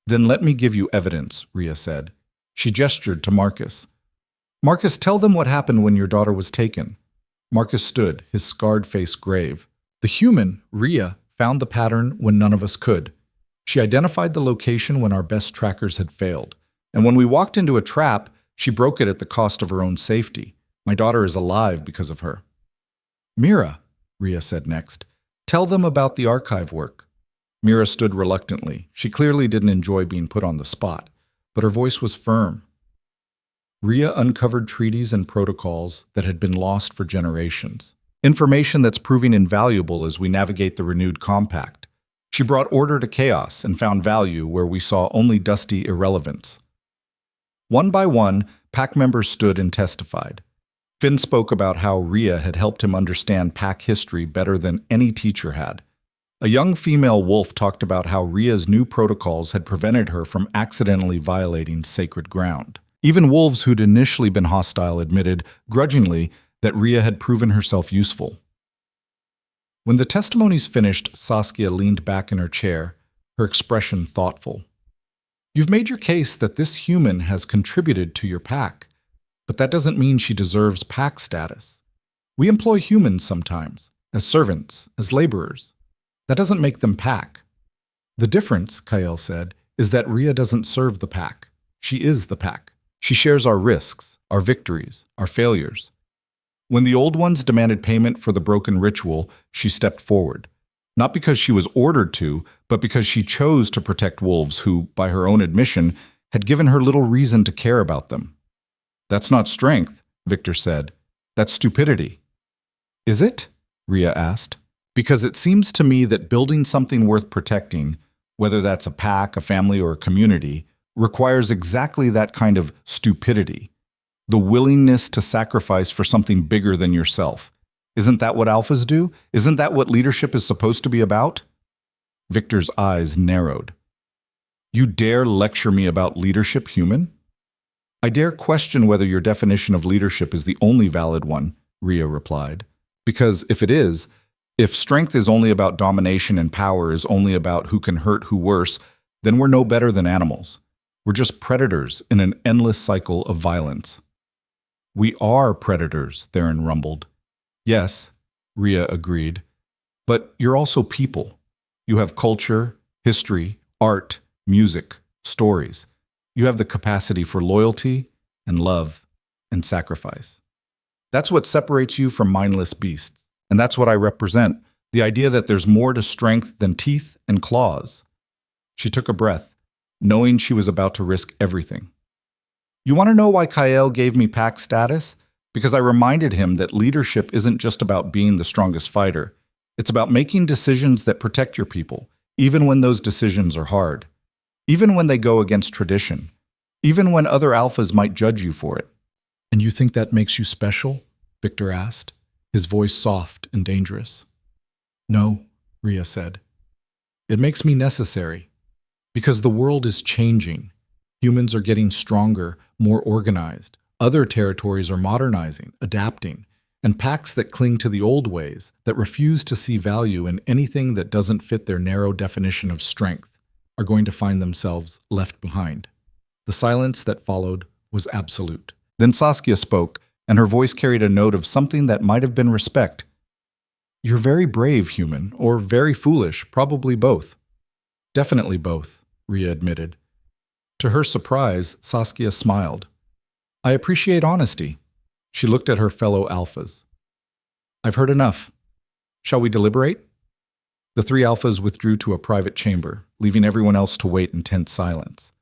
Then let me give you evidence, Rhea said. She gestured to Marcus. Marcus, tell them what happened when your daughter was taken. Marcus stood, his scarred face grave. The human, Rhea, found the pattern when none of us could. She identified the location when our best trackers had failed. And when we walked into a trap, she broke it at the cost of her own safety. My daughter is alive because of her. Mira, Rhea said next, tell them about the archive work. Mira stood reluctantly. She clearly didn't enjoy being put on the spot, but her voice was firm. Rhea uncovered treaties and protocols that had been lost for generations. Information that's proving invaluable as we navigate the renewed compact. She brought order to chaos and found value where we saw only dusty irrelevance. One by one, pack members stood and testified. Finn spoke about how Rhea had helped him understand pack history better than any teacher had. A young female wolf talked about how Rhea's new protocols had prevented her from accidentally violating sacred ground. Even wolves who'd initially been hostile admitted, grudgingly, that Rhea had proven herself useful. When the testimonies finished, Saskia leaned back in her chair, her expression thoughtful. You've made your case that this human has contributed to your pack, but that doesn't mean she deserves pack status. We employ humans sometimes, as servants, as laborers. That doesn't make them pack. The difference, Kael said, is that Rhea doesn't serve the pack. She is the pack. She shares our risks, our victories, our failures. When the old ones demanded payment for the broken ritual, she stepped forward. Not because she was ordered to, but because she chose to protect wolves who, by her own admission, had given her little reason to care about them. That's not strength, Victor said. That's stupidity. Is it? Rhea asked. Because it seems to me that building something worth protecting, whether that's a pack, a family, or a community, requires exactly that kind of stupidity. The willingness to sacrifice for something bigger than yourself. Isn't that what alphas do? Isn't that what leadership is supposed to be about? Victor's eyes narrowed. You dare lecture me about leadership, human? I dare question whether your definition of leadership is the only valid one, Rhea replied. Because if it is, If strength is only about domination and power is only about who can hurt who worse, then we're no better than animals. We're just predators in an endless cycle of violence. We are predators, Theron rumbled. Yes, Rhea agreed. But you're also people. You have culture, history, art, music, stories. You have the capacity for loyalty and love and sacrifice. That's what separates you from mindless beasts. And that's what I represent, the idea that there's more to strength than teeth and claws. She took a breath, knowing she was about to risk everything. You want to know why Kyle gave me pack status? Because I reminded him that leadership isn't just about being the strongest fighter. It's about making decisions that protect your people, even when those decisions are hard. Even when they go against tradition. Even when other alphas might judge you for it. And you think that makes you special? Victor asked, his voice soft and dangerous. No, Rhea said. It makes me necessary. Because the world is changing. Humans are getting stronger, more organized. Other territories are modernizing, adapting. And packs that cling to the old ways, that refuse to see value in anything that doesn't fit their narrow definition of strength, are going to find themselves left behind. The silence that followed was absolute. Then Saskia spoke, and her voice carried a note of something that might have been respect. You're very brave, human, or very foolish, probably both. Definitely both, Rhea admitted. To her surprise, Saskia smiled. I appreciate honesty. She looked at her fellow alphas. I've heard enough. Shall we deliberate? The three alphas withdrew to a private chamber, leaving everyone else to wait in tense silence.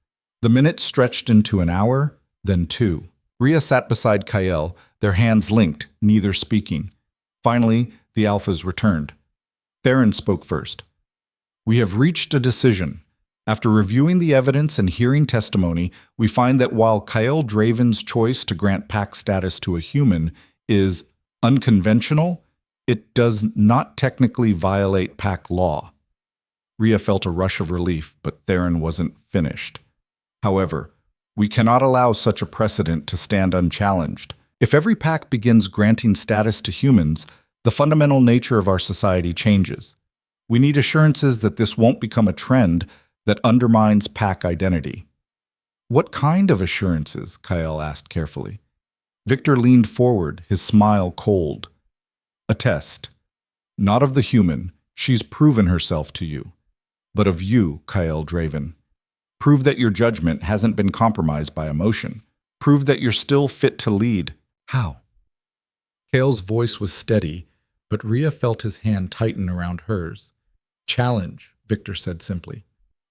The minutes stretched into an hour, then 2. Rhea sat beside Kyle, their hands linked, neither speaking. Finally, the alphas returned. Theron spoke first. We have reached a decision. After reviewing the evidence and hearing testimony, we find that while Kyle Draven's choice to grant pack status to a human is unconventional, it does not technically violate pack law. Rhea felt a rush of relief, but Theron wasn't finished. However, we cannot allow such a precedent to stand unchallenged. If every pack begins granting status to humans, the fundamental nature of our society changes. We need assurances that this won't become a trend that undermines pack identity. What kind of assurances? Kyle asked carefully. Victor leaned forward, his smile cold. A test. Not of the human, she's proven herself to you. But of you, Kyle Draven. Prove that your judgment hasn't been compromised by emotion. Prove that you're still fit to lead. How? Kyle's voice was steady, but Rhea felt his hand tighten around hers. Challenge, Victor said simply.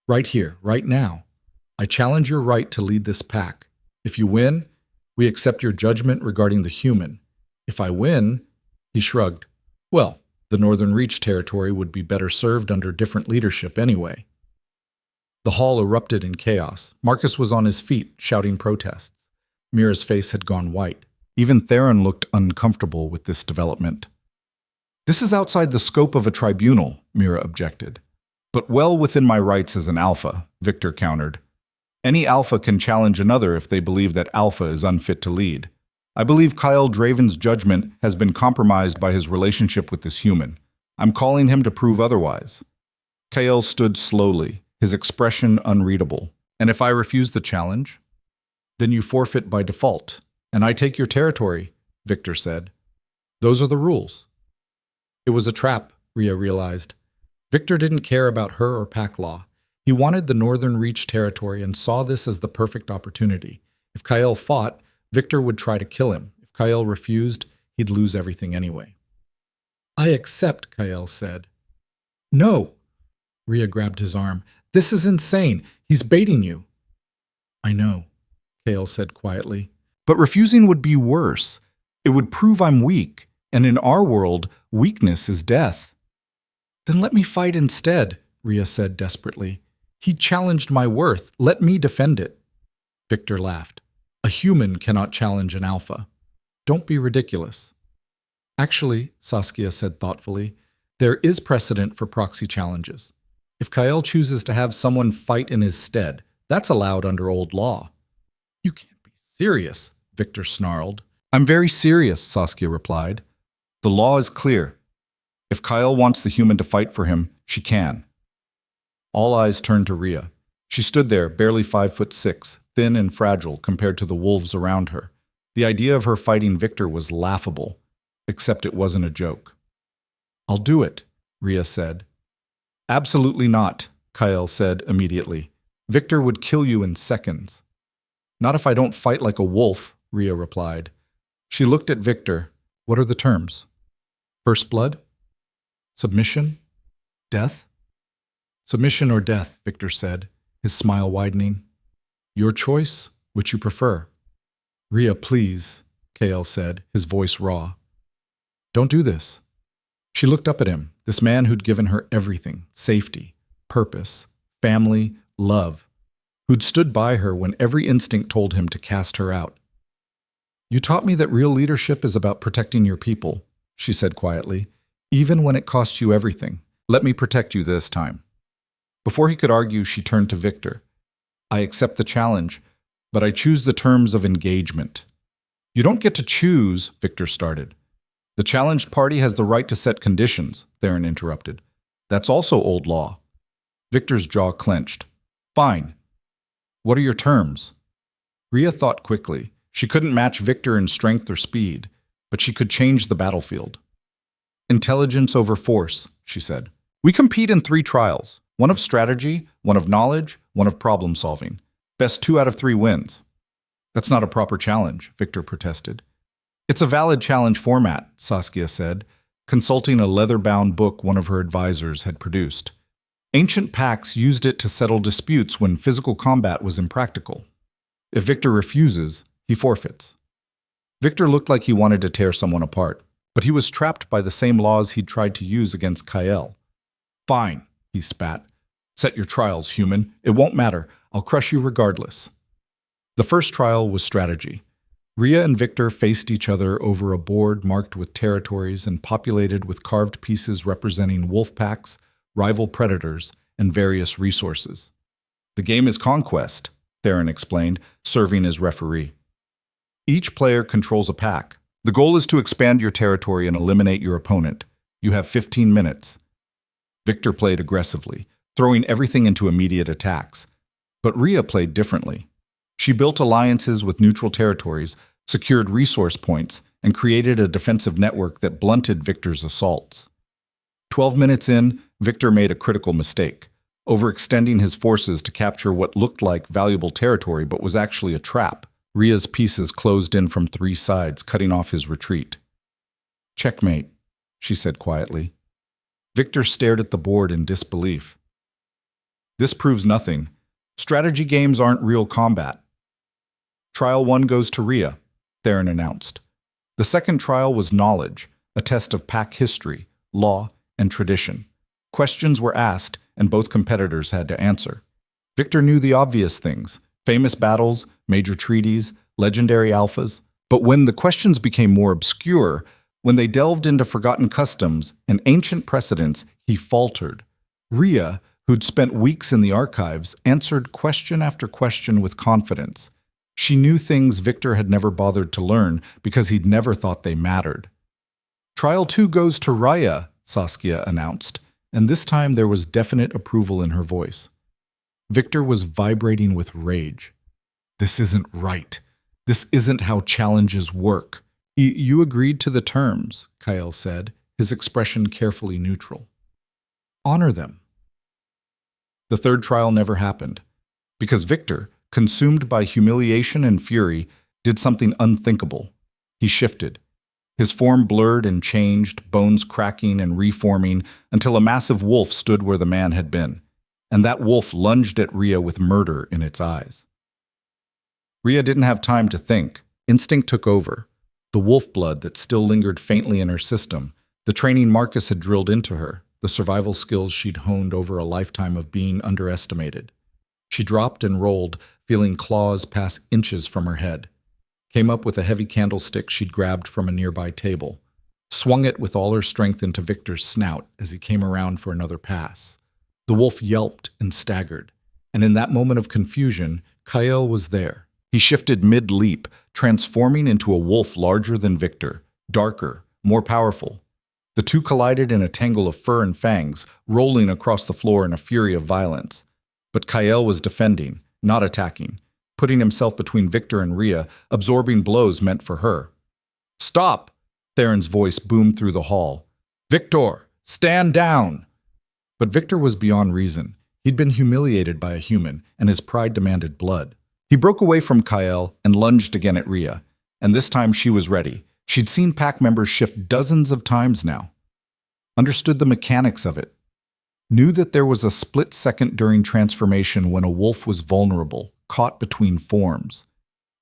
Right here, right now. I challenge your right to lead this pack. If you win, we accept your judgment regarding the human. If I win, he shrugged. Well, the Northern Reach territory would be better served under different leadership anyway. The hall erupted in chaos. Marcus was on his feet, shouting protests. Mira's face had gone white. Even Theron looked uncomfortable with this development. This is outside the scope of a tribunal, Mira objected. But well within my rights as an alpha, Victor countered. Any alpha can challenge another if they believe that alpha is unfit to lead. I believe Kyle Draven's judgment has been compromised by his relationship with this human. I'm calling him to prove otherwise. Kyle stood slowly, his expression unreadable. And if I refuse the challenge? Then you forfeit by default, and I take your territory, Victor said. Those are the rules. It was a trap, Rhea realized. Victor didn't care about her or pack law. He wanted the Northern Reach territory and saw this as the perfect opportunity. If Kyle fought, Victor would try to kill him. If Kyle refused, he'd lose everything anyway. I accept, Kyle said. No! Rhea grabbed his arm. This is insane. He's baiting you. I know, Kyle said quietly. But refusing would be worse. It would prove I'm weak, and in our world, weakness is death. Then let me fight instead, Rhea said desperately. He challenged my worth. Let me defend it. Victor laughed. A human cannot challenge an alpha. Don't be ridiculous. Actually, Saskia said thoughtfully, there is precedent for proxy challenges. If Kyle chooses to have someone fight in his stead, that's allowed under old law. You can't be serious, Victor snarled. I'm very serious, Saskia replied. The law is clear. If Kyle wants the human to fight for him, she can. All eyes turned to Rhea. She stood there, barely 5'6", thin and fragile compared to the wolves around her. The idea of her fighting Victor was laughable, except it wasn't a joke. "I'll do it," Rhea said. "Absolutely not," Kyle said immediately. "Victor would kill you in seconds." "Not if I don't fight like a wolf," Rhea replied. She looked at Victor. "What are the terms? First blood? Submission? Death?" "Submission or death," Victor said, his smile widening. "Your choice, which you prefer." "Rhea, please," Kale said, his voice raw. "Don't do this." She looked up at him, this man who'd given her everything, safety, purpose, family, love, who'd stood by her when every instinct told him to cast her out. "You taught me that real leadership is about protecting your people," she said quietly, "even when it costs you everything. Let me protect you this time." Before he could argue, she turned to Victor. "I accept the challenge, but I choose the terms of engagement." "You don't get to choose," Victor started. "The challenged party has the right to set conditions," Theron interrupted. "That's also old law." Victor's jaw clenched. "Fine. What are your terms?" Rhea thought quickly. She couldn't match Victor in strength or speed, but she could change the battlefield. "Intelligence over force," she said. "We compete in 3 trials. One of strategy, one of knowledge, one of problem solving. Best 2 out of 3 wins." "That's not a proper challenge," Victor protested. "It's a valid challenge format," Saskia said, consulting a leather-bound book one of her advisors had produced. Ancient pacts used it to settle disputes when physical combat was impractical. If Victor refuses, he forfeits. Victor looked like he wanted to tear someone apart, but he was trapped by the same laws he'd tried to use against Kyle. "Fine," he spat. "Set your trials, human. It won't matter. I'll crush you regardless." The first trial was strategy. Rhea and Victor faced each other over a board marked with territories and populated with carved pieces representing wolf packs, rival predators, and various resources. "The game is conquest," Theron explained, serving as referee. "Each player controls a pack. The goal is to expand your territory and eliminate your opponent. You have 15 minutes. Victor played aggressively, throwing everything into immediate attacks. But Rhea played differently. She built alliances with neutral territories, secured resource points, and created a defensive network that blunted Victor's assaults. 12 minutes in, Victor made a critical mistake, overextending his forces to capture what looked like valuable territory but was actually a trap. Rhea's pieces closed in from 3 sides, cutting off his retreat. "Checkmate," she said quietly. Victor stared at the board in disbelief. "This proves nothing. Strategy games aren't real combat." "Trial 1 goes to Rhea," Theron announced. The second trial was knowledge, a test of pack history, law, and tradition. Questions were asked, and both competitors had to answer. Victor knew the obvious things: famous battles, major treaties, legendary alphas. But when the questions became more obscure, when they delved into forgotten customs and ancient precedents, he faltered. Rhea, who'd spent weeks in the archives, answered question after question with confidence. She knew things Victor had never bothered to learn because he'd never thought they mattered. "Trial 2 goes to Rhea," Saskia announced, and this time there was definite approval in her voice. Victor was vibrating with rage. "This isn't right. This isn't how challenges work." You agreed to the terms," Kyle said, his expression carefully neutral. "Honor them." The third trial never happened, because Victor, consumed by humiliation and fury, did something unthinkable. He shifted. His form blurred and changed, bones cracking and reforming, until a massive wolf stood where the man had been, and that wolf lunged at Rhea with murder in its eyes. Rhea didn't have time to think. Instinct took over. The wolf blood that still lingered faintly in her system, the training Marcus had drilled into her, the survival skills she'd honed over a lifetime of being underestimated. She dropped and rolled, feeling claws pass inches from her head. Came up with a heavy candlestick she'd grabbed from a nearby table. Swung it with all her strength into Victor's snout as he came around for another pass. The wolf yelped and staggered, and in that moment of confusion, Kyle was there. He shifted mid-leap, transforming into a wolf larger than Victor, darker, more powerful. The two collided in a tangle of fur and fangs, rolling across the floor in a fury of violence. But Kael was defending, not attacking, putting himself between Victor and Rhea, absorbing blows meant for her. "Stop!" Theron's voice boomed through the hall. "Victor, stand down!" But Victor was beyond reason. He'd been humiliated by a human, and his pride demanded blood. He broke away from Kael and lunged again at Rhea, and this time she was ready. She'd seen pack members shift dozens of times now. Understood the mechanics of it. Knew that there was a split second during transformation when a wolf was vulnerable, caught between forms.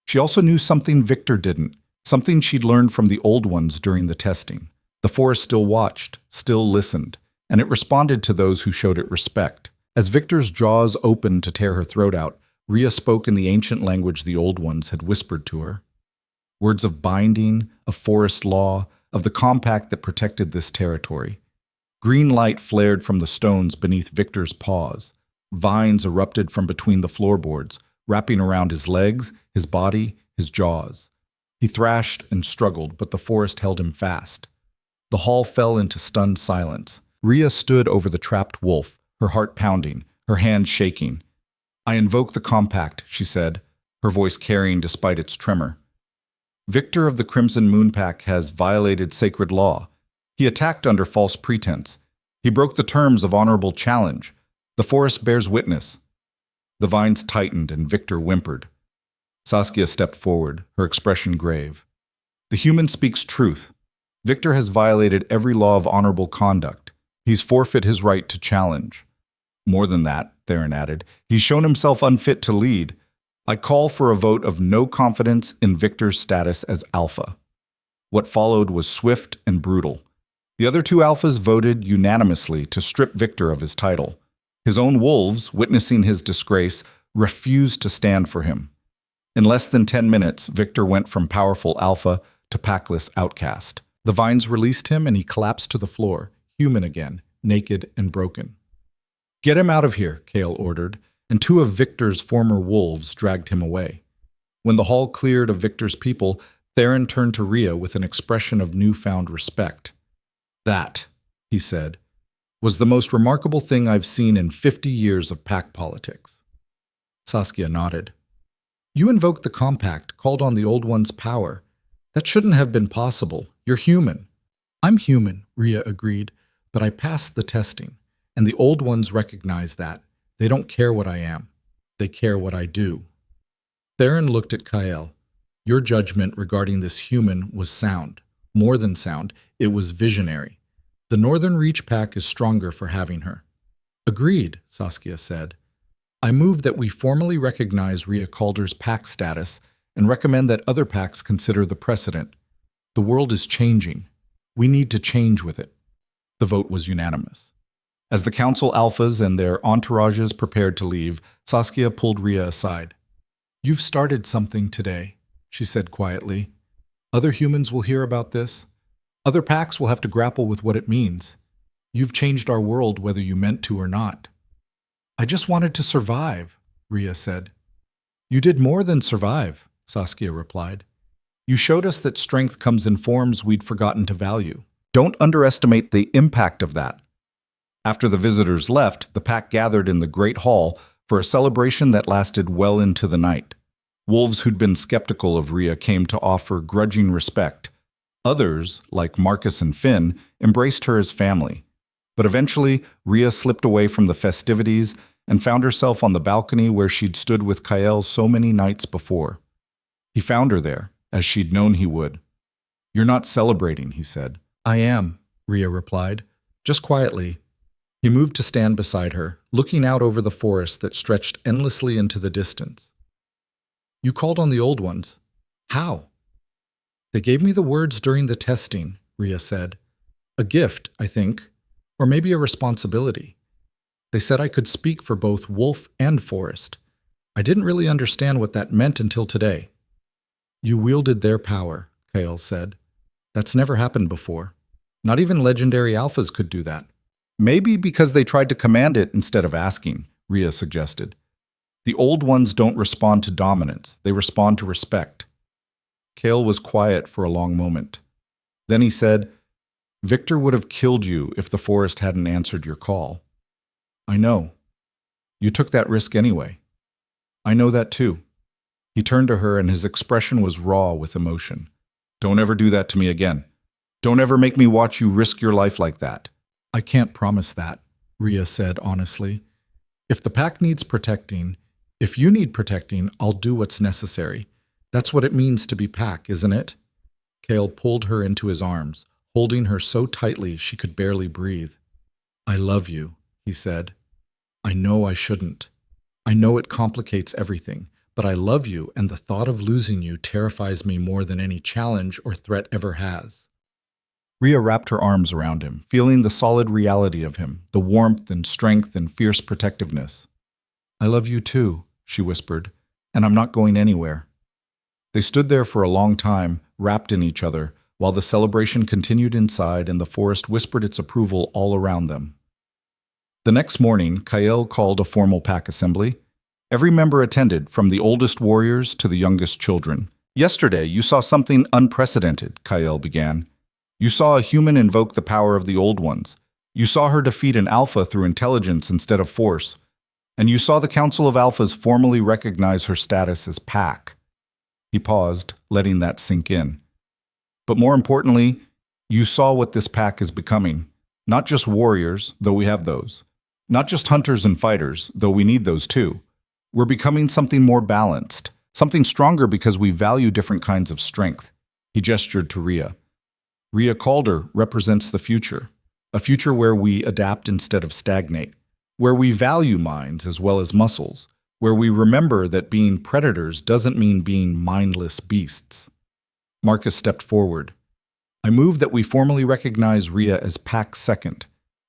She also knew something Victor didn't, something she'd learned from the old ones during the testing. The forest still watched, still listened, and it responded to those who showed it respect. As Victor's jaws opened to tear her throat out, Rhea spoke in the ancient language the old ones had whispered to her. Words of binding, of forest law, of the compact that protected this territory. Green light flared from the stones beneath Victor's paws. Vines erupted from between the floorboards, wrapping around his legs, his body, his jaws. He thrashed and struggled, but the forest held him fast. The hall fell into stunned silence. Rhea stood over the trapped wolf, her heart pounding, her hands shaking. "I invoke the compact," she said, her voice carrying despite its tremor. "Victor of the Crimson Moon Pack has violated sacred law. He attacked under false pretense. He broke the terms of honorable challenge. The forest bears witness." The vines tightened and Victor whimpered. Saskia stepped forward, her expression grave. "The human speaks truth. Victor has violated every law of honorable conduct. He's forfeit his right to challenge. More than that," Theron added, "he's shown himself unfit to lead. I call for a vote of no confidence in Victor's status as alpha." What followed was swift and brutal. The other two alphas voted unanimously to strip Victor of his title. His own wolves, witnessing his disgrace, refused to stand for him. In less than 10 minutes, Victor went from powerful alpha to packless outcast. The vines released him and he collapsed to the floor, human again, naked and broken. "Get him out of here," Kael ordered, and two of Victor's former wolves dragged him away. When the hall cleared of Victor's people, Theron turned to Rhea with an expression of newfound respect. "That," he said, "was the most remarkable thing I've seen in 50 years of pack politics." Saskia nodded. "You invoked the compact, called on the old one's power. That shouldn't have been possible. You're human." "I'm human," Rhea agreed, "but I passed the testing, and the old ones recognize that. They don't care what I am. They care what I do." Theron looked at Kael. "Your judgment regarding this human was sound. More than sound, it was visionary. The Northern Reach Pack is stronger for having her." "Agreed," Saskia said. "I move that we formally recognize Rhea Calder's pack status and recommend that other packs consider the precedent. The world is changing. We need to change with it." The vote was unanimous. As the council alphas and their entourages prepared to leave, Saskia pulled Rhea aside. "You've started something today," she said quietly. "Other humans will hear about this. Other packs will have to grapple with what it means. You've changed our world whether you meant to or not." "I just wanted to survive," Rhea said. "You did more than survive," Saskia replied. "You showed us that strength comes in forms we'd forgotten to value. Don't underestimate the impact of that." After the visitors left, the pack gathered in the Great Hall for a celebration that lasted well into the night. Wolves who'd been skeptical of Rhea came to offer grudging respect. Others, like Marcus and Finn, embraced her as family. But eventually, Rhea slipped away from the festivities and found herself on the balcony where she'd stood with Kael so many nights before. He found her there, as she'd known he would. "You're not celebrating," he said. "I am," Rhea replied, just quietly. He moved to stand beside her, looking out over the forest that stretched endlessly into the distance. "You called on the old ones. How?" "They gave me the words during the testing," Rhea said. "A gift, I think, or maybe a responsibility. They said I could speak for both wolf and forest. I didn't really understand what that meant until today." "You wielded their power," Kael said. "That's never happened before. Not even legendary alphas could do that." "Maybe because they tried to command it instead of asking," Rhea suggested. "The old ones don't respond to dominance. They respond to respect." Kael was quiet for a long moment. Then he said, Victor would have killed you if the forest hadn't answered your call. I know. You took that risk anyway. I know that too. He turned to her and his expression was raw with emotion. Don't ever do that to me again. Don't ever make me watch you risk your life like that. I can't promise that, Rhea said honestly. If the pack needs protecting, if you need protecting, I'll do what's necessary. That's what it means to be pack, isn't it? Cale pulled her into his arms, holding her so tightly she could barely breathe. I love you, he said. I know I shouldn't. I know it complicates everything, but I love you, and the thought of losing you terrifies me more than any challenge or threat ever has. Rhea wrapped her arms around him, feeling the solid reality of him, the warmth and strength and fierce protectiveness. I love you too, she whispered, and I'm not going anywhere. They stood there for a long time, wrapped in each other, while the celebration continued inside and the forest whispered its approval all around them. The next morning, Kael called a formal pack assembly. Every member attended, from the oldest warriors to the youngest children. Yesterday, you saw something unprecedented, Kael began. You saw a human invoke the power of the Old Ones. You saw her defeat an Alpha through intelligence instead of force. And you saw the Council of Alphas formally recognize her status as pack. He paused, letting that sink in. But more importantly, you saw what this pack is becoming. Not just warriors, though we have those. Not just hunters and fighters, though we need those too. We're becoming something more balanced, something stronger because we value different kinds of strength. He gestured to Rhea. Rhea Calder represents the future, a future where we adapt instead of stagnate, where we value minds as well as muscles, where we remember that being predators doesn't mean being mindless beasts. Marcus stepped forward. I move that we formally recognize Rhea as Pack Second,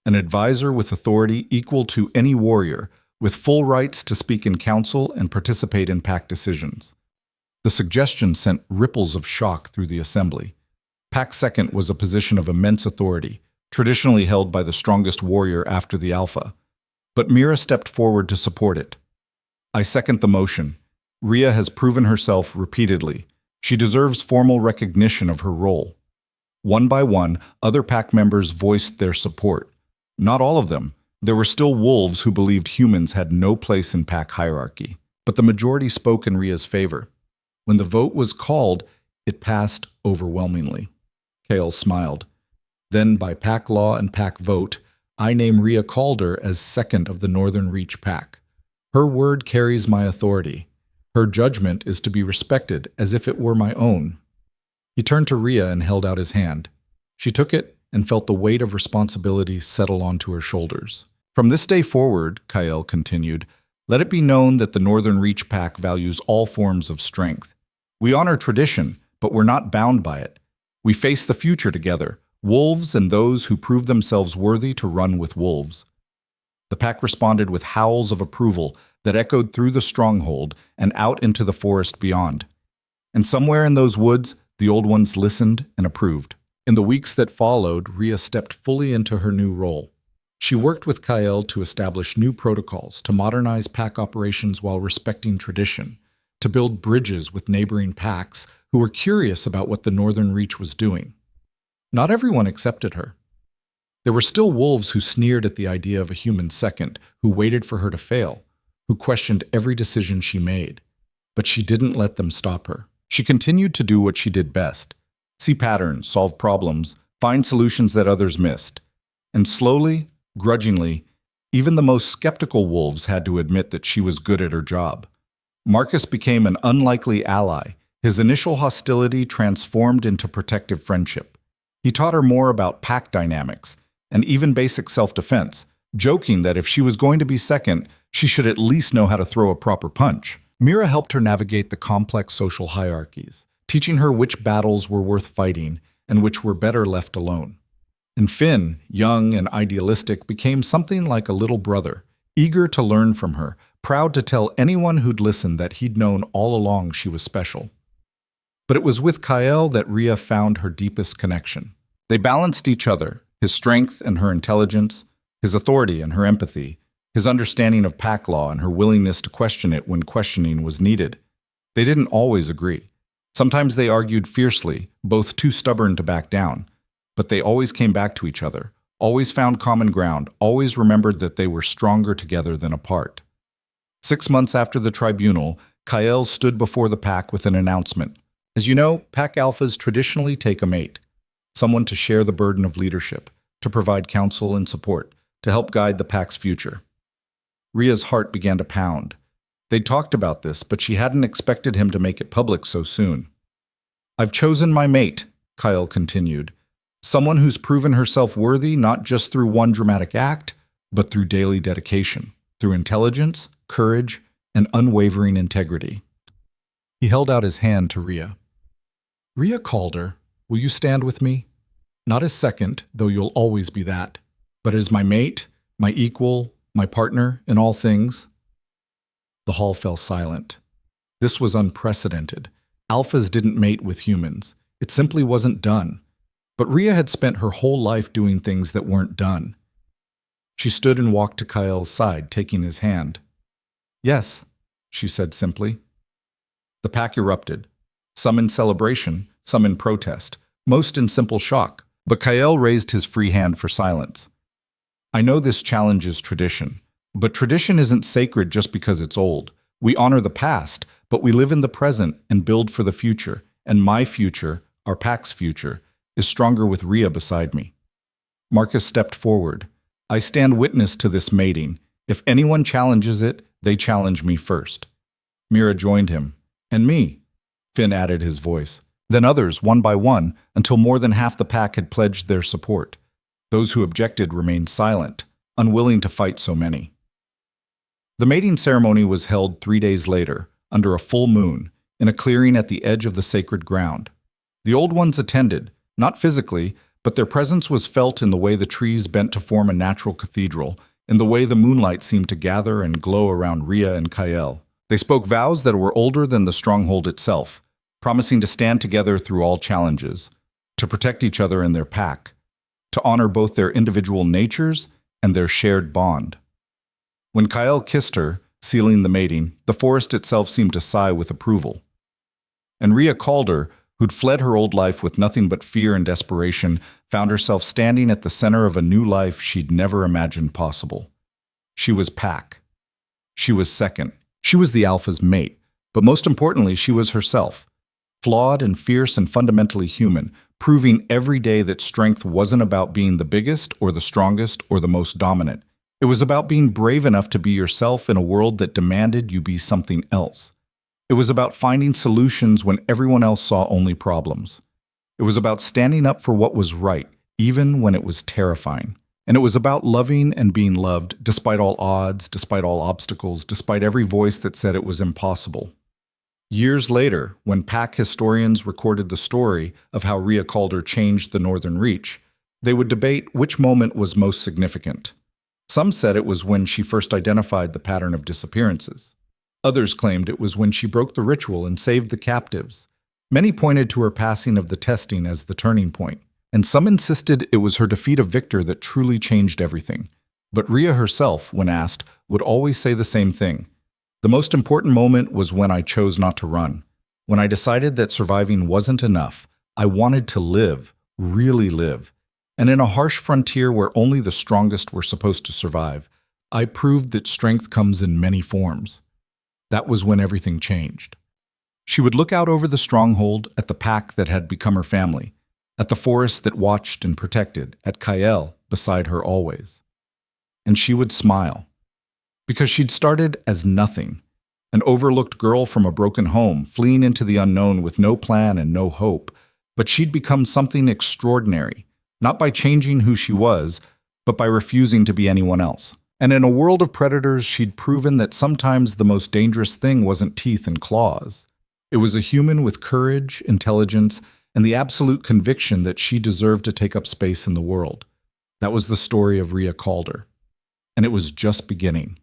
an advisor with authority equal to any warrior, with full rights to speak in council and participate in pack decisions. The suggestion sent ripples of shock through the assembly. Pack Second was a position of immense authority, traditionally held by the strongest warrior after the Alpha. But Mira stepped forward to support it. I second the motion. Rhea has proven herself repeatedly. She deserves formal recognition of her role. One by one, other pack members voiced their support. Not all of them. There were still wolves who believed humans had no place in pack hierarchy. But the majority spoke in Rhea's favor. When the vote was called, it passed overwhelmingly. Kael smiled. Then, by pack law and pack vote, I name Rhea Calder as second of the Northern Reach pack. Her word carries my authority. Her judgment is to be respected as if it were my own. He turned to Rhea and held out his hand. She took it and felt the weight of responsibility settle onto her shoulders. From this day forward, Kael continued, let it be known that the Northern Reach pack values all forms of strength. We honor tradition, but we're not bound by it. We face the future together, wolves and those who prove themselves worthy to run with wolves. The pack responded with howls of approval that echoed through the stronghold and out into the forest beyond. And somewhere in those woods, the Old Ones listened and approved. In the weeks that followed, Rhea stepped fully into her new role. She worked with Kael to establish new protocols, to modernize pack operations while respecting tradition, to build bridges with neighboring packs who were curious about what the Northern Reach was doing. Not everyone accepted her. There were still wolves who sneered at the idea of a human second, who waited for her to fail, who questioned every decision she made. But she didn't let them stop her. She continued to do what she did best: see patterns, solve problems, find solutions that others missed. And slowly, grudgingly, even the most skeptical wolves had to admit that she was good at her job. Marcus became an unlikely ally. His initial hostility transformed into protective friendship. He taught her more about pack dynamics and even basic self-defense, joking that if she was going to be second, she should at least know how to throw a proper punch. Mira helped her navigate the complex social hierarchies, teaching her which battles were worth fighting and which were better left alone. And Finn, young and idealistic, became something like a little brother, eager to learn from her, proud to tell anyone who'd listen that he'd known all along she was special. But it was with Kael that Rhea found her deepest connection. They balanced each other, his strength and her intelligence, his authority and her empathy, his understanding of pack law and her willingness to question it when questioning was needed. They didn't always agree. Sometimes they argued fiercely, both too stubborn to back down. But they always came back to each other, always found common ground, always remembered that they were stronger together than apart. 6 months after the tribunal, Kael stood before the pack with an announcement. As you know, pack alphas traditionally take a mate, someone to share the burden of leadership, to provide counsel and support, to help guide the pack's future. Rhea's heart began to pound. They'd talked about this, but she hadn't expected him to make it public so soon. I've chosen my mate, Kael continued. Someone who's proven herself worthy not just through one dramatic act, but through daily dedication, through intelligence, courage, and unwavering integrity. He held out his hand to Rhea. Rhea Calder, will you stand with me? Not as second, though you'll always be that, but as my mate, my equal, my partner in all things. The hall fell silent. This was unprecedented. Alphas didn't mate with humans. It simply wasn't done. But Rhea had spent her whole life doing things that weren't done. She stood and walked to Kael's side, taking his hand. Yes, she said simply. The pack erupted, some in celebration, some in protest, most in simple shock, but Kael raised his free hand for silence. I know this challenges tradition, but tradition isn't sacred just because it's old. We honor the past, but we live in the present and build for the future, and my future, our pack's future, is stronger with Rhea beside me. Marcus stepped forward. I stand witness to this mating. If anyone challenges it, they challenge me first. Mira joined him. And me, Finn added his voice. Then others, one by one, until more than half the pack had pledged their support. Those who objected remained silent, unwilling to fight so many. The mating ceremony was held 3 days later, under a full moon, in a clearing at the edge of the sacred ground. The old ones attended, not physically, but their presence was felt in the way the trees bent to form a natural cathedral, in the way the moonlight seemed to gather and glow around Rhea and Kael. They spoke vows that were older than the stronghold itself, promising to stand together through all challenges, to protect each other and their pack, to honor both their individual natures and their shared bond. When Kael kissed her, sealing the mating, the forest itself seemed to sigh with approval. And Rhea Calder, who'd fled her old life with nothing but fear and desperation, found herself standing at the center of a new life she'd never imagined possible. She was pack. She was second. She was the alpha's mate, but most importantly, she was herself. Flawed and fierce and fundamentally human, proving every day that strength wasn't about being the biggest or the strongest or the most dominant. It was about being brave enough to be yourself in a world that demanded you be something else. It was about finding solutions when everyone else saw only problems. It was about standing up for what was right, even when it was terrifying. And it was about loving and being loved, despite all odds, despite all obstacles, despite every voice that said it was impossible. Years later, when pack historians recorded the story of how Rhea Calder changed the Northern Reach, they would debate which moment was most significant. Some said it was when she first identified the pattern of disappearances. Others claimed it was when she broke the ritual and saved the captives. Many pointed to her passing of the testing as the turning point, and some insisted it was her defeat of Victor that truly changed everything. But Rhea herself, when asked, would always say the same thing. The most important moment was when I chose not to run. When I decided that surviving wasn't enough, I wanted to live, really live. And in a harsh frontier where only the strongest were supposed to survive, I proved that strength comes in many forms. That was when everything changed. She would look out over the stronghold, at the pack that had become her family, at the forest that watched and protected, at Kael beside her always. And she would smile. Because she'd started as nothing, an overlooked girl from a broken home, fleeing into the unknown with no plan and no hope, but she'd become something extraordinary, not by changing who she was, but by refusing to be anyone else. And in a world of predators, she'd proven that sometimes the most dangerous thing wasn't teeth and claws. It was a human with courage, intelligence, and the absolute conviction that she deserved to take up space in the world. That was the story of Rhea Calder. And it was just beginning.